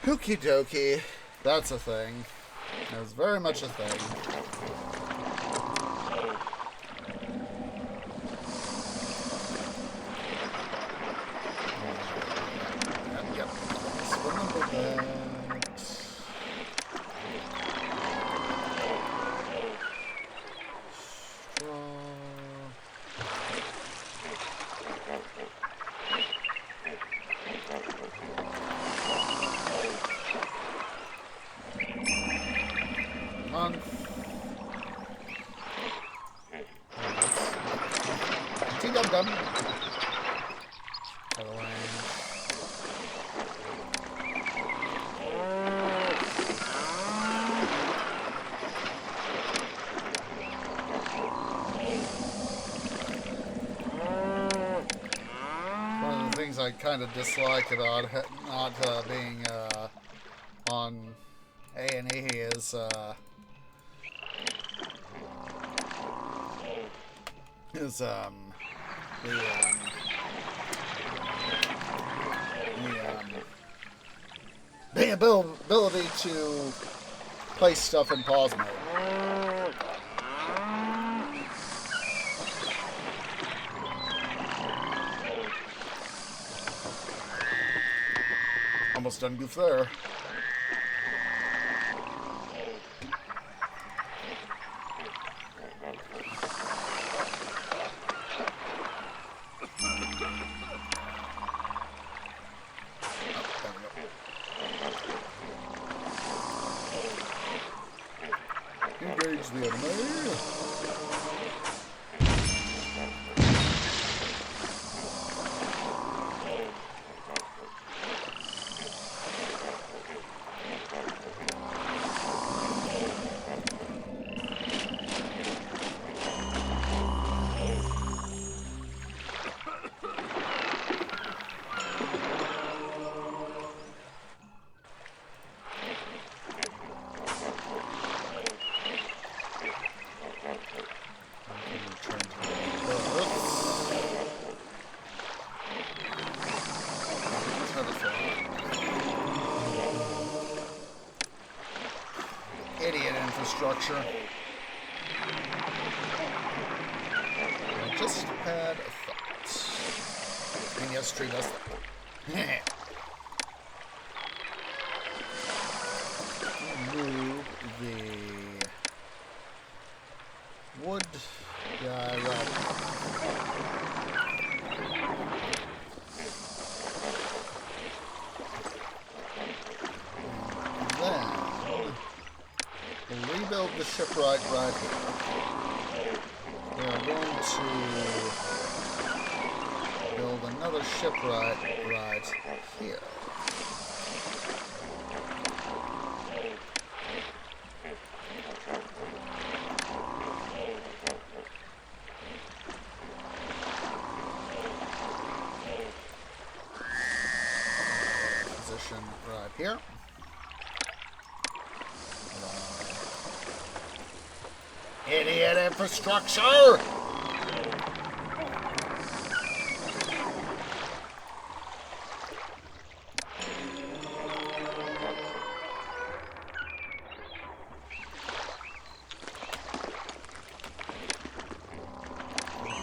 Okie dokie. That's a thing. That's very much a thing. Yep. Let's remember that. kind of dislike about not being on A&E is the ability to place stuff in pause mode. Almost done goof there. Engage the enemy. Idiot infrastructure. I just had a thought. I mean, yes, tree does that. Move the wood guy right. We'll rebuild the shipwright right here. We are going to build another shipwright right here. Position right here. Idiot infrastructure!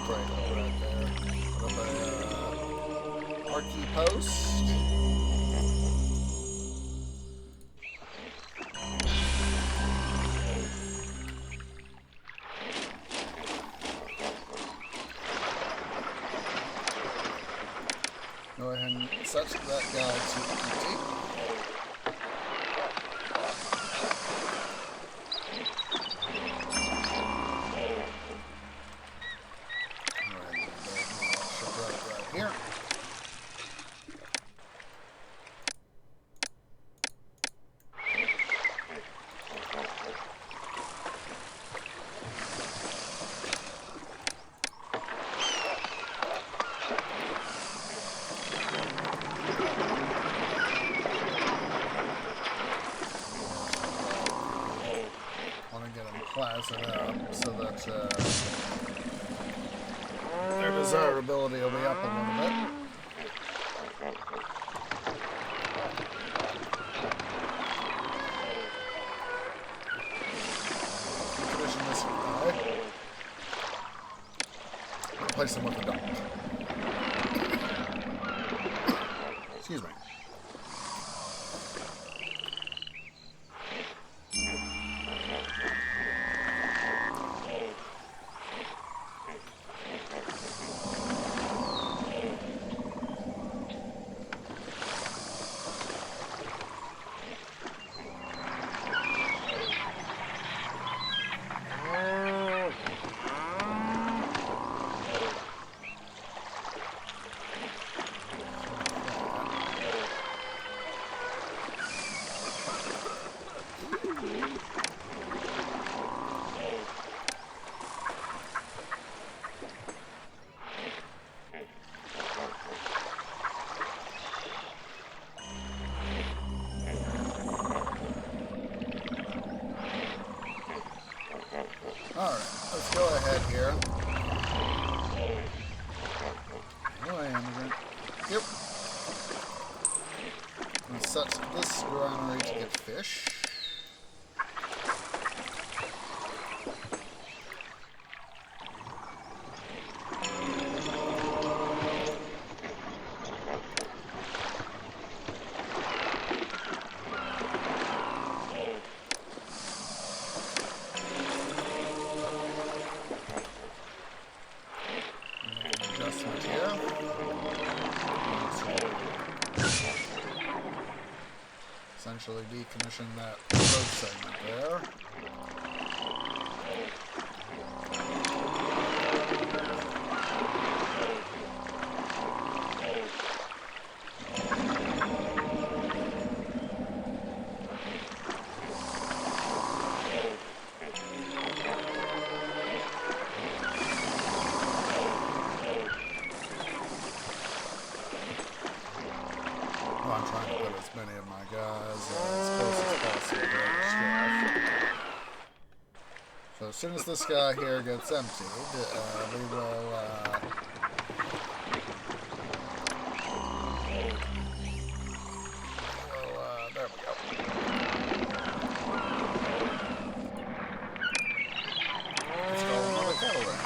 Right there. Put up a marquee post. Go ahead and set that guy to empty. Right here. Class it up so that their desirability will be up a little bit. Commission this guy. Replace him with a dog. Excuse me. here. Oh, I am again. Yep. I'm going to set this granary to get fish. Adjustment here. Essentially decommission that road segment there. Well, I'm trying to put as many of my guys as close as possible to their stuff. So as soon as this guy here gets emptied, we will there we go. Let's go another cattle ranch.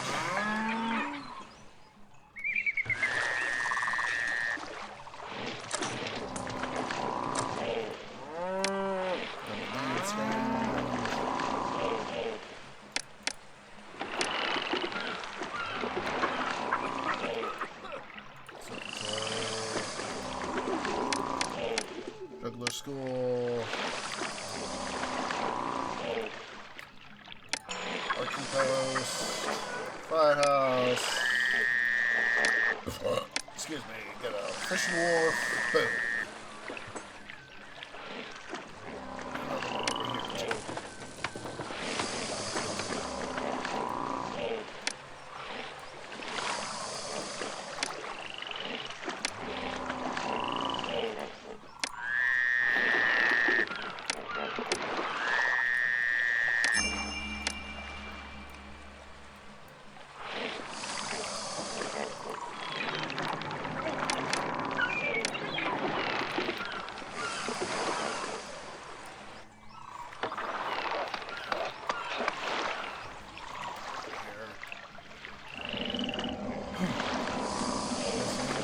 Juggler school. Arching post. Firehouse. Excuse me. Get a fishing wharf. Boom. Another one over here too.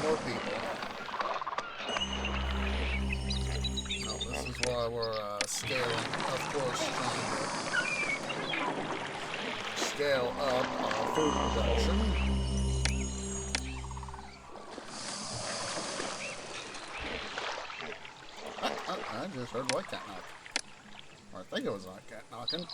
More people. Now, this is why we're scaling, of course, trying to scale up our food production. I just heard white cat knock. Or I think it was white cat knocking.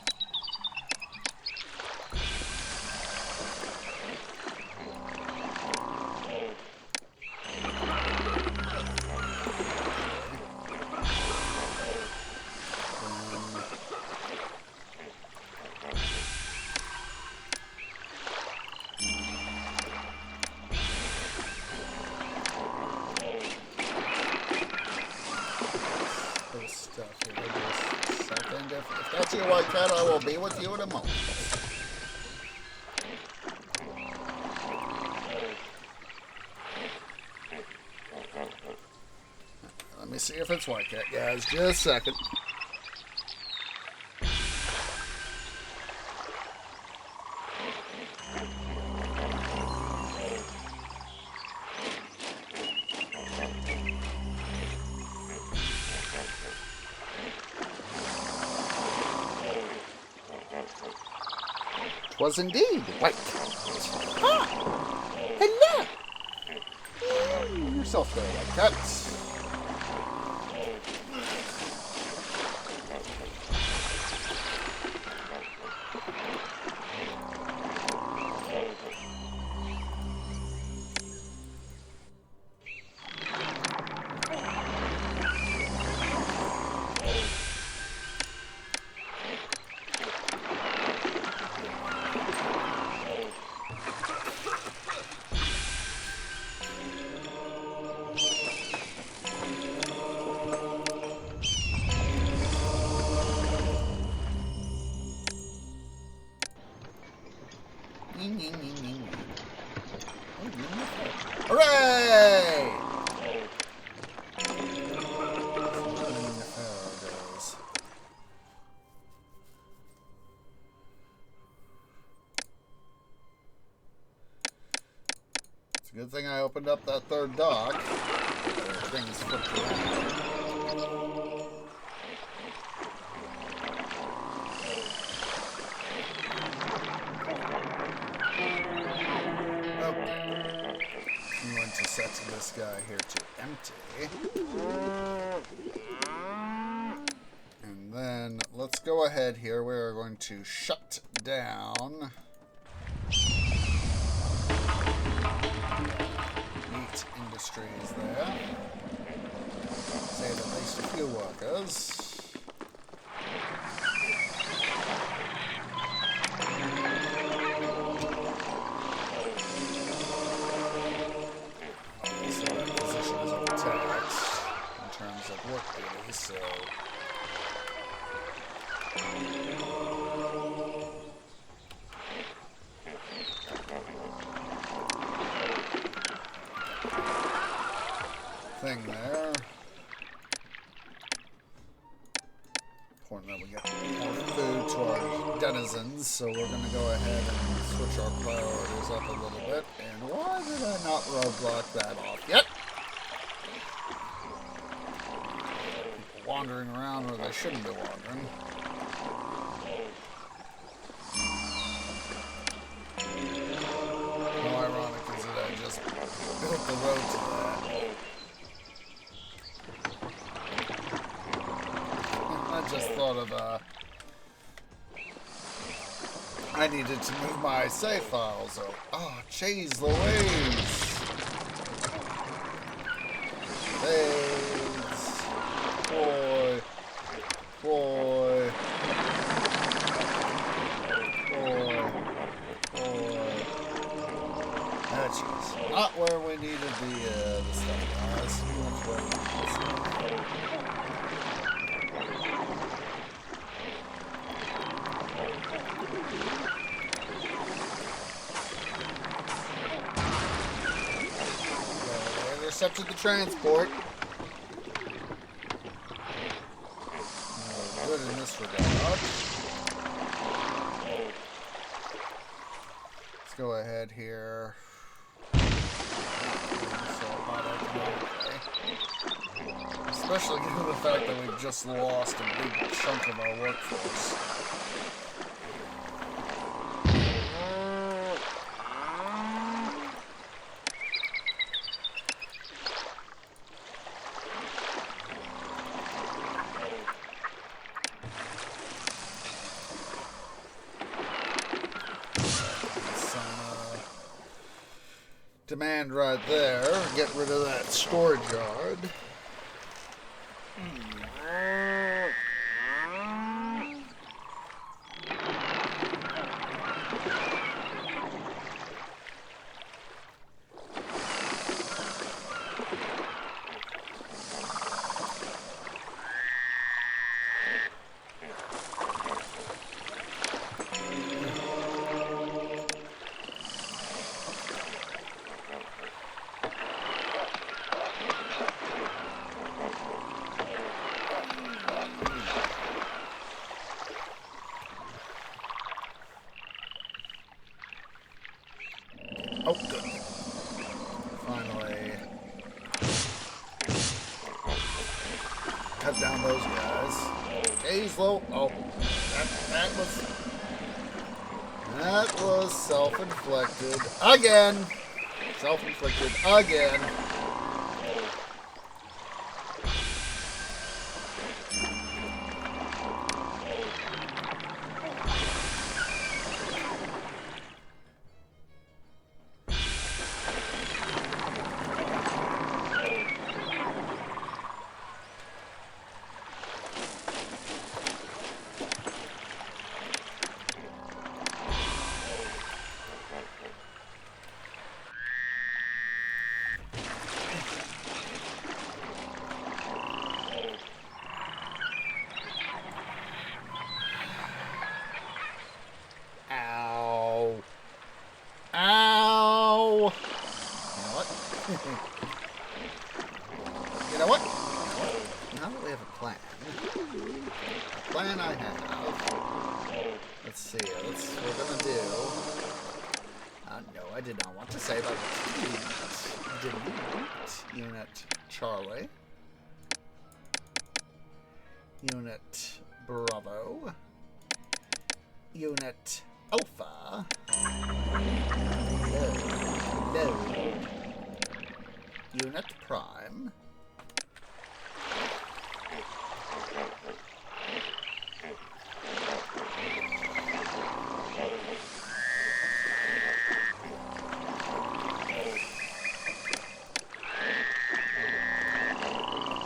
If that's your white cat, I will be with you in a moment. Let me see if it's white cat, guys. Just a second. Was indeed white. Ah! Hello! Yourself there, white cat. opened up that third dock. Things flipped around. Okay. I'm going to set this guy here to empty. And then let's go ahead here. We're going to shut down meat industries there. Save at least a few workers. So that position is overtaxed in terms of work duties, so thing there. Important that we get more food to our denizens, so we're going to go ahead and switch our priorities up a little bit. And why did I not roadblock that off yet? People wandering around where they shouldn't be wandering. How ironic is it I just built the road to that? I just thought of, I needed to move my save files. Oh, jeez Louise. Saves. Boy. Boy. Boy. Boy. Ah, jeez. Not where we needed the stuff, guys. Not where we needed the stuff. Intercepted the transport. Good in this regard. Let's go ahead here. So hot economically. Especially given the fact that we've just lost a big chunk of our workforce. Demand right there. Get rid of that storage yard. Oh, good. Finally. Cut down those guys. Hazel. Oh, that was self-inflicted. Again. Self-inflicted again. You know what? Now that we have a plan. The plan I have. Let's see. We're gonna do. I don't know. I did not want to say that. Unit Charlie. Unit Bravo. Unit Alpha. Load. Unit Prime.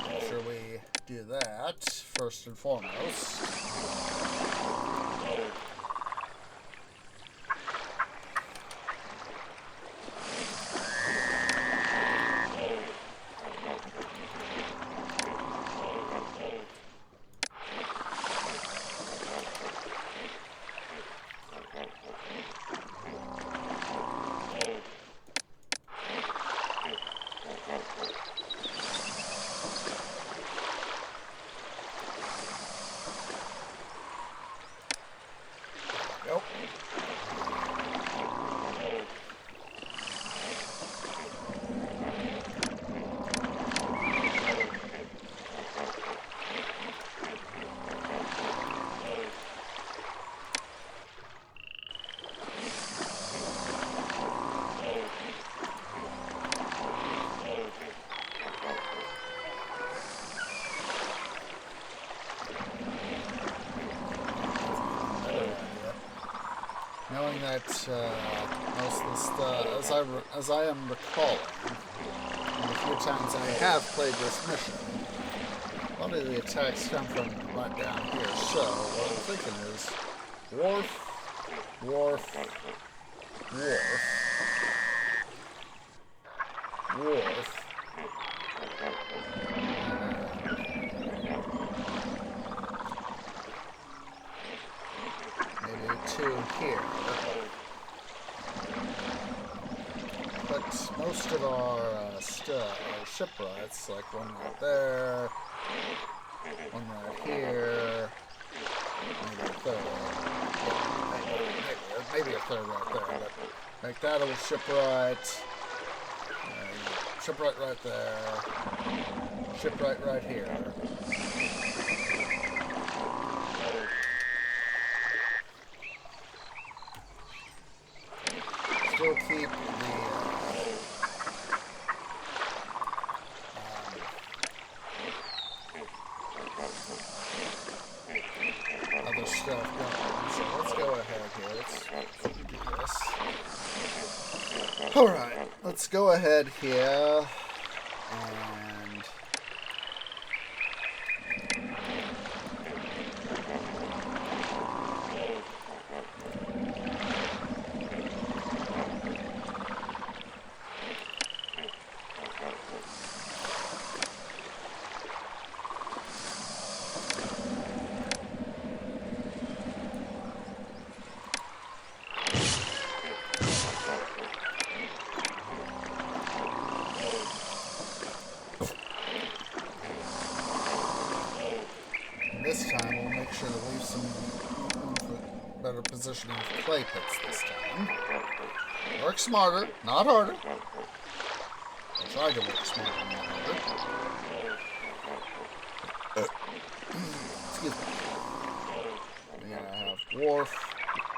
Make sure we do that first and foremost. Nope. Knowing that most of the stuff, as I am recalling, and the few times I have played this mission, a lot of the attacks come from right down here. So what I'm thinking is wharf, wharf, wharf, wharf. Maybe two here. But most of our shipwrights, like one right there, one right here, maybe a third. Maybe a third right there. But make that a shipwright. Shipwright right there. Shipwright right here. Still keep the other stuff going. So let's go ahead here. Let's do this. Alright, let's go ahead here and this time we'll make sure to leave some better positioning of clay pits this time. Work smarter, not harder. I'll try to work smarter, not harder. Excuse me. We're gonna have wharf,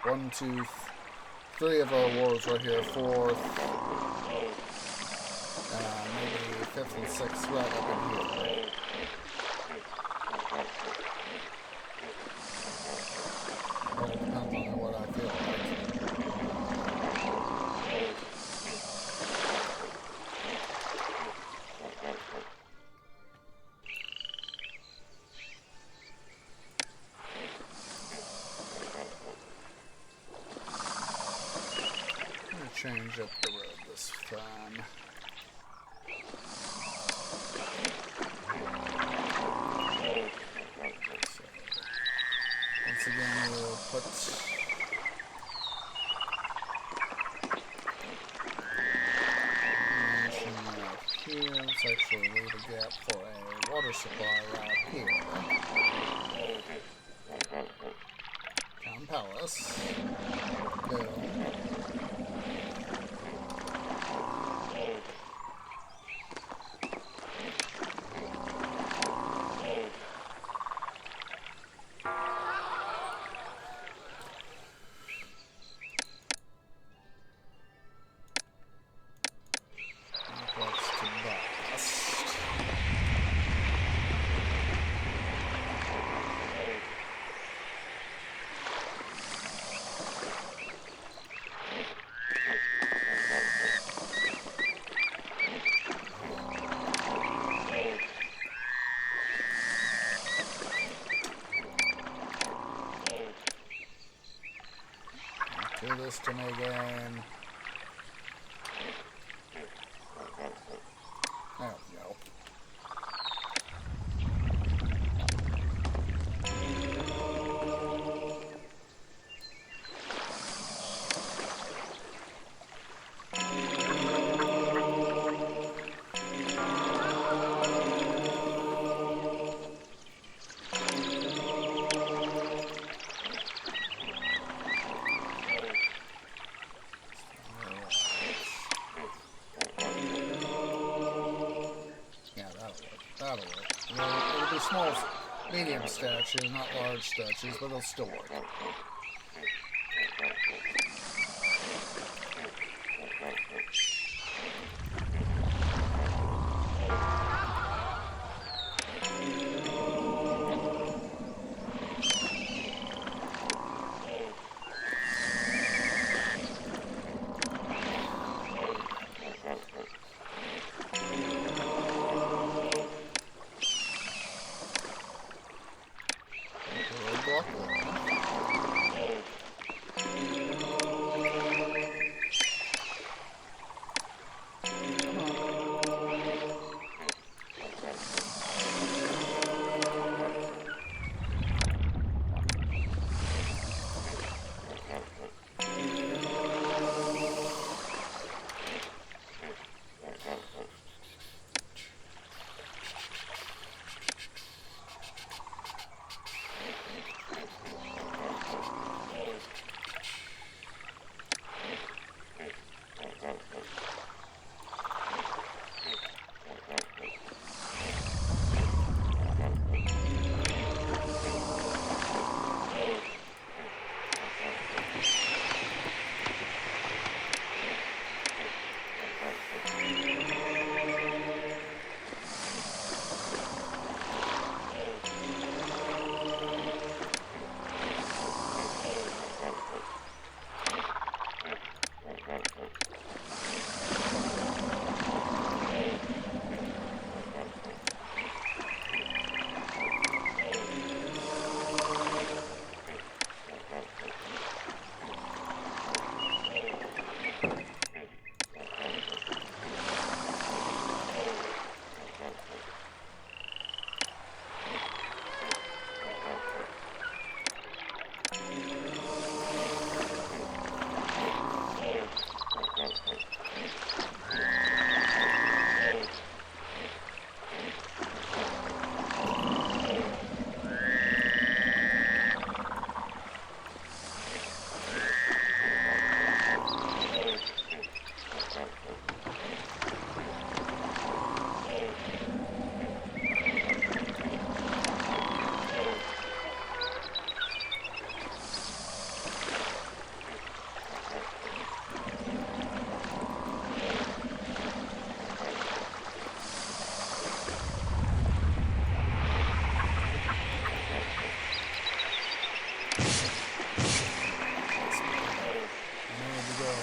1, 2, 3 of our wharves right here, 4th, maybe 5th and 6th right up in here. Well, it depends on what I feel like. I'm going to change up the road this time. Once again, we'll put here. Let's actually leave a gap for a water supply right here. Town Palace. Boom. do this to me again. There we go. That'll work. It'll be small, medium statues, not large statues, but it'll still work.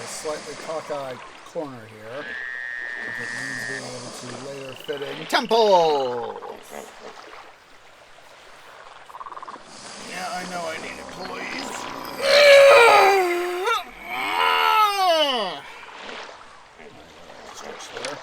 Slightly cockeyed corner here. If it means being able to later fit in temples. Yeah, I know I need employees. Stretch there.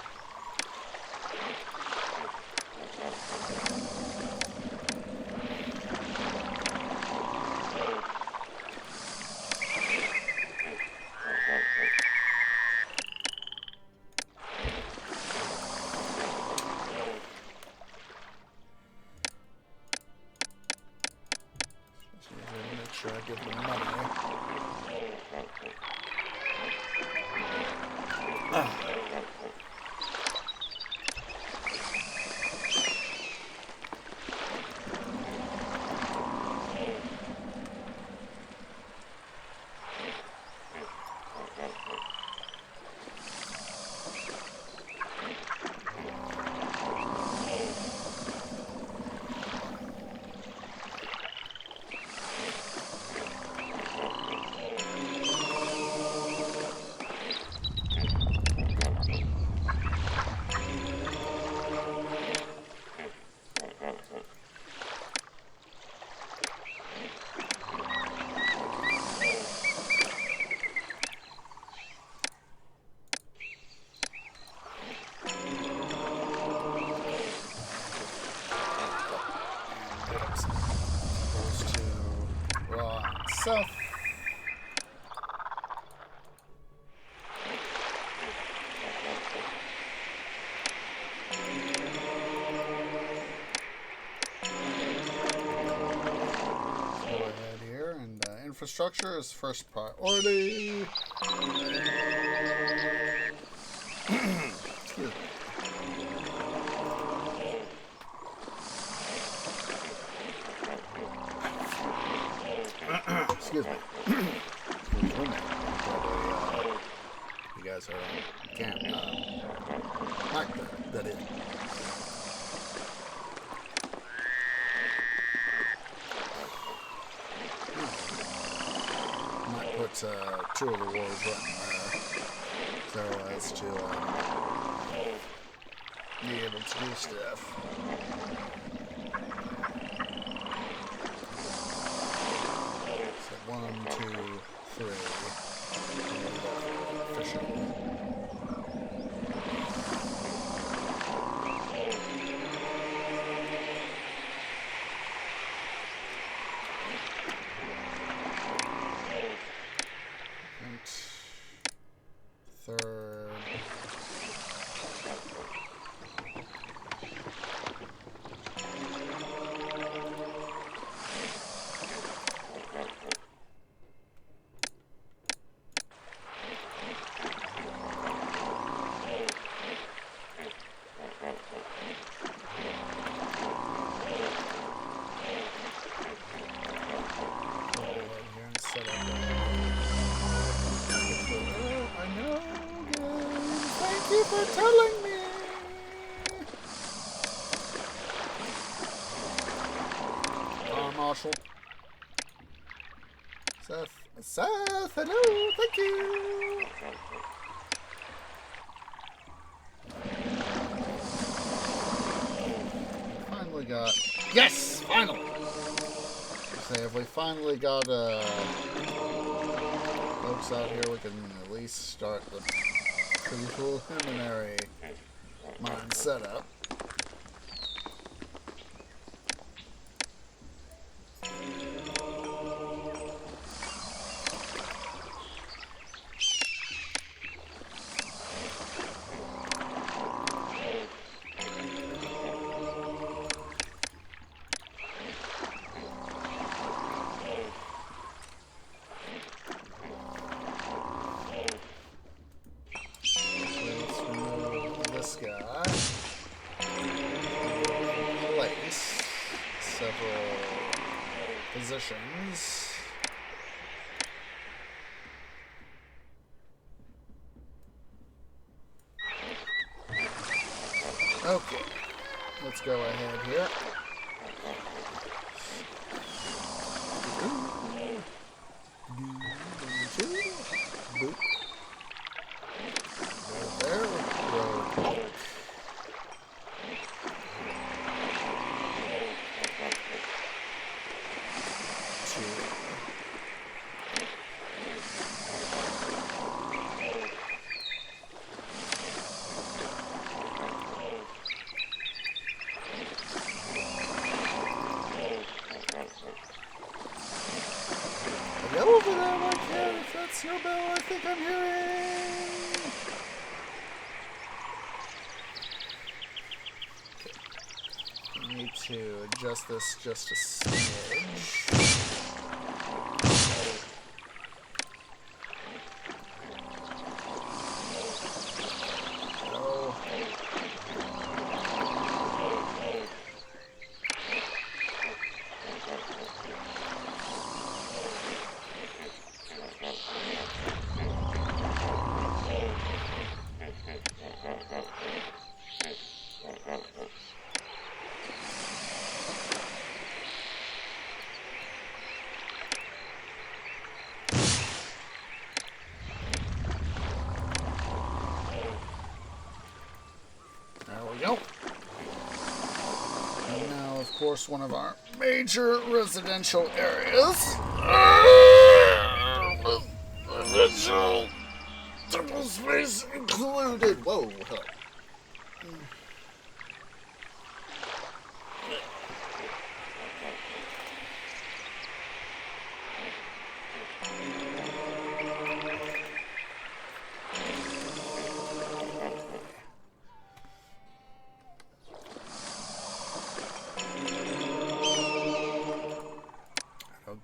south. Infrastructure is first priority. Excuse me. You guys are on camera. Mic that is. Put two of the wars button there so as to be able to do stuff. So 1, 2, 3. Official. Third. For telling me. Marshal. Seth, hello, thank you. Finally got, yes, finally. Say if we finally got folks out here, we can at least start the preliminary mine setup. Positions. Okay, let's go ahead here. Boop. There. Over there, my cat, if that's your bell, I think I'm hearing. Okay. I need to adjust this just a smidge. Of course, one of our major residential areas. Residential double space included. Whoa.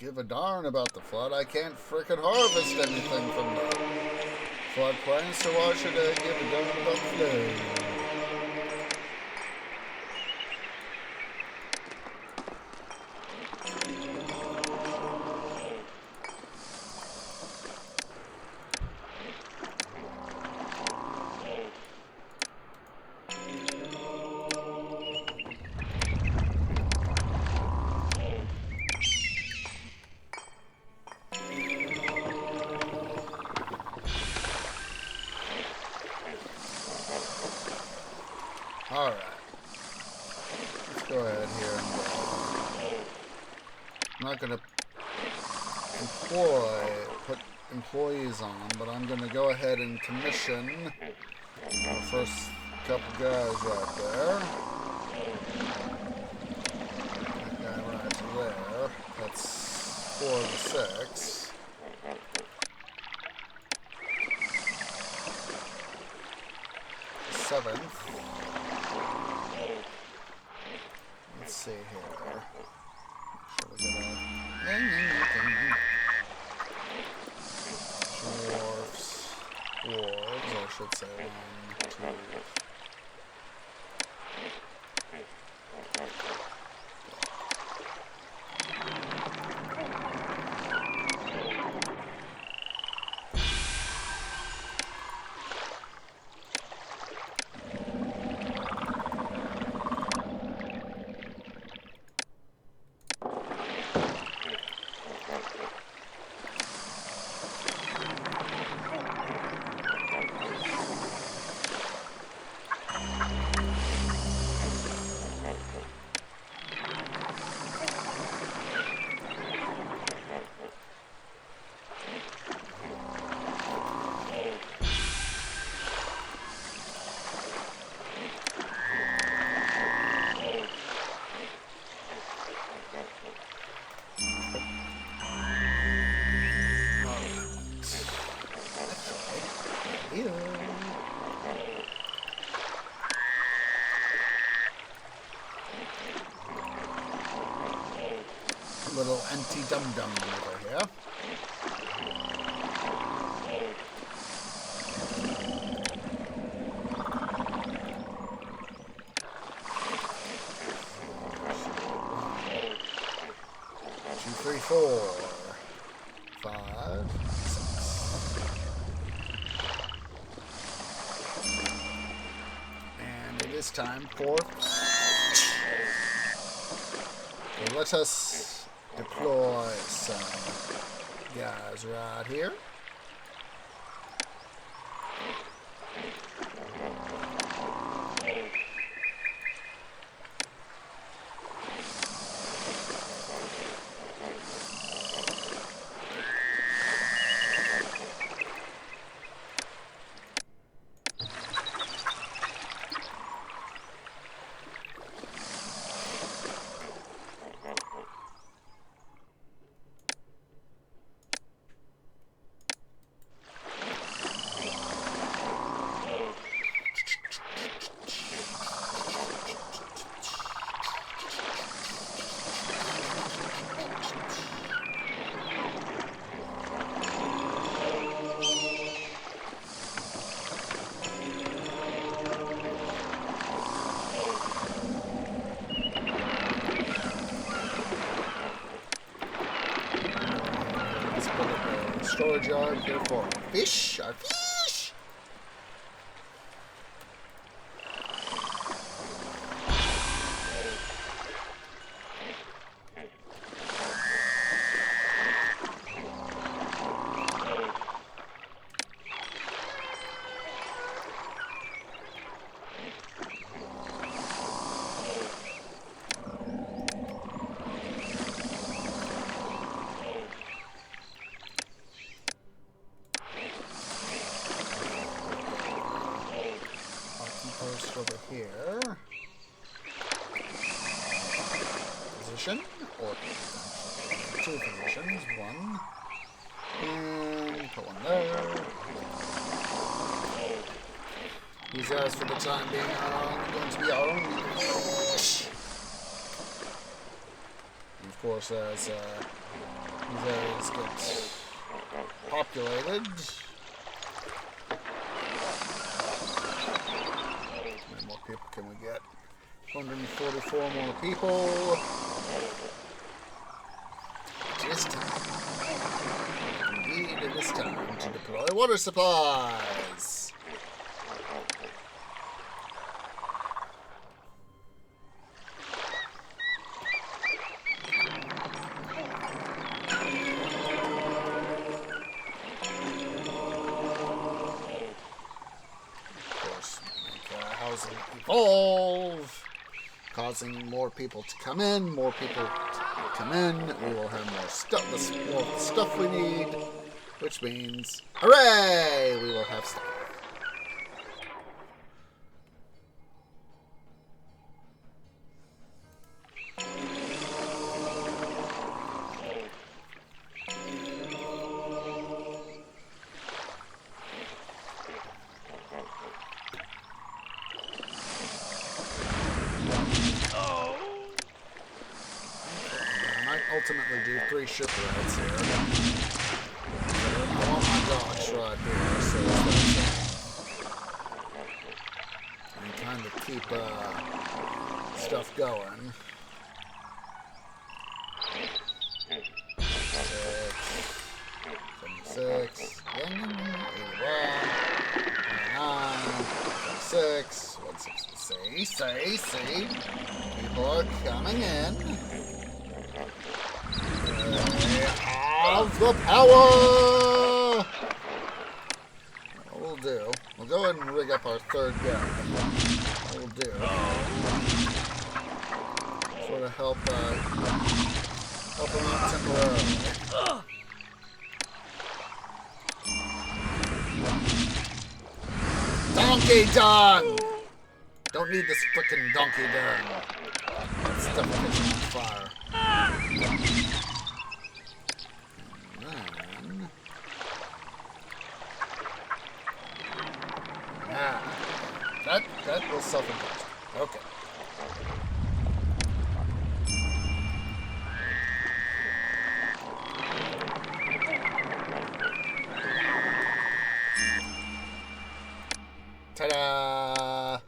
give a darn about the flood. I can't frickin' harvest anything from the floodplain, so why should I give a darn about the flood? Alright. Let's go ahead here and I'm not going to put employees on, but I'm going to go ahead and commission the first couple guys right there. That guy right there. That's 4 of the 6. Seventh. Let's see here. Make sure we get dwarves, I should say. 1, 2. Little anti-dum-dum over here. Two, 3, 4, 5, 6. And it is time for... So let us deploy some guys right here. Storage yard here for fish. Our fish! Over here. Position, or 2 positions, 1, and put 1 there. These guys for the time being are going to be our own. And of course, as These areas get populated. How many more people can we get? 144 more people. It is time. Indeed, it is time to deploy water supplies. Housing evolve, causing more people to come in. More people to come in, we will have more stuff. More stuff we need, which means, hooray! We will have stuff. Ultimately do 3 ship rides here. I want my docks right here, so and kind of keep stuff going. 76, 81, 96, 160. See, people are coming in. Of the power! What we'll do, we'll go ahead and rig up our 3rd gun. What we'll do, sort of help them out temporarily. Donkey dung! Don't need this frickin' donkey dung. That stuff catching on fire. That was self-imposed. Okay. Ta-da!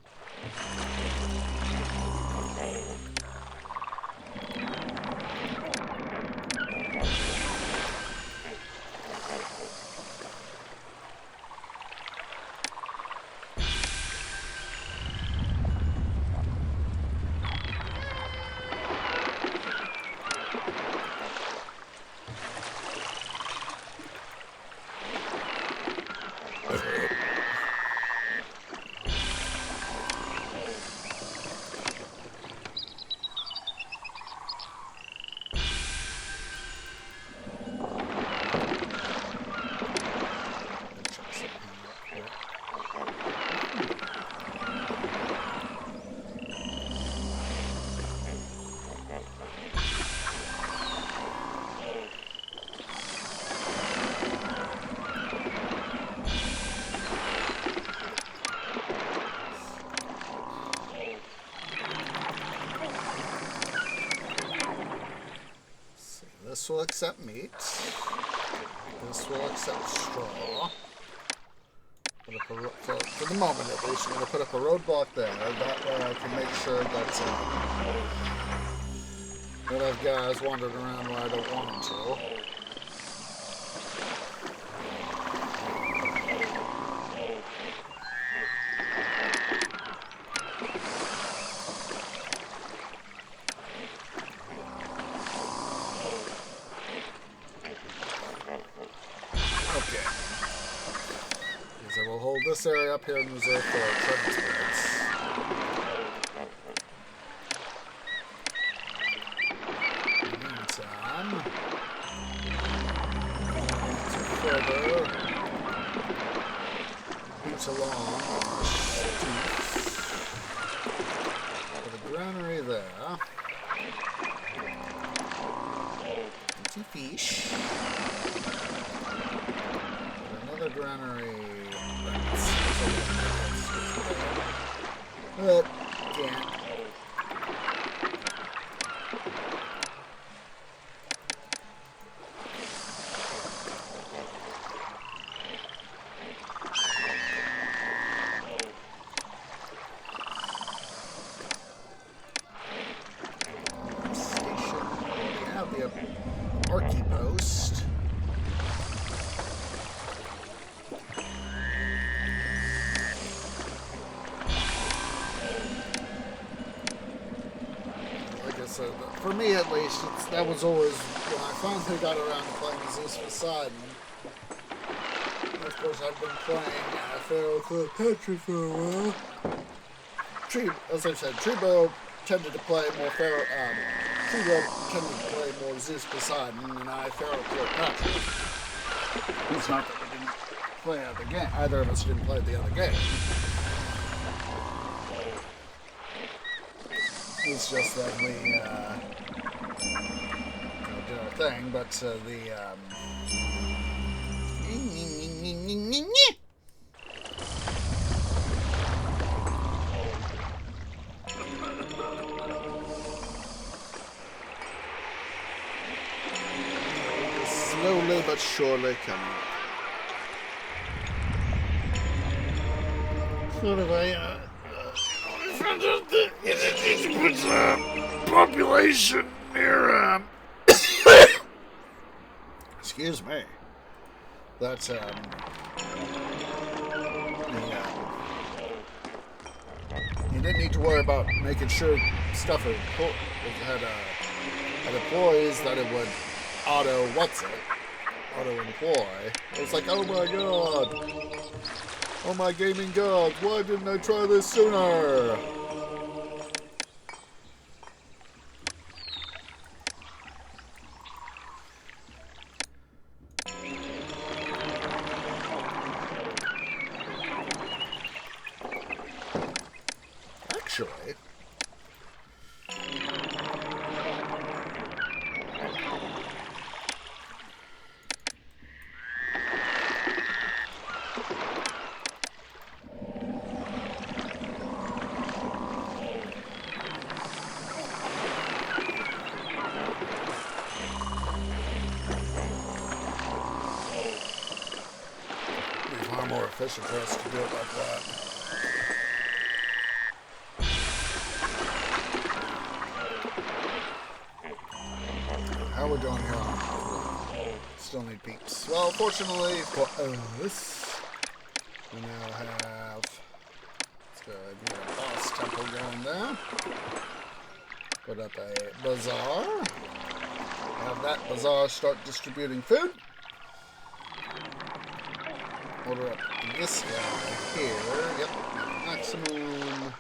This will accept meat. This will accept straw. For the moment, at least, I'm going to put up a roadblock there. That way I can make sure that I've guys wandering around where I don't want them to. This area up here in reserve for transports. In the meantime, to further boot along for the granary there. Empty fish. Another granary. But, yeah. Archie Post. Like I said, for me at least, that was always when I finally got around to playing Zeus Poseidon. Of course, I've been playing Pharaoh Cleopatra for a while. As I said, Trebo tended to play more Pharaoh. Trebo tended to play more Zeus Poseidon, and I Pharaoh Cleopatra. It's not that we didn't play the game. Either of us didn't play the other game. It's just that we did our thing, but slowly but surely coming. Sort of found out that Egypt's population near excuse me. That's you didn't need to worry about making sure stuff had employees that it would auto employ. It's like, oh my god, oh my gaming gods, why didn't I try this sooner? Actually, it'd be far more efficient for us to do it like that. How we're doing here on still need peeps. Well, fortunately for us, we now have, let's go ahead and get a boss temple going there. Put up a bazaar. Have that bazaar start distributing food. Order up this guy here. Yep, maximum.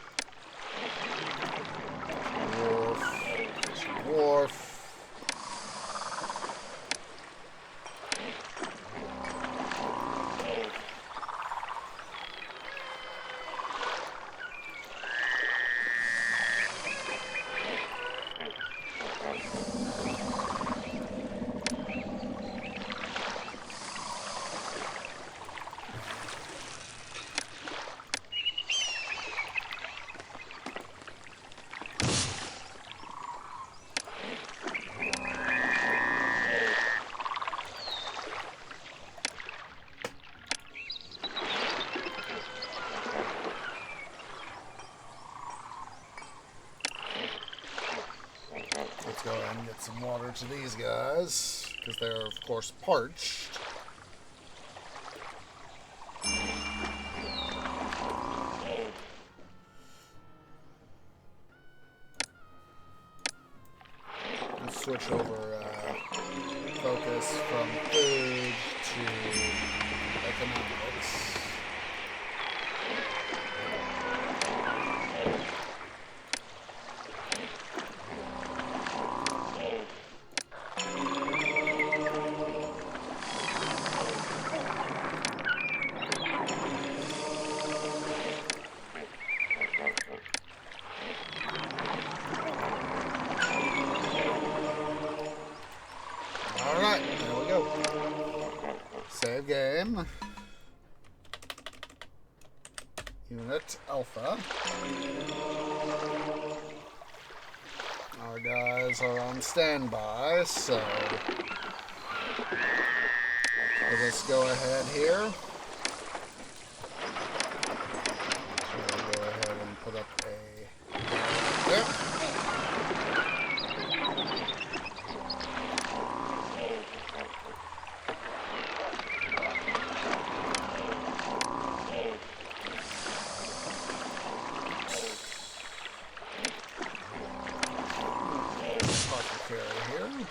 Wharf. Let's go ahead and get some water to these guys, because they're, of course, parched. Let's switch over focus from food to economics. Alright, there we go. Save game. Unit Alpha. Our guys are on standby, so let's go ahead here. We'll go ahead and put up a there. carry here.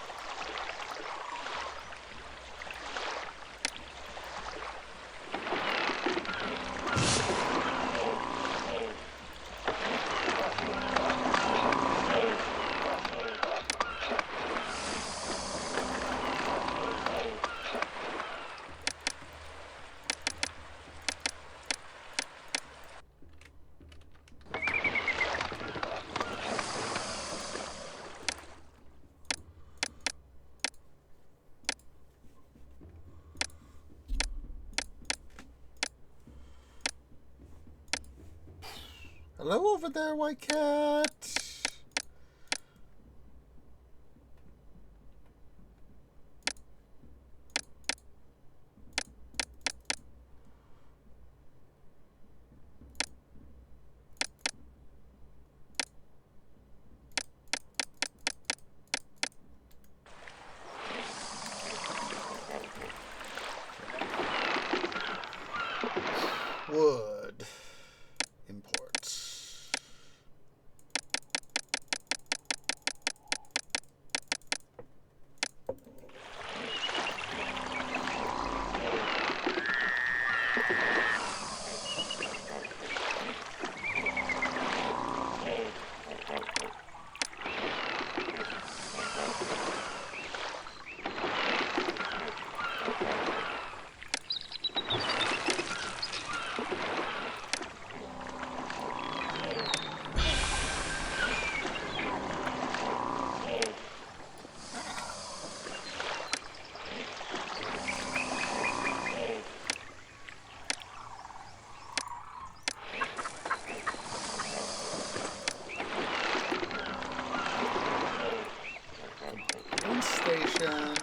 Hello over there, White Cat. Wood. Imports. Station.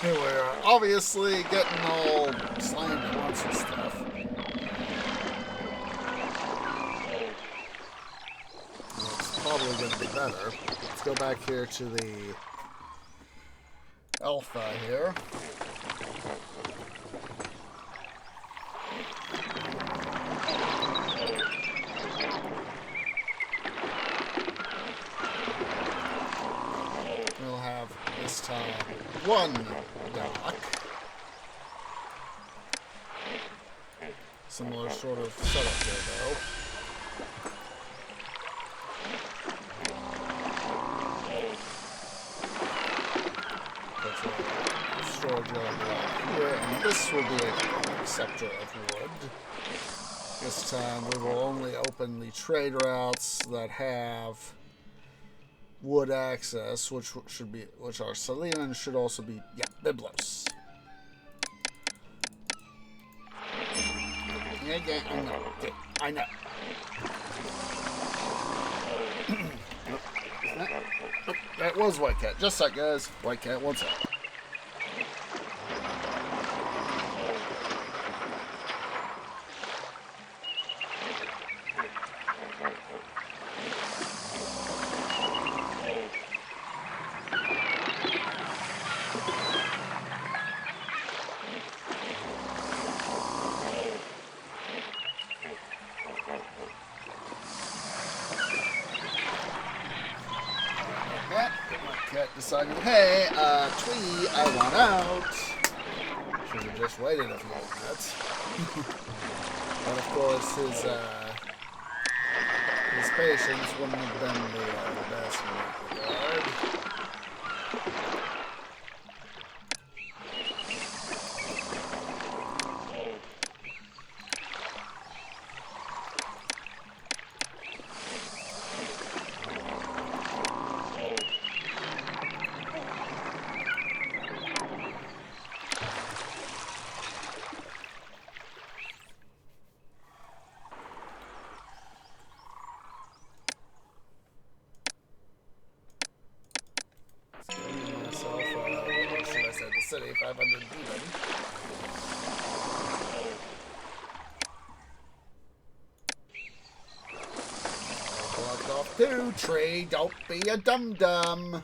We're obviously getting all slammed once and stuff. It's probably going to be better. Let's go back here to the alpha here. We'll have this time one dock. Similar sort of setup here, though. That's a storage area here, and this will be a sector of wood. This time we will only open the trade routes that have wood access, which are Salinan, should also be, yeah, Byblos. Yeah, I know. Okay, I know. That was White Cat. Just a sec, guys. White Cat, one sec. decided, hey, Twee, I want out. Should have just waited a few minutes. But of course, his patience wouldn't have been the best in that regard. City, 500 demon. Blocked off too, tree. Don't be a dum-dum.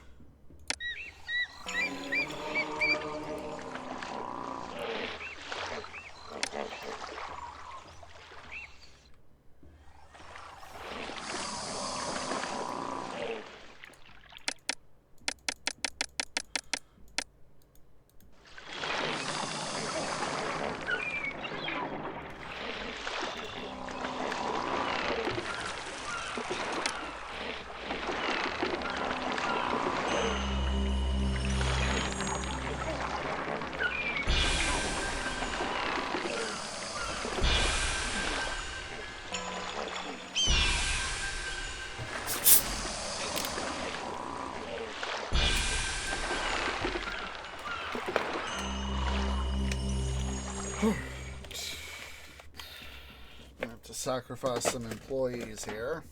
I have to sacrifice some employees here.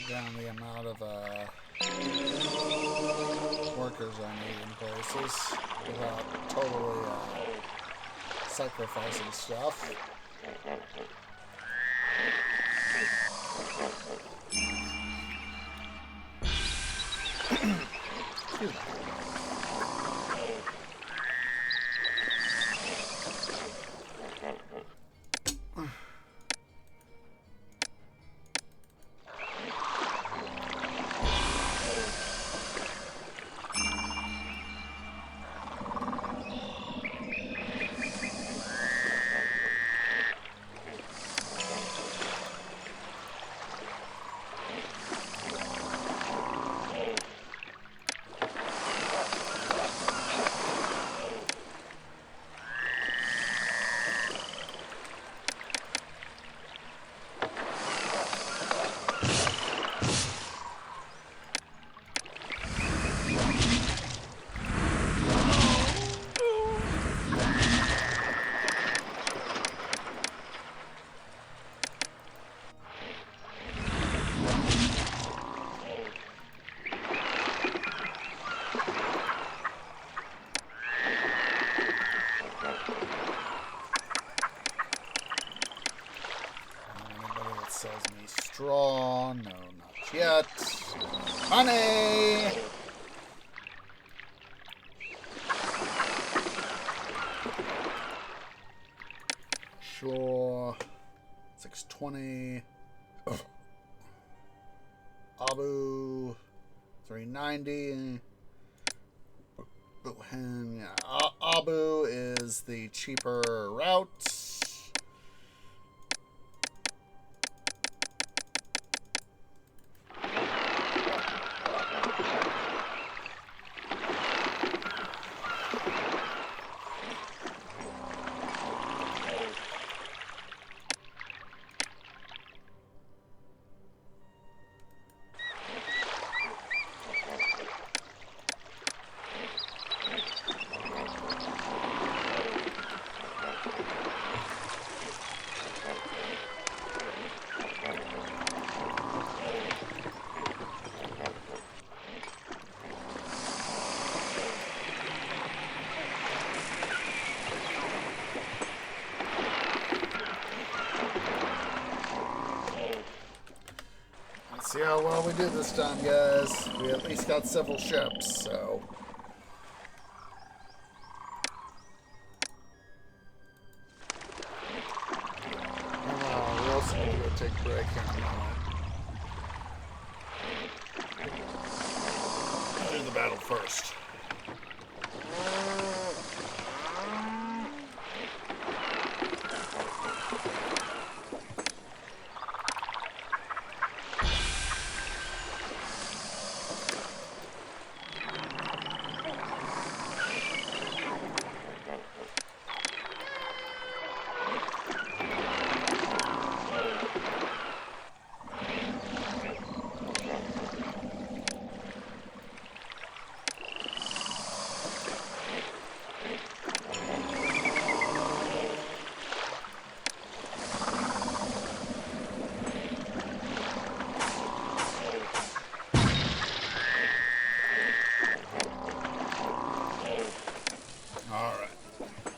Down the amount of workers I need in places without totally sacrificing stuff. Excuse me. Sells me straw. No, not yet. Money! Sure. 620. Ugh. Abu. 390. Yeah. Abu is the cheaper route. see how well we do this time, guys. We at least got several ships, so... we also need to go take a break here in a moment. I'll do the battle first.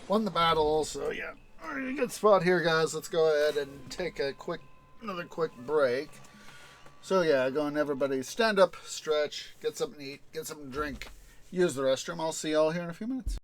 Won the battle, so yeah, we're in a good spot here, guys. Let's go ahead and take another quick break. So yeah, go and everybody stand up, stretch, get something to eat, get something to drink, use the restroom. I'll see y'all here in a few minutes.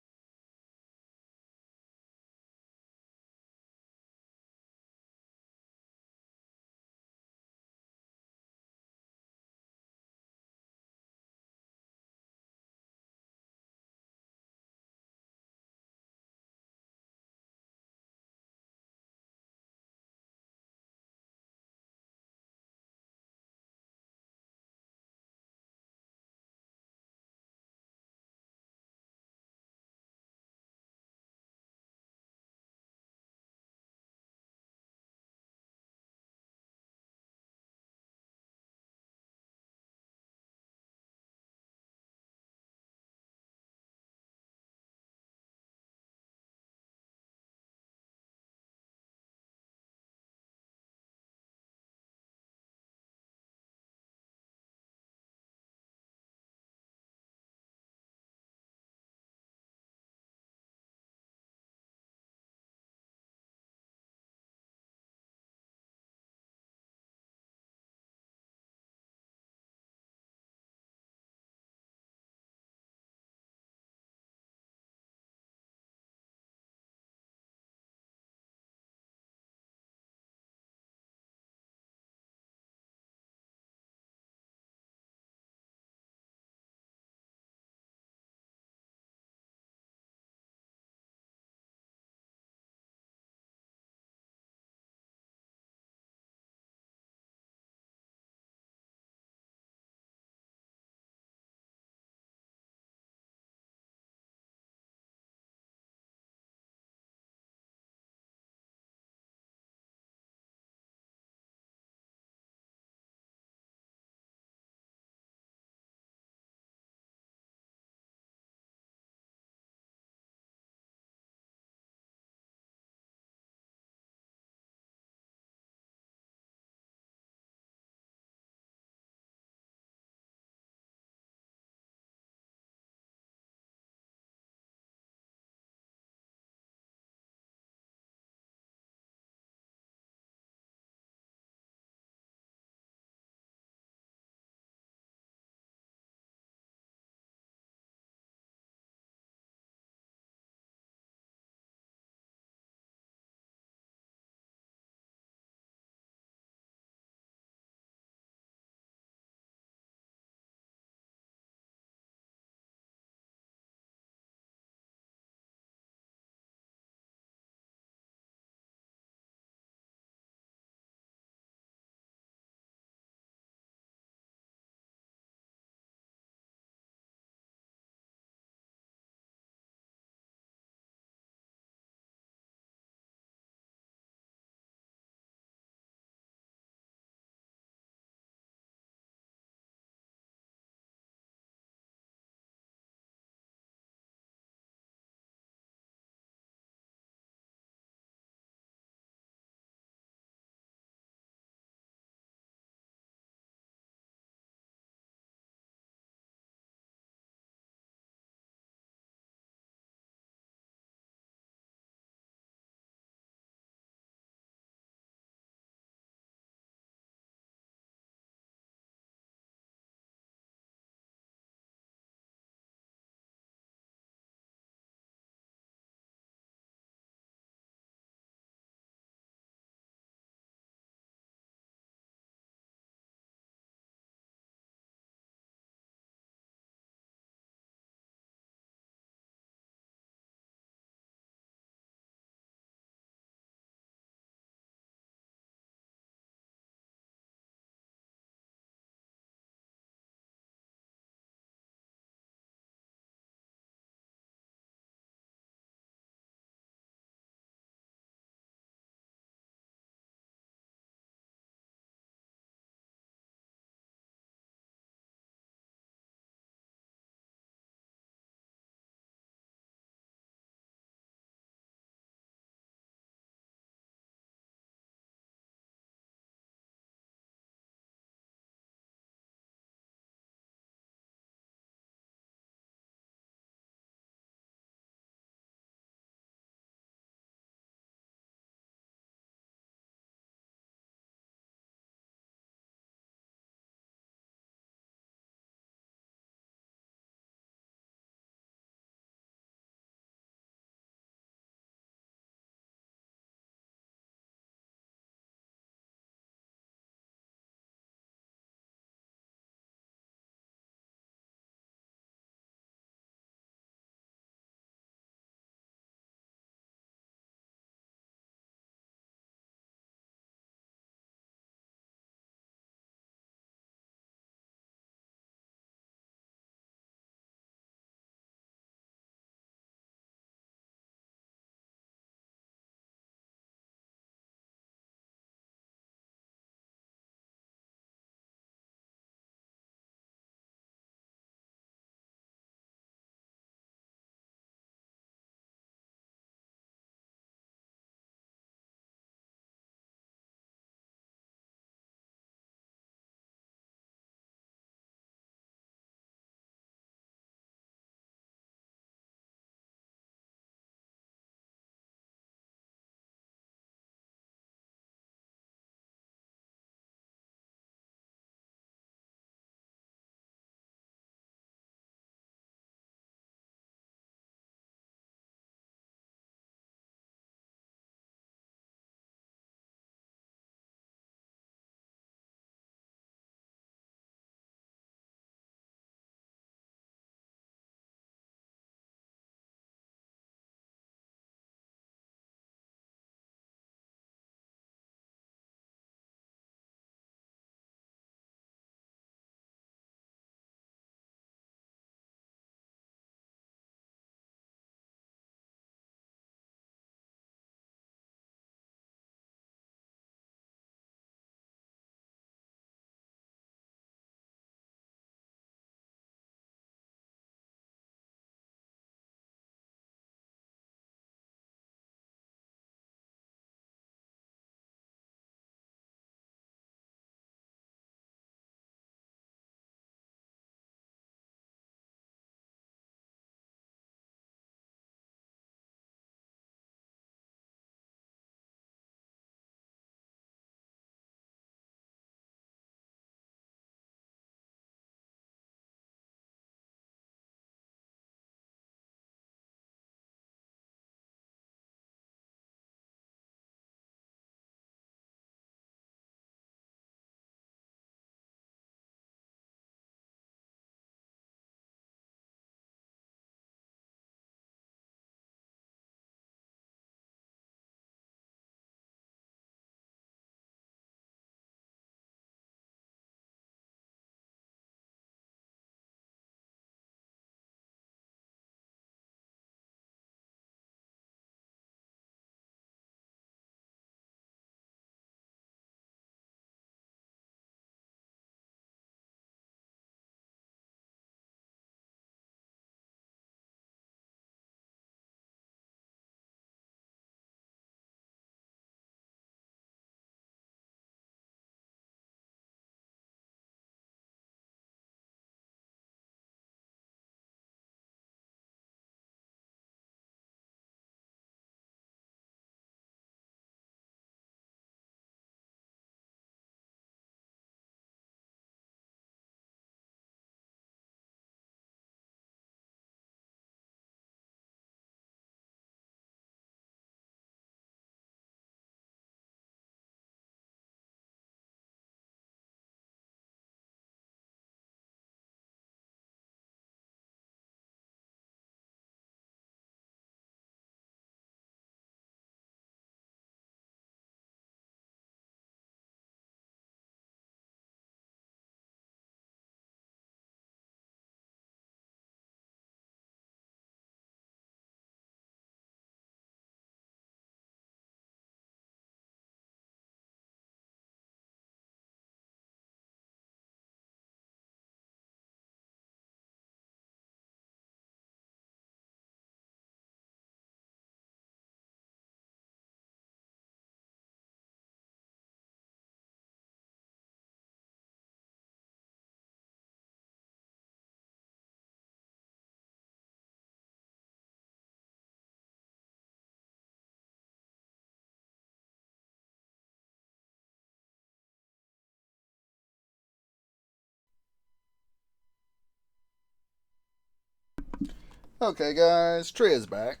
Okay, guys, Tree is back,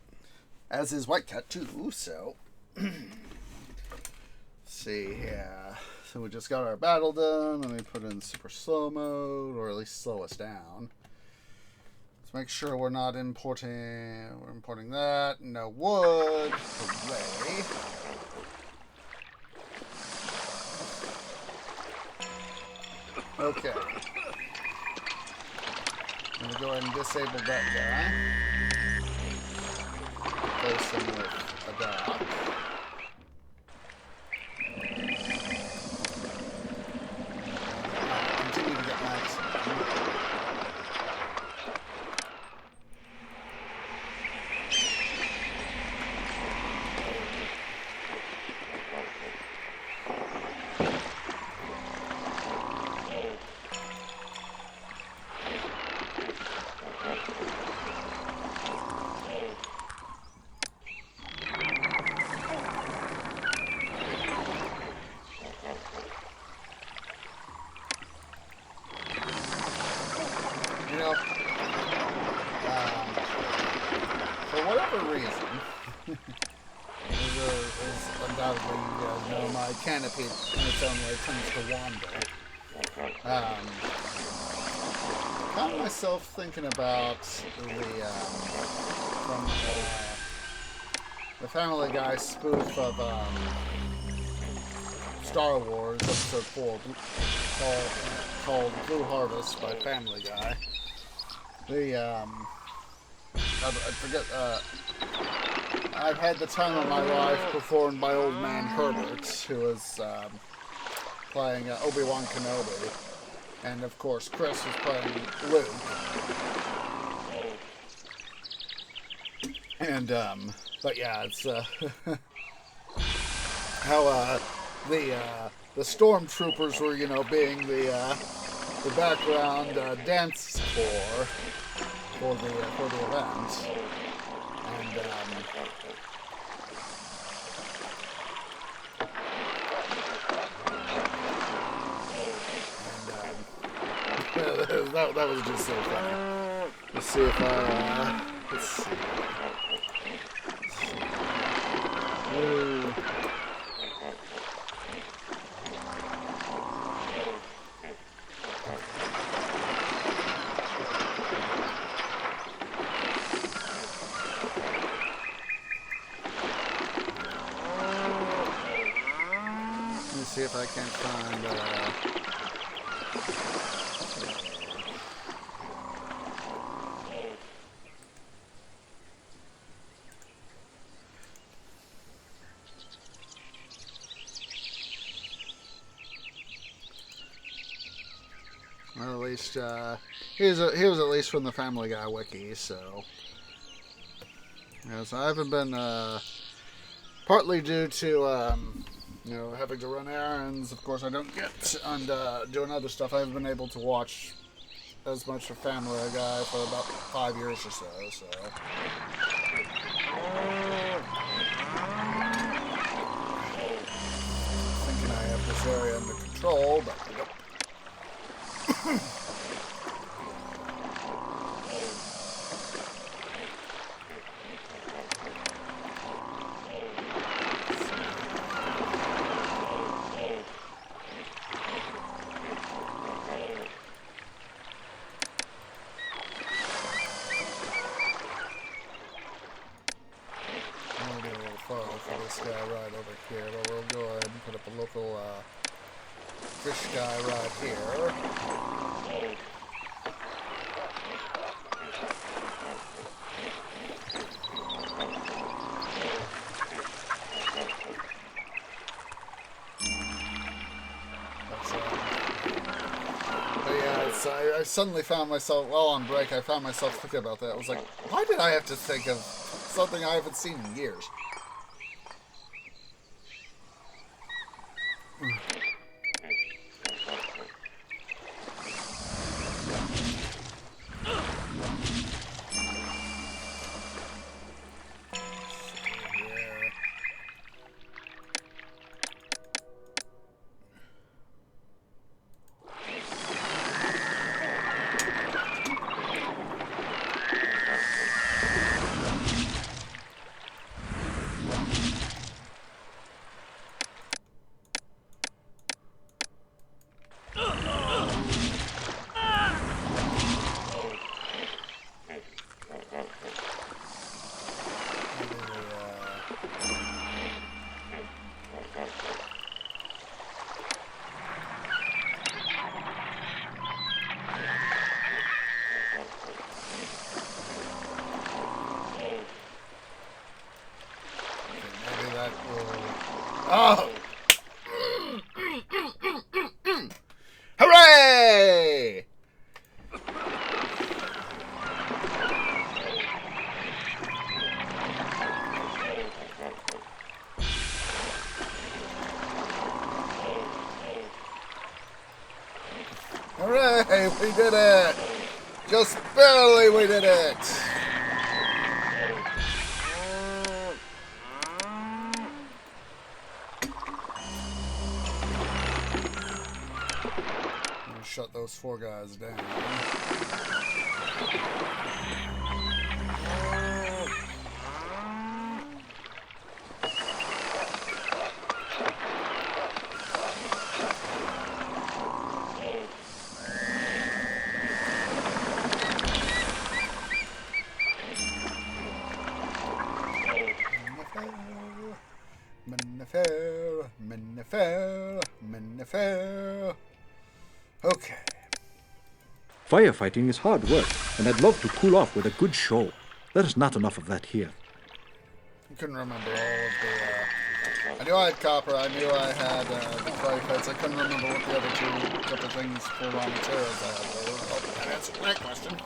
as is White Cat too. So, let's see here. So we just got our battle done. Let me put in super slow mode, or at least slow us down. Let's make sure we're not importing. We're importing that. No wood. Hooray. Okay. I'm going to go ahead and disable that guy. Replace him with a dock. Continue to get maximum. You know, for whatever reason, as undoubtedly you guys know, my canopy in its own way tends to wander. Found myself thinking about the Family Guy spoof of Star Wars Episode 4 called Blue Harvest by Family Guy. I forget, I've had the time of my life performed by old man Herbert, who was playing Obi-Wan Kenobi. And of course, Chris was playing Luke. And, but yeah, it's, how, the stormtroopers were, you know, being the background dance for the event, and that was just so funny. Let's see if let's see. Ooh. See if I can't find well, at least he was at least from the Family Guy wiki, so yeah, so I haven't been partly due to you know, having to run errands. Of course, I don't get and doing other stuff. I haven't been able to watch as much of Family Guy for about 5 years or so. Thinking I have this area under control, but nope. For this guy right over here, but we'll go ahead and put up a local fish guy right here. But yeah, I suddenly found myself, while on break, I found myself thinking about that. I was like, why did I have to think of something I haven't seen in years? Hooray! Hooray! We did it! Just barely we did it! Shut those 4 guys down. Sneferu. Okay. Firefighting is hard work, and I'd love to cool off with a good show. There's not enough of that here. I couldn't remember all of the... I knew I had copper, I knew I had the clay pits. I couldn't remember what the other 2 couple things for raw materials I had. Oh, that answered that question.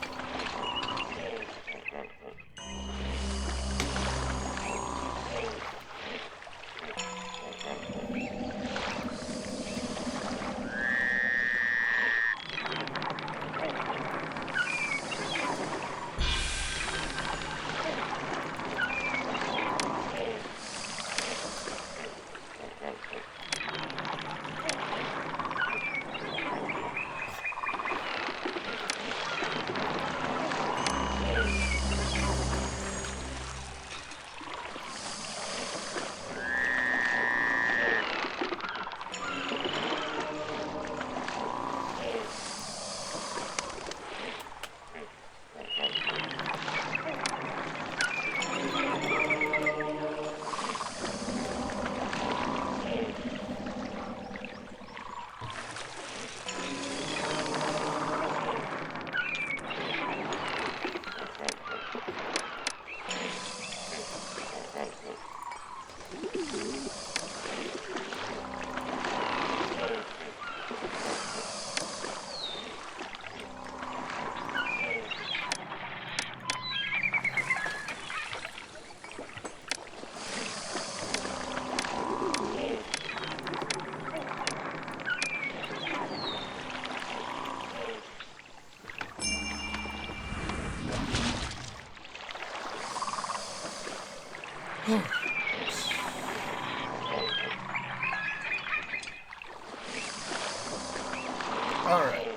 Alright.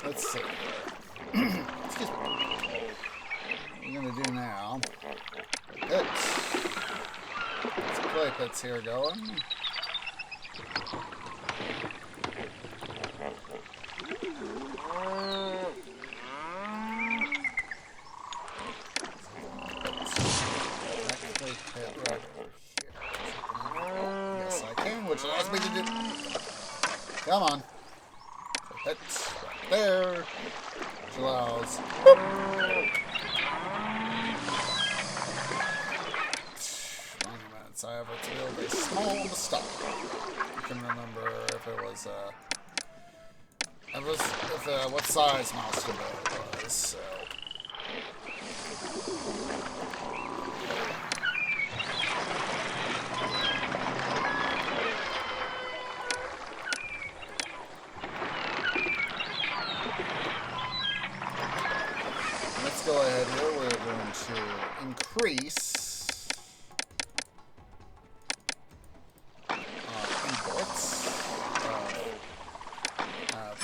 Let's see. Excuse me. What I'm going to do now... Let's clay pits here going. Yes, I can, which allows me to do... Come on. That's right there. Which allows... 90 minutes. I have to build a small stop. You can remember if it was, what size mouse to build it was, so... Let's go ahead here. We're going to increase imports of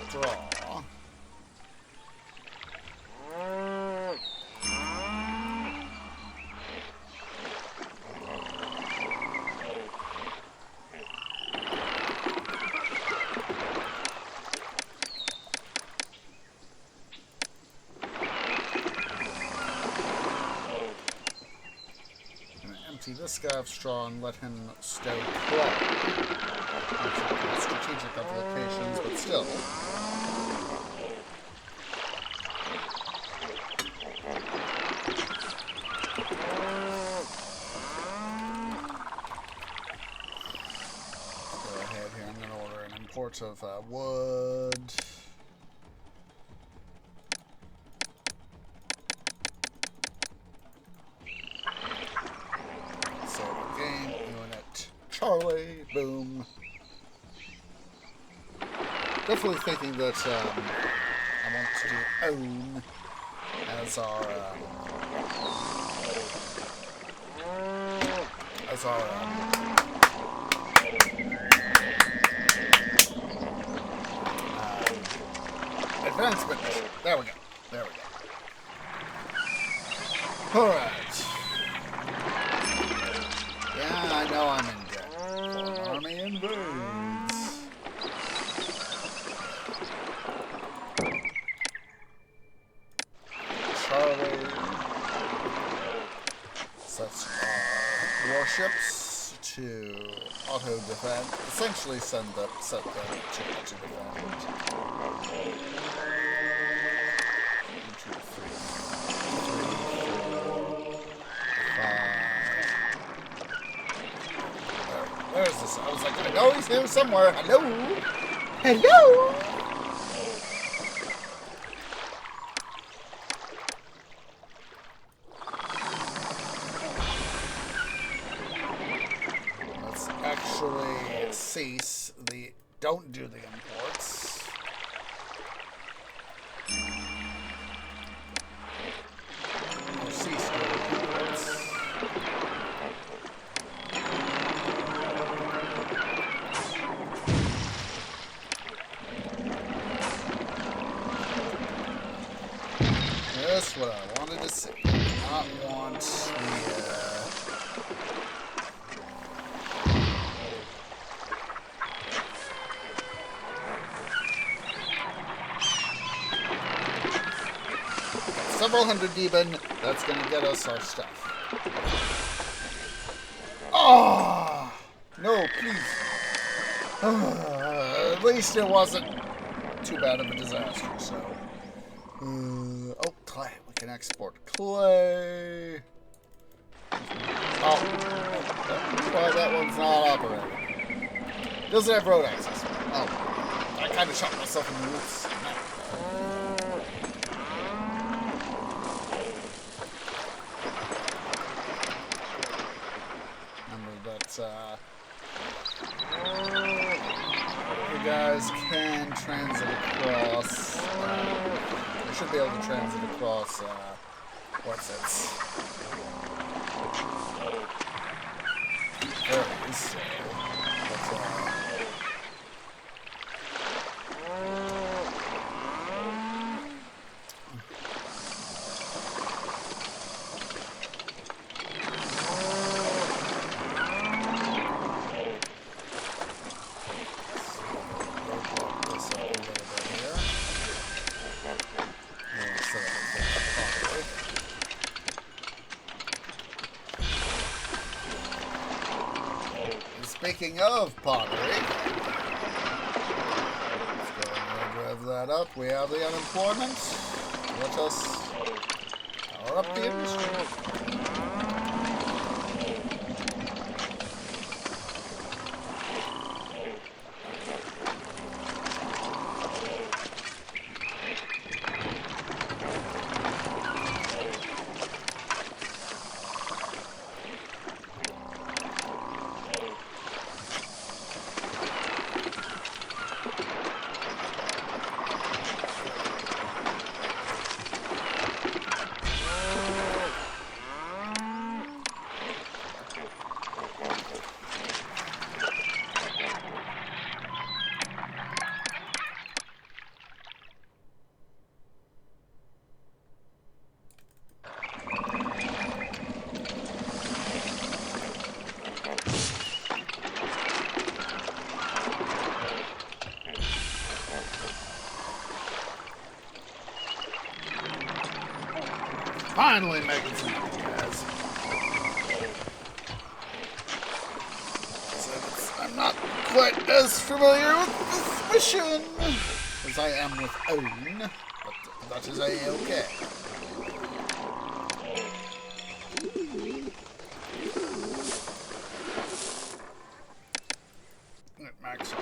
straw. Empty this guy of straw and let him stow clay. Strategic of locations, but still. Let's go ahead here. I'm going to order an import out of wood. So game unit Charlie, boom. Definitely thinking that I want to do own as our advancement mission. There we go. There we go. Alright. Yeah, I know I'm in debt. Foreign army invades. Charlie sets our warships to auto-defend. Essentially set them to defend. 1, 2, 3, 4, 5. Where is this? I was like, I know he's here somewhere. Hello? Hello? Let's actually cease the... Don't do the imports. Or cease doing the imports. That's what I wanted to see. Not want the, several hundred demon. That's gonna get us our stuff. Oh no, please. At least it wasn't too bad of a disaster. So, oh, clay. We can export clay. Oh, that's why that one's not operating. Doesn't have road access. Oh, I kind of shot myself in the roots. You guys can transit across. We should be able to transit across. What's it? There it is. Speaking of pottery, let's go and rev that up. We have the unemployment. Let us power up the industry. Finally making some money, guys. So I'm not quite as familiar with this mission as I am with Own, but that is A-okay. Max.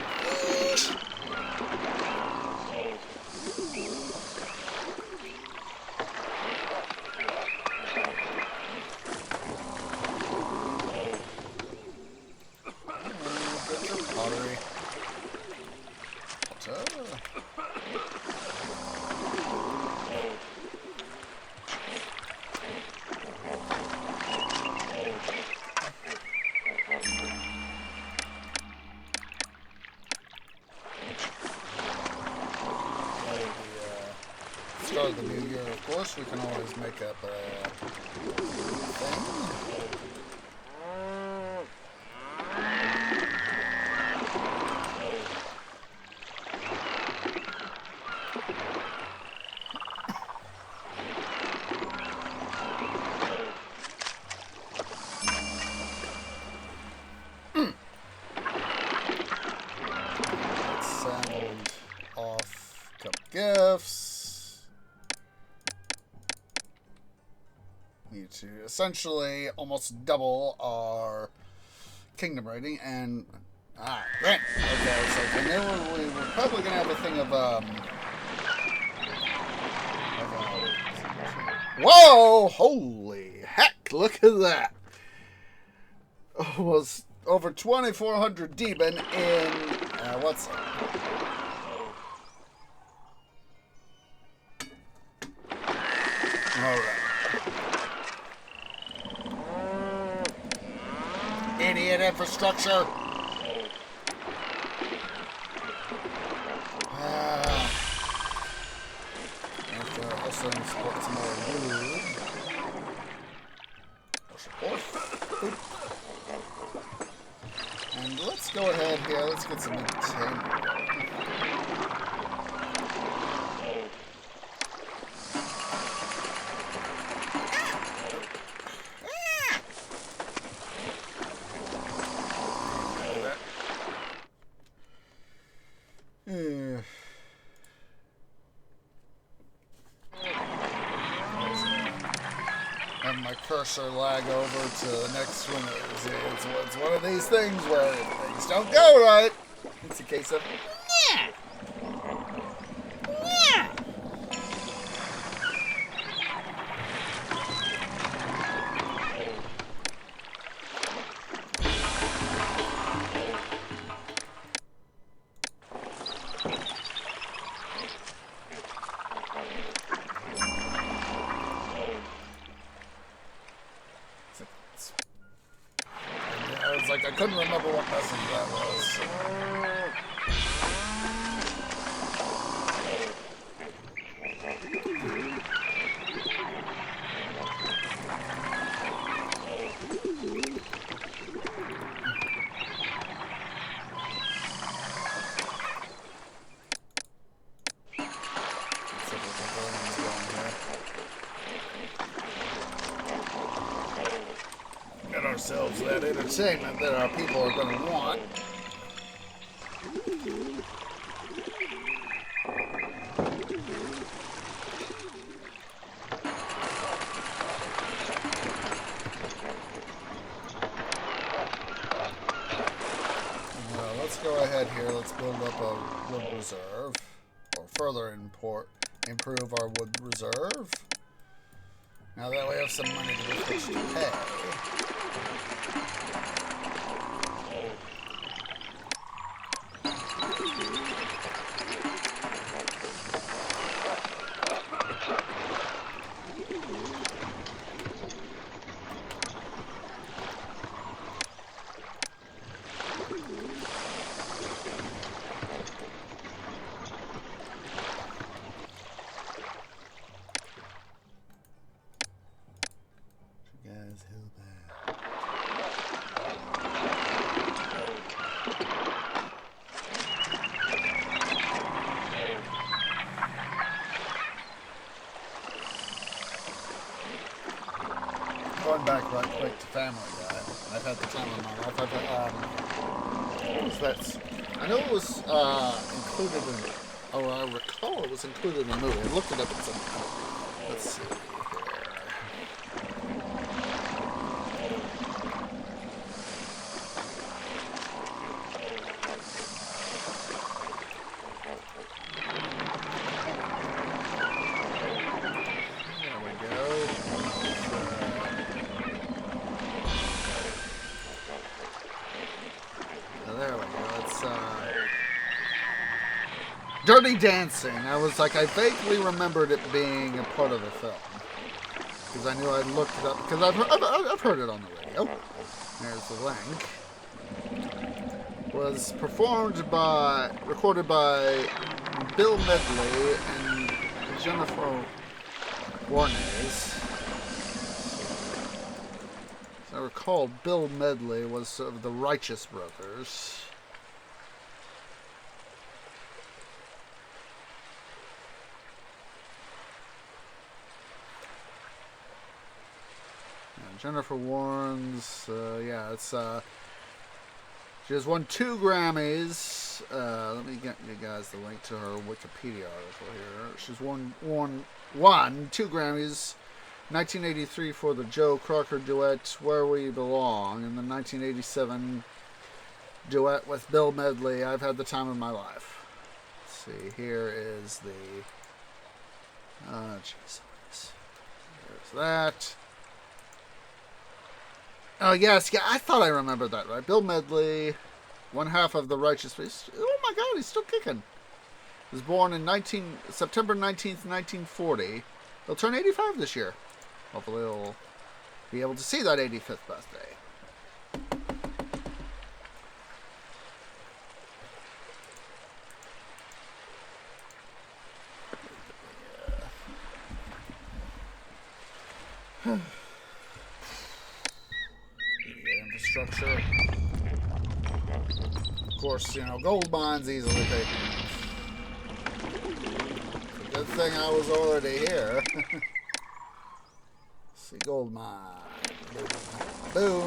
Start of the new year, of course, we can always make up a thing. Let's send off a couple gifts. Need to essentially almost double our kingdom rating, and great. Okay, so I knew we were probably gonna have a thing of whoa! Holy heck! Look at that! Almost over 2,400 demon in what's all right. Idiot infrastructure. Have to also support some more wood. Support. And let's go ahead here. Let's get some entertainment going. Have my cursor lag over to the next one. It's one of these things where things don't go right. It's a case of I couldn't remember what message that was. Get ourselves that entertainment that our people are going to want. Well, let's go ahead here. Let's build up a wood reserve, or further improve our wood reserve. Now that we have some money to be switched to pay. Guys, help out. Going back right quick to Family Guy. I've had the time of my life. What was that? I know it was included in. Oh, I recall it was included in the movie. I looked it up at some point. Let's see. Dirty Dancing. I was like, I vaguely remembered it being a part of the film. Because I knew I'd looked it up. Because I've heard it on the radio. There's the link. Was recorded by Bill Medley and Jennifer Warnes. As I recall, Bill Medley was of the Righteous Brothers. Jennifer Warnes, it's, she has won 2 Grammys. Let me get you guys the link to her Wikipedia article here. She's won 2 Grammys. 1983 for the Joe Cocker duet, Where We Belong, and the 1987 duet with Bill Medley, I've Had the Time of My Life. Let's see, here is the, there's that. Oh, yes, I thought I remembered that, right? Bill Medley, one half of the Righteous. Oh, my God, he's still kicking. He was born in September 19th, 1940. He'll turn 85 this year. Hopefully he'll be able to see that 85th birthday. Infrastructure. Of course, gold mines easily paid. It's a good thing I was already here. See, gold mine. Boom.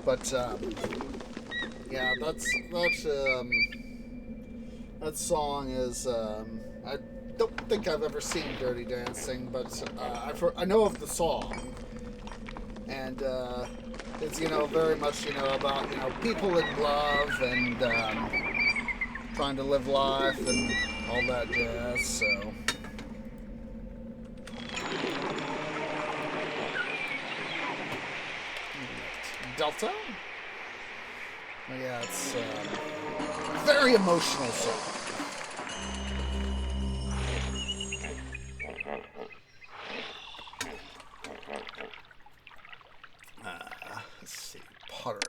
But, that song is, I don't think I've ever seen Dirty Dancing, but I know of the song. And it's, very much, about, people in love and trying to live life and all that jazz, so. Delta? Yeah, it's a very emotional song. Let's see, pottery.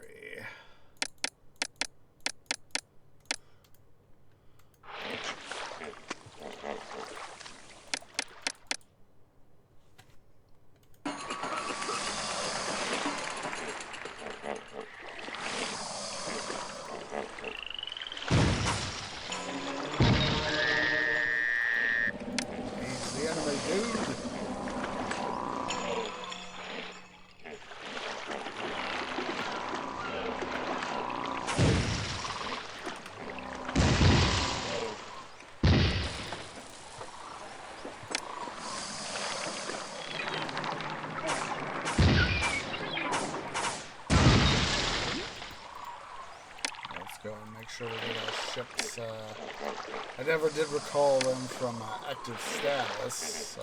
Sure we get our ships. I never did recall them from active status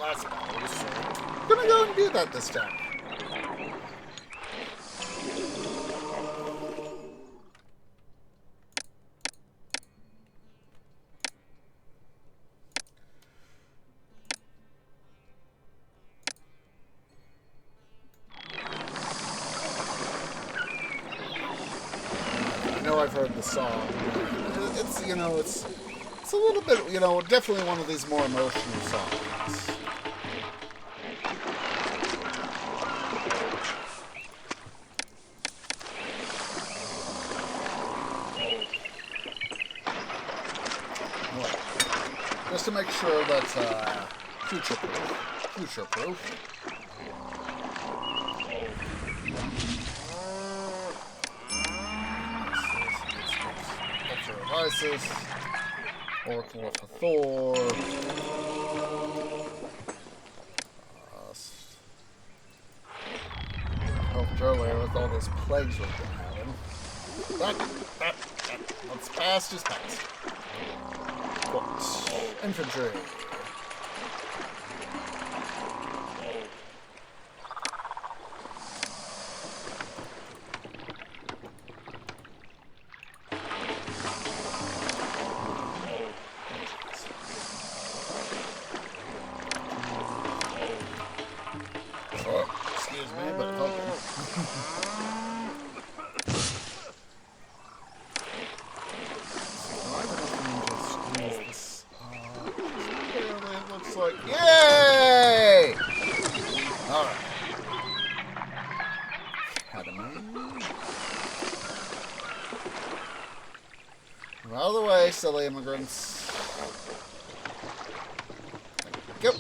last battle, so I'm gonna go and do that this time. I've heard the song. It's it's a little bit, definitely one of these more emotional songs. Well, just to make sure that's future-proof. Isis, Oracle of Hathor. Helped earlier with all those plagues we've been having. That. What's past is past. What? Infantry. Out of the way, silly immigrants. Go.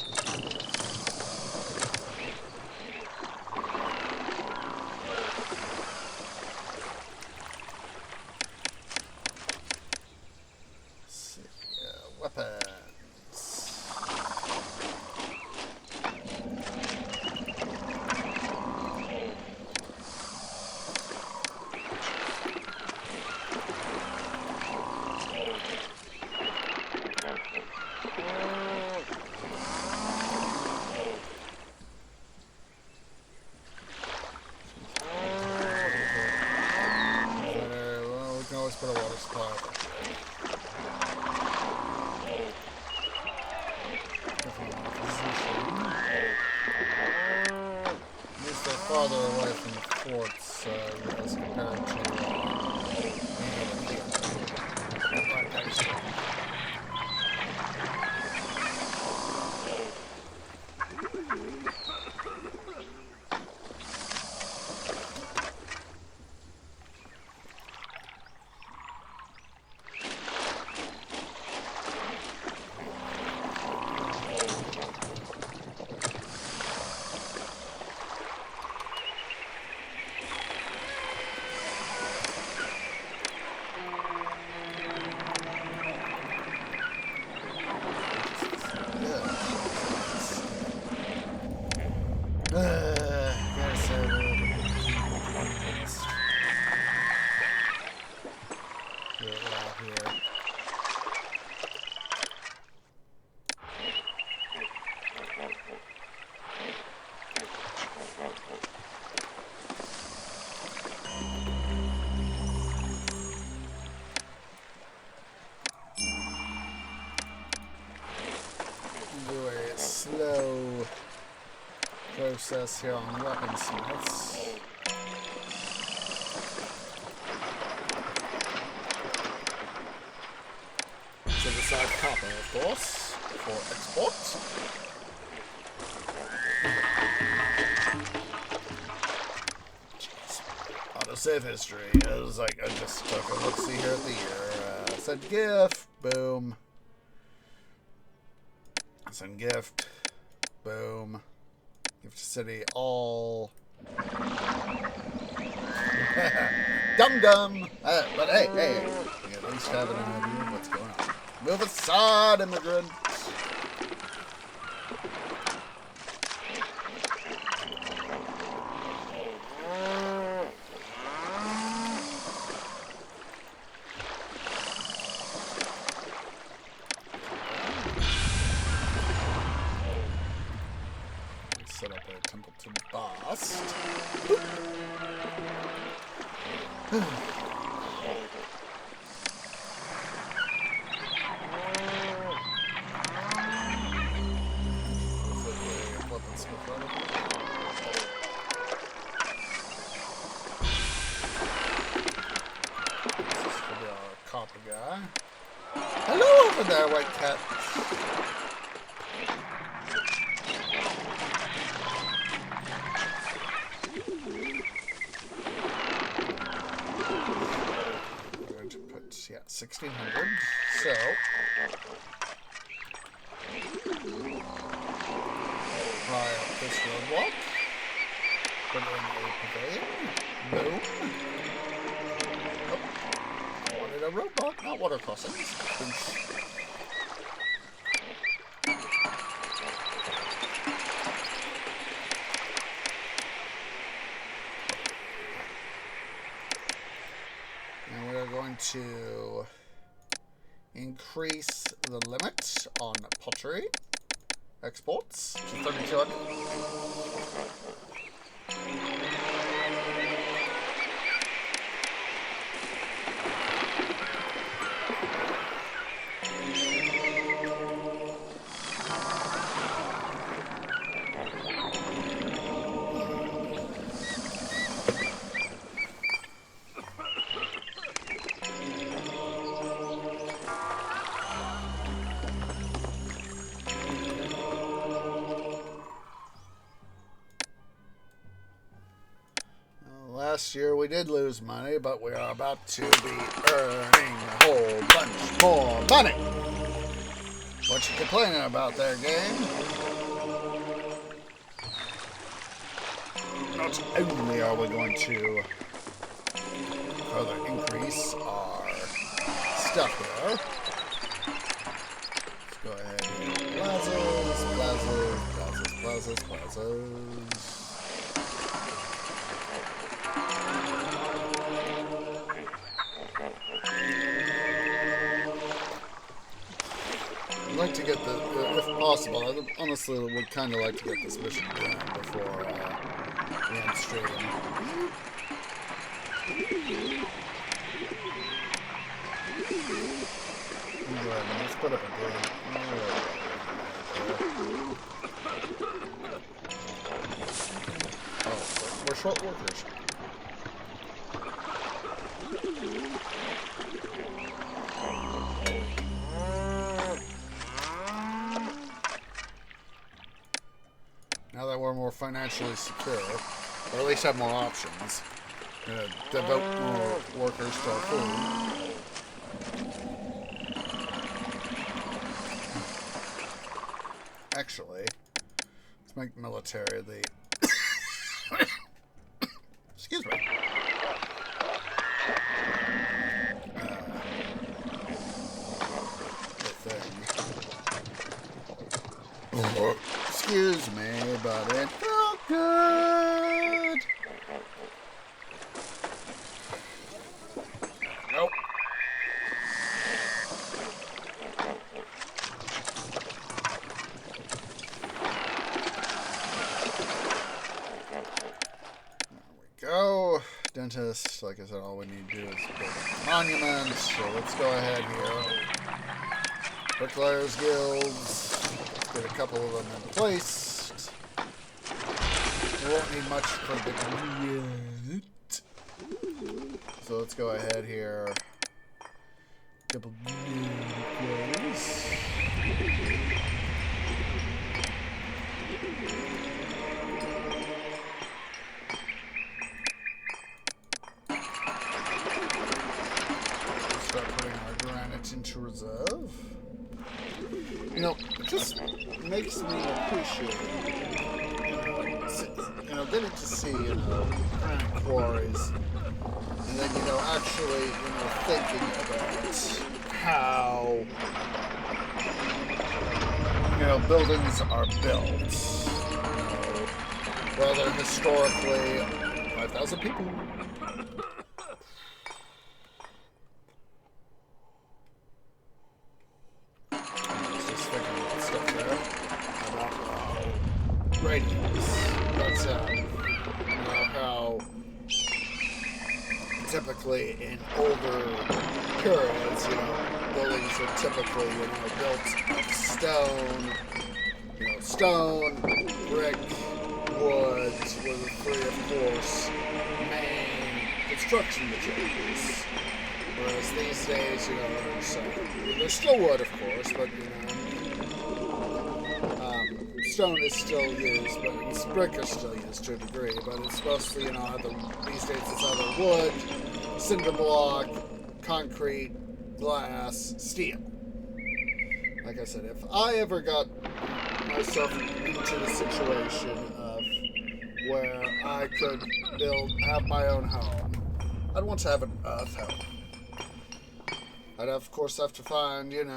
Weapons. Well, we can always put a water supply. At least they're farther away from the forts as compared to do a slow process here on weaponsmiths. To decide copper, of course, for export. Jeez. Autosave history. It was like, I just took a look-see here at the year. Said gift. Boom. Send gift. Boom. Gift to city. All. Dum-dum. But hey. You at least have an idea of what's going on. Move aside, immigrant. Set up a temple to Bast. Copper guy. Hello over there, white cat. We're going to put 1600. So fly up this roadblock. Put in a pavilion. Boom. I wanted a roadblock, not water crossings. And we are going to increase the limit on pottery exports to 3200. last year we did lose money, but we are about to be earning a whole bunch more money. What you complaining about there, game? Not only are we going to further increase our stuff here. Let's go ahead and plazas. I'd like to get if possible, I honestly would kind of like to get this mission done before the end stream. Let's put up a building. Oh, we're short workers. Now that we're more financially secure, or at least have more options, devote more workers to our food. Actually, let's make military the... Excuse me. The thing. Excuse me, but it felt good. Nope. Go. Dentist, like I said, all we need to do is build a monument. So let's go ahead here. Bricklayers Guilds. Let's get a couple of them in place. We won't need much for the yet. So let's go ahead here. Double guilds. Start putting our granite into reserve. You know, it just makes me appreciate, getting to see, granite quarries, and then, actually, thinking about how, buildings are built. Whether historically, 5,000 people. How typically in older periods, buildings are typically, built of stone, brick, wood were the three, of course, main construction materials. Whereas these days, there's still wood, of course, but, stone is still used, but brick is still used to a degree, but it's mostly, these days it's either wood, cinder block, concrete, glass, steel. Like I said, if I ever got myself into the situation of where I could have my own home, I'd want to have an earth home. I'd of course have to find, either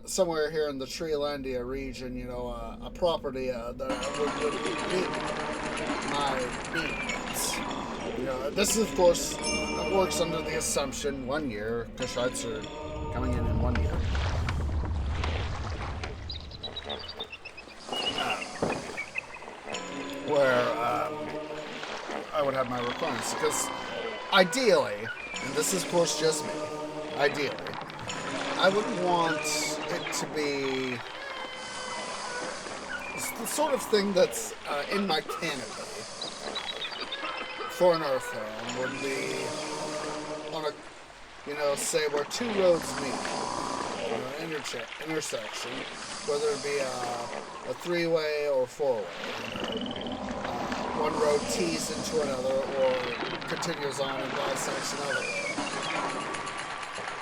somewhere here in the Treelandia region, a property that would meet my needs. This is, of course, works under the assumption 1 year, Kashites are coming in 1 year. Where I would have my requirements, because ideally, and this is, of course, just me, ideally, I would want it to be the sort of thing that's in my canopy for an earth home would be on a, say where two roads meet, an intersection, whether it be a three-way or four-way, one road tees into another or continues on and bisects another.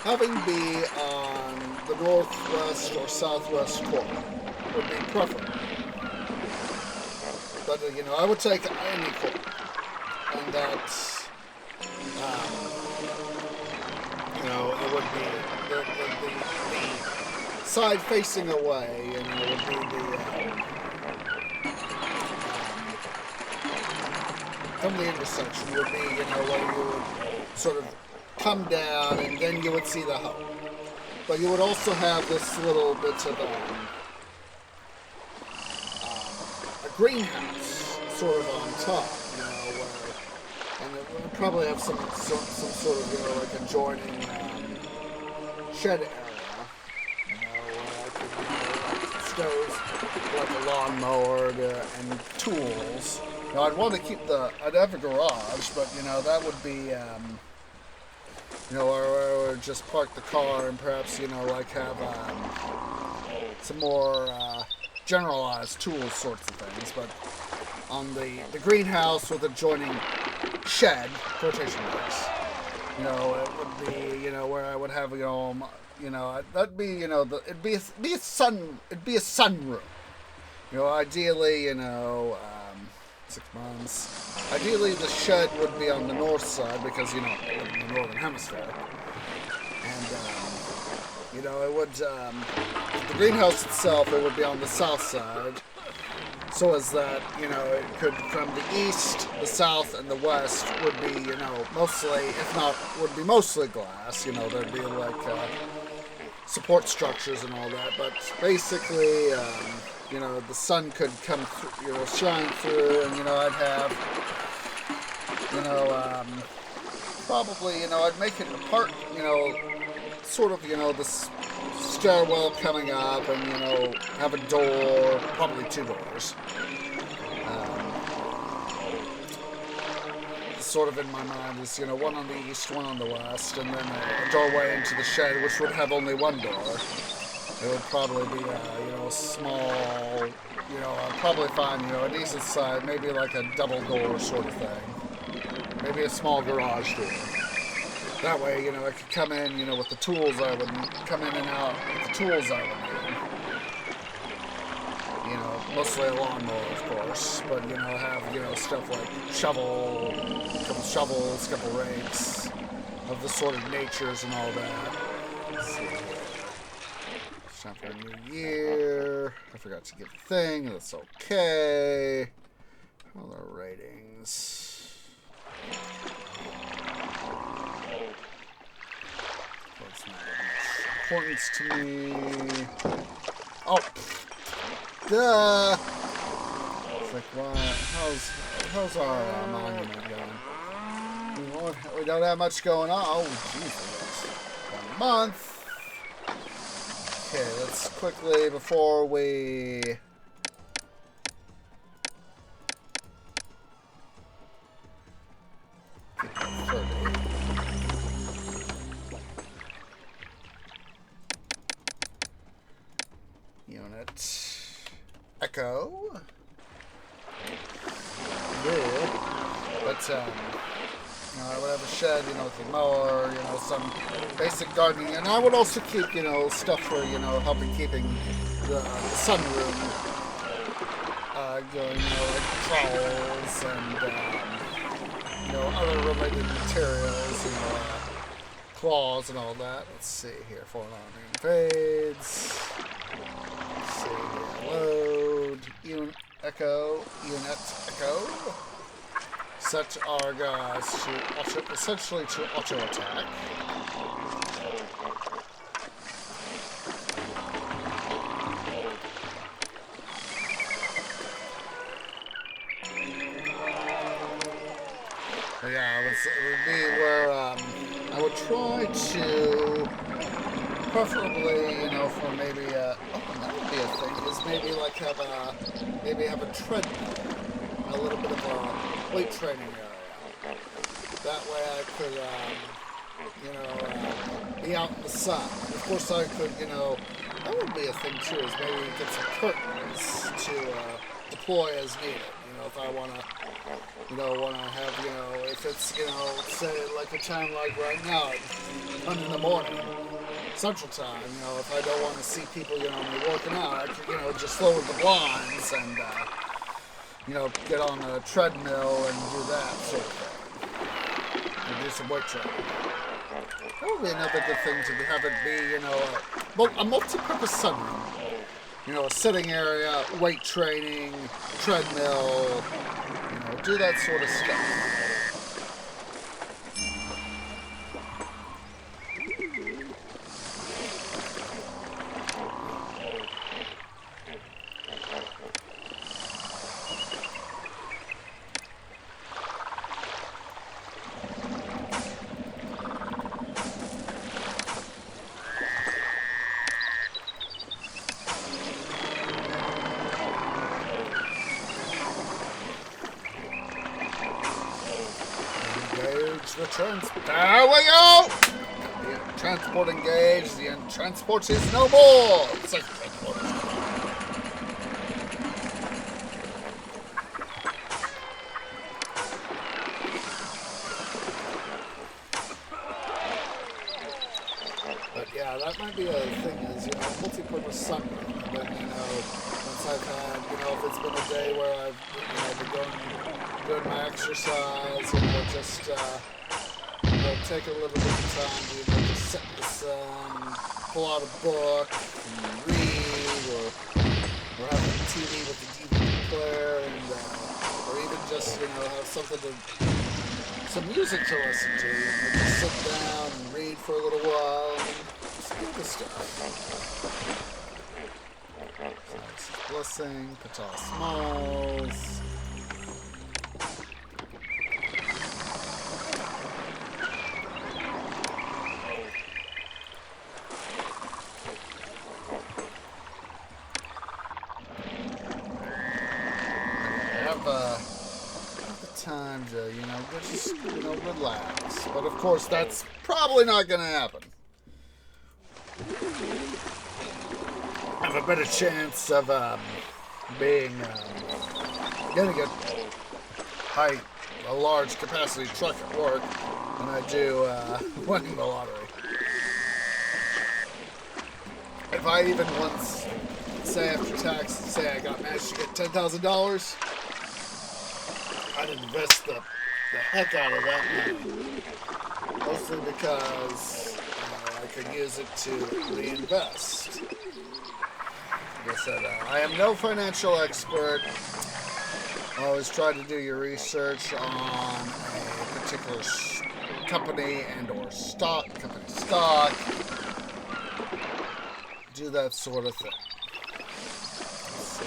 Having be on the northwest or southwest corner would be preferable. But, I would take any corner. And that, it would be the side facing away, would be from the intersection would be, where you would sort of come down and then you would see the hub. But you would also have this little bit of a greenhouse sort of on top, and it would probably have some sort of, like adjoining shed area, like stoves, like a lawnmower and tools. Now, I'd want to keep I'd have a garage, but, that would be, or I would just park the car and perhaps, like have some more generalized tools sorts of things. But on the greenhouse with adjoining shed, quotation marks, it would be, where I would have, that'd be, it'd be a sunroom. Ideally, 6 months. Ideally, the shed would be on the north side because, I live in the northern hemisphere. And, it would, the greenhouse itself, it would be on the south side. So as that, it could, from the east, the south, and the west would be, mostly, if not, would be mostly glass. There'd be, like, support structures and all that. But basically, the sun could come through, shine through, and, I'd have, probably, I'd make it apart, sort of, this stairwell coming up and, have a door, probably 2 doors. Sort of in my mind is, one on the east, one on the west, and then a doorway into the shed, which would have only one door. It would probably be a, small, I'd probably find, a decent size, maybe like a double door sort of thing. Maybe a small garage door. That way, I could come in, with the tools I would come in and out with the tools I would need. Mostly a lawnmower, of course, but, have, stuff like a couple shovels, a couple rakes, of the sort of natures and all that. Let's see. It's time for a new year. I forgot to get the thing. That's okay. All the ratings. That's not of much importance to me. Oh, duh. It's like, what? How's our monument going? We don't have much going on. Oh, Jesus. 1 month. Okay, let's quickly, before we... Unit. Echo. Yeah. But, I would have a shed, with a mower, some basic gardening. And I would also keep, stuff for, helping keeping the sunroom going, like trowels and, other related materials, claws and all that. Let's see here, for fades. Let's see here, load, unit echo. Set our guys to essentially to auto attack. But yeah, it would be where I would try to, preferably, for maybe that would be a thing. Is maybe like have a treadmill, a little bit of a weight training area. That way I could, be out in the sun. Of course I could, that would be a thing too, is maybe get some curtains to deploy as needed. If I want to when I have, if it's, say like a time like right now, 1 in the morning, Central Time, if I don't want to see people, me working out, I could, just lower the blinds and, get on a treadmill and do that sort of thing. And do some weight training. That would be another good thing to have it be, a multi-purpose sunroom. A sitting area, weight training, treadmill, do that sort of stuff. There we go! The transport engaged. The transport is no more. Second transport. But yeah, that might be a thing. Is multi-purpose sunroom. But once I've had, if it's been a day where I've been doing my exercise, just. Take a little bit of time to just sit in the sun, pull out a book, and read, or have a TV with a DVD player, and or even just have some music to listen to. Just sit down and read for a little while, and just do the stuff. So Blessing, Patal Smalls. Time to, just, relax. But of course, that's probably not going to happen. I have a better chance of getting a large capacity truck at work than I do winning the lottery. If I even once, say after tax, say I managed to get $10,000, I'd invest the heck out of that money. Mostly because I could use it to reinvest. Like I said, I am no financial expert. Always try to do your research on a particular company and or company stock. Do that sort of thing. Let's see.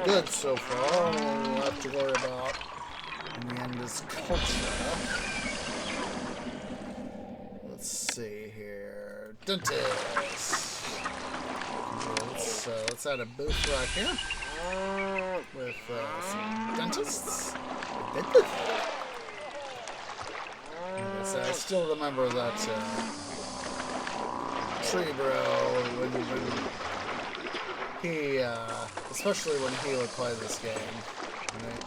Good so far. All we'll have to worry about in the end is culture. Let's see here. Dentist. Let's add a booth right here with some dentists. I still remember that tree bro when he, especially when he would play this game,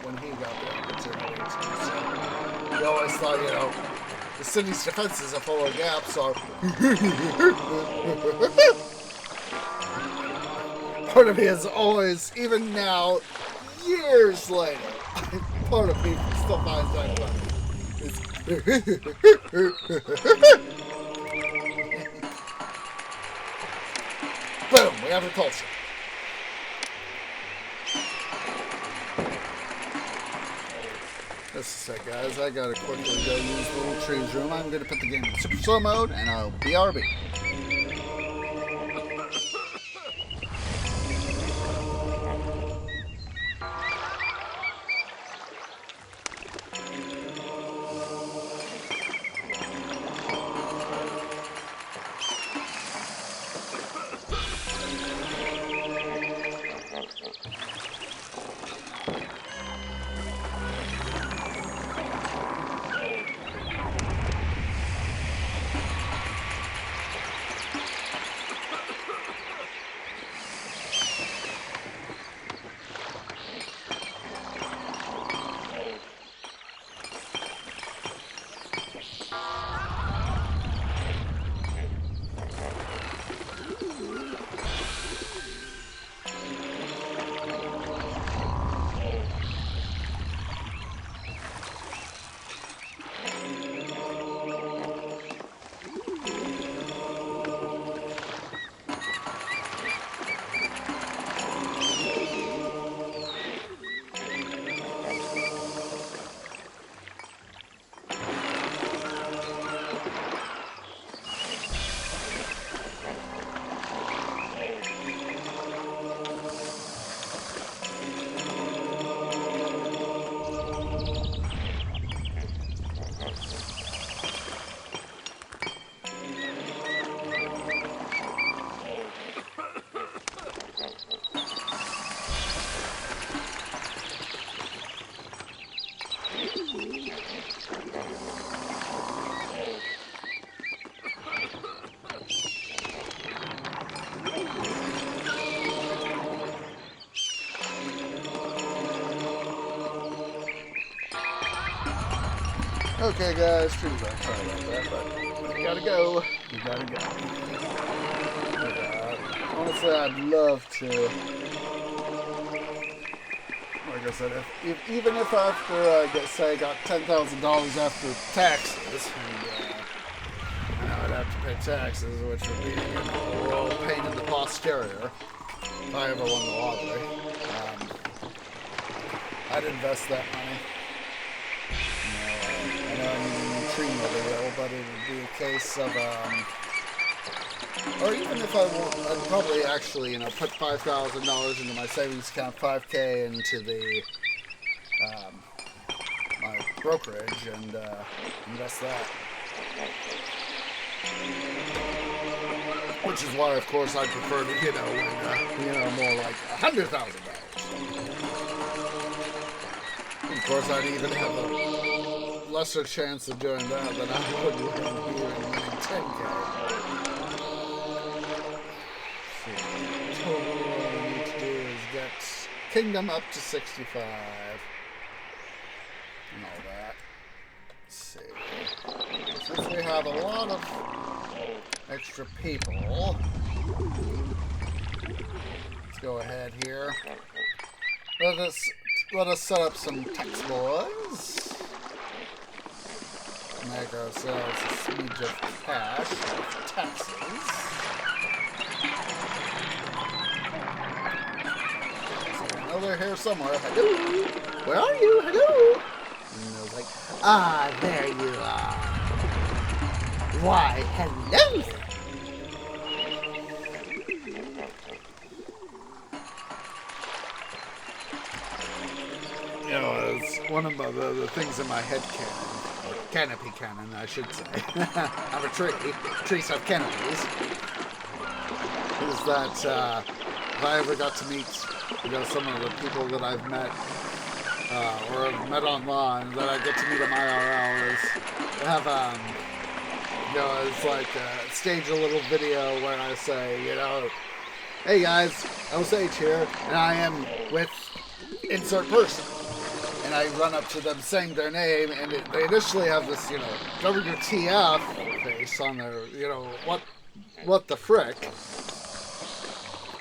when he got the opportunity to. So he always thought, the city's defenses are full of gaps, so part of me is always, even now, years later, part of me still finds that funny. Boom, we have a culture. Just a sec, guys. I gotta quickly go use the little trees room. I'm gonna put the game in super slow mode, and I'll BRB. Okay, guys, sorry about that, but we gotta go. We gotta go. Honestly, I'd love to. Like I said, even if after I got $10,000 after taxes, and I'd have to pay taxes, which would be a real pain in the posterior if I ever won the lottery. I'd invest that money. I know I'm treating it a little, but it would be a case of, or even if I won't, I'd probably actually, put $5,000 into my savings account, $5K into the, my brokerage, and, invest that. Which is why, of course, I prefer to, more like $100,000. Of course, I'd even have a lesser chance of doing that than I would here and winning 10K. So, total all we need to do is get Kingdom up to 65. And all that. Let's see. Since we have a lot of extra people, let's go ahead here. Let us set up some tax boys. Make ourselves a smidge of cash of taxes. So I know they're here somewhere. Hello? Where are you? Hello? And I was like, there you are. Why, hello there. It's one of the things in my head canon, or canopy canon, I should say. I'm a tree. Trees have canopies. Is that if I ever got to meet, some of the people that I've met, or have met online, that I get to meet them IRL, is have, it's like stage a little video where I say, hey guys, Osage here, and I am with insert person. And I run up to them saying their name, and they initially have this, WTF face on their, what the frick?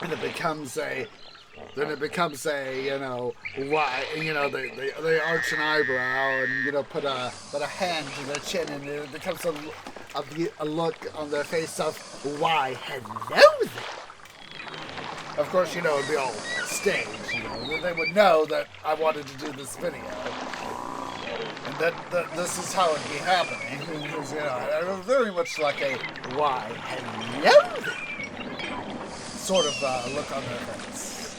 And it becomes a, why? They arch an eyebrow and, put a hand to their chin, and it becomes a look on their face of, why, hello there. Of course, it'd be all staged, They would know that I wanted to do this video. And that this is how it'd be happening. Because, very much like a, why, hello there, sort of look on their face.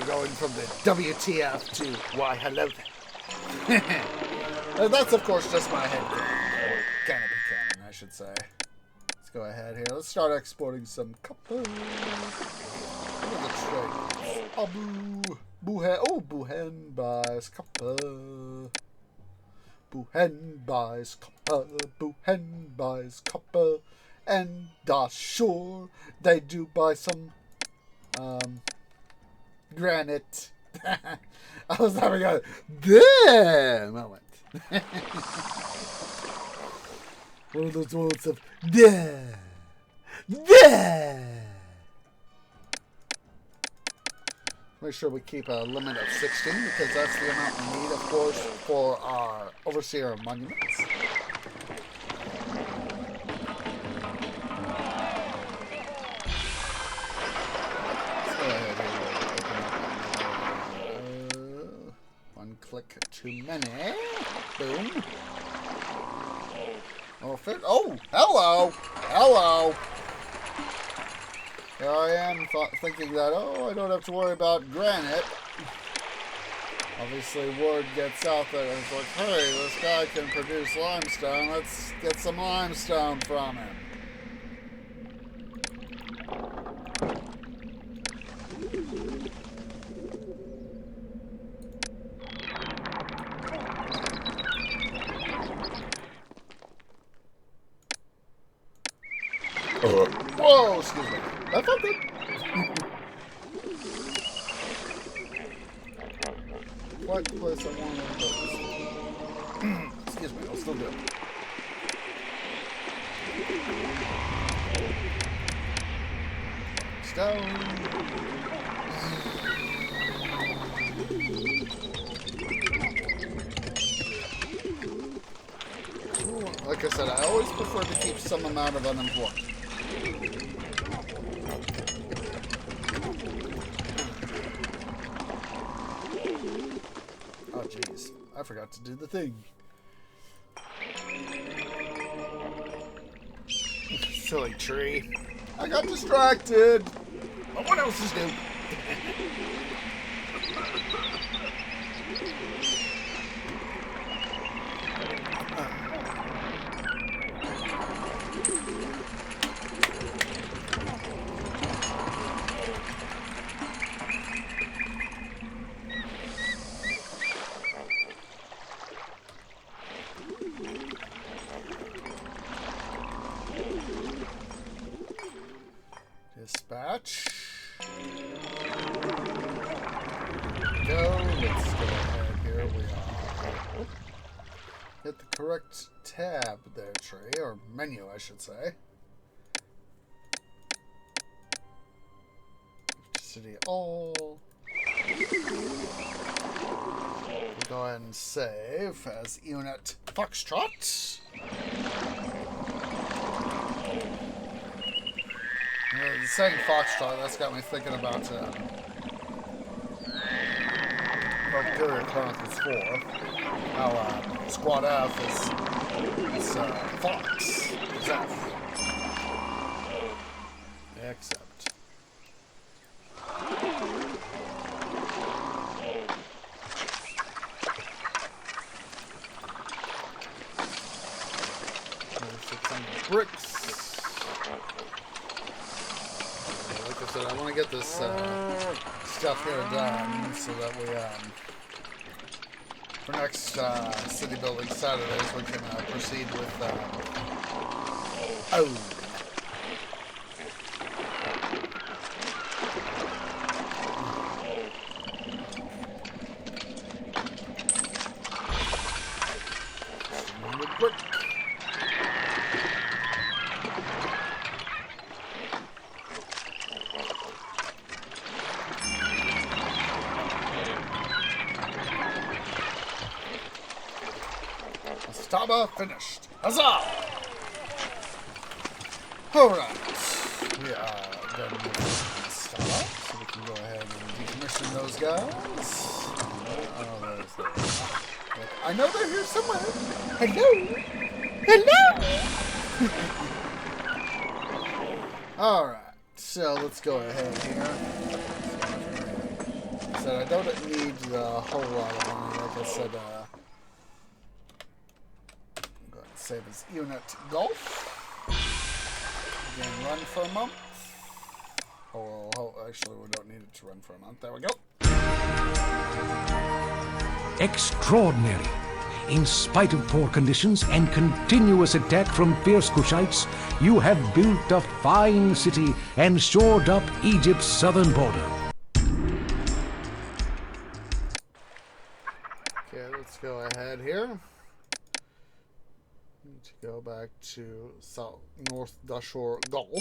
Going from the WTF to, why, hello there. That's, of course, just my head canopy canon, I should say. Let's go ahead here. Let's start exporting some couples. What are the trades? Buhen buys copper. Buhen buys copper. Buhen buys copper. And sure they do buy some granite. I was having a damn moment. One of those moments of damn. Make sure we keep a limit of 16 because that's the amount we need, of course, for our overseer monuments. One click too many. Boom. Oh, hello. Here I am thinking that, I don't have to worry about granite. Obviously, word gets out there and it's like, hey, this guy can produce limestone. Let's get some limestone from him. Whoa, excuse me. I felt it. What place I want to go? Excuse me, I'll still do it. Stone. Like I said, I always prefer to keep some amount of unemployment. Oh, jeez. I forgot to do the thing. Silly tree. I got distracted. But what else is new? Dispatch. Go. Let's go ahead. Here we are. Hit the correct tab there, tree, or menu, I should say. City all. We'll go ahead and save as unit Foxtrot. Saying Foxtrot, that's got me thinking about Valkyria Chronicles 4. How Squad F is Fox. Is F. Except. Bricks. I want to get this stuff here done so that we, for next city building Saturdays, we can proceed with, brick. Staba finished. Huzzah! Alright. We are done with Staba, so we can go ahead and decommission those guys. Oh, there's that. I know they're here somewhere. Hello! Alright, so let's go ahead here. So I don't need a whole lot of money, like I said, save as unit golf. Again, run for a month. Oh, actually, we don't need it to run for a month. There we go. Extraordinary. In spite of poor conditions and continuous attack from fierce Kushites, you have built a fine city and shored up Egypt's southern border. Okay, let's go ahead here. Need to go back to North Dashur Gulf.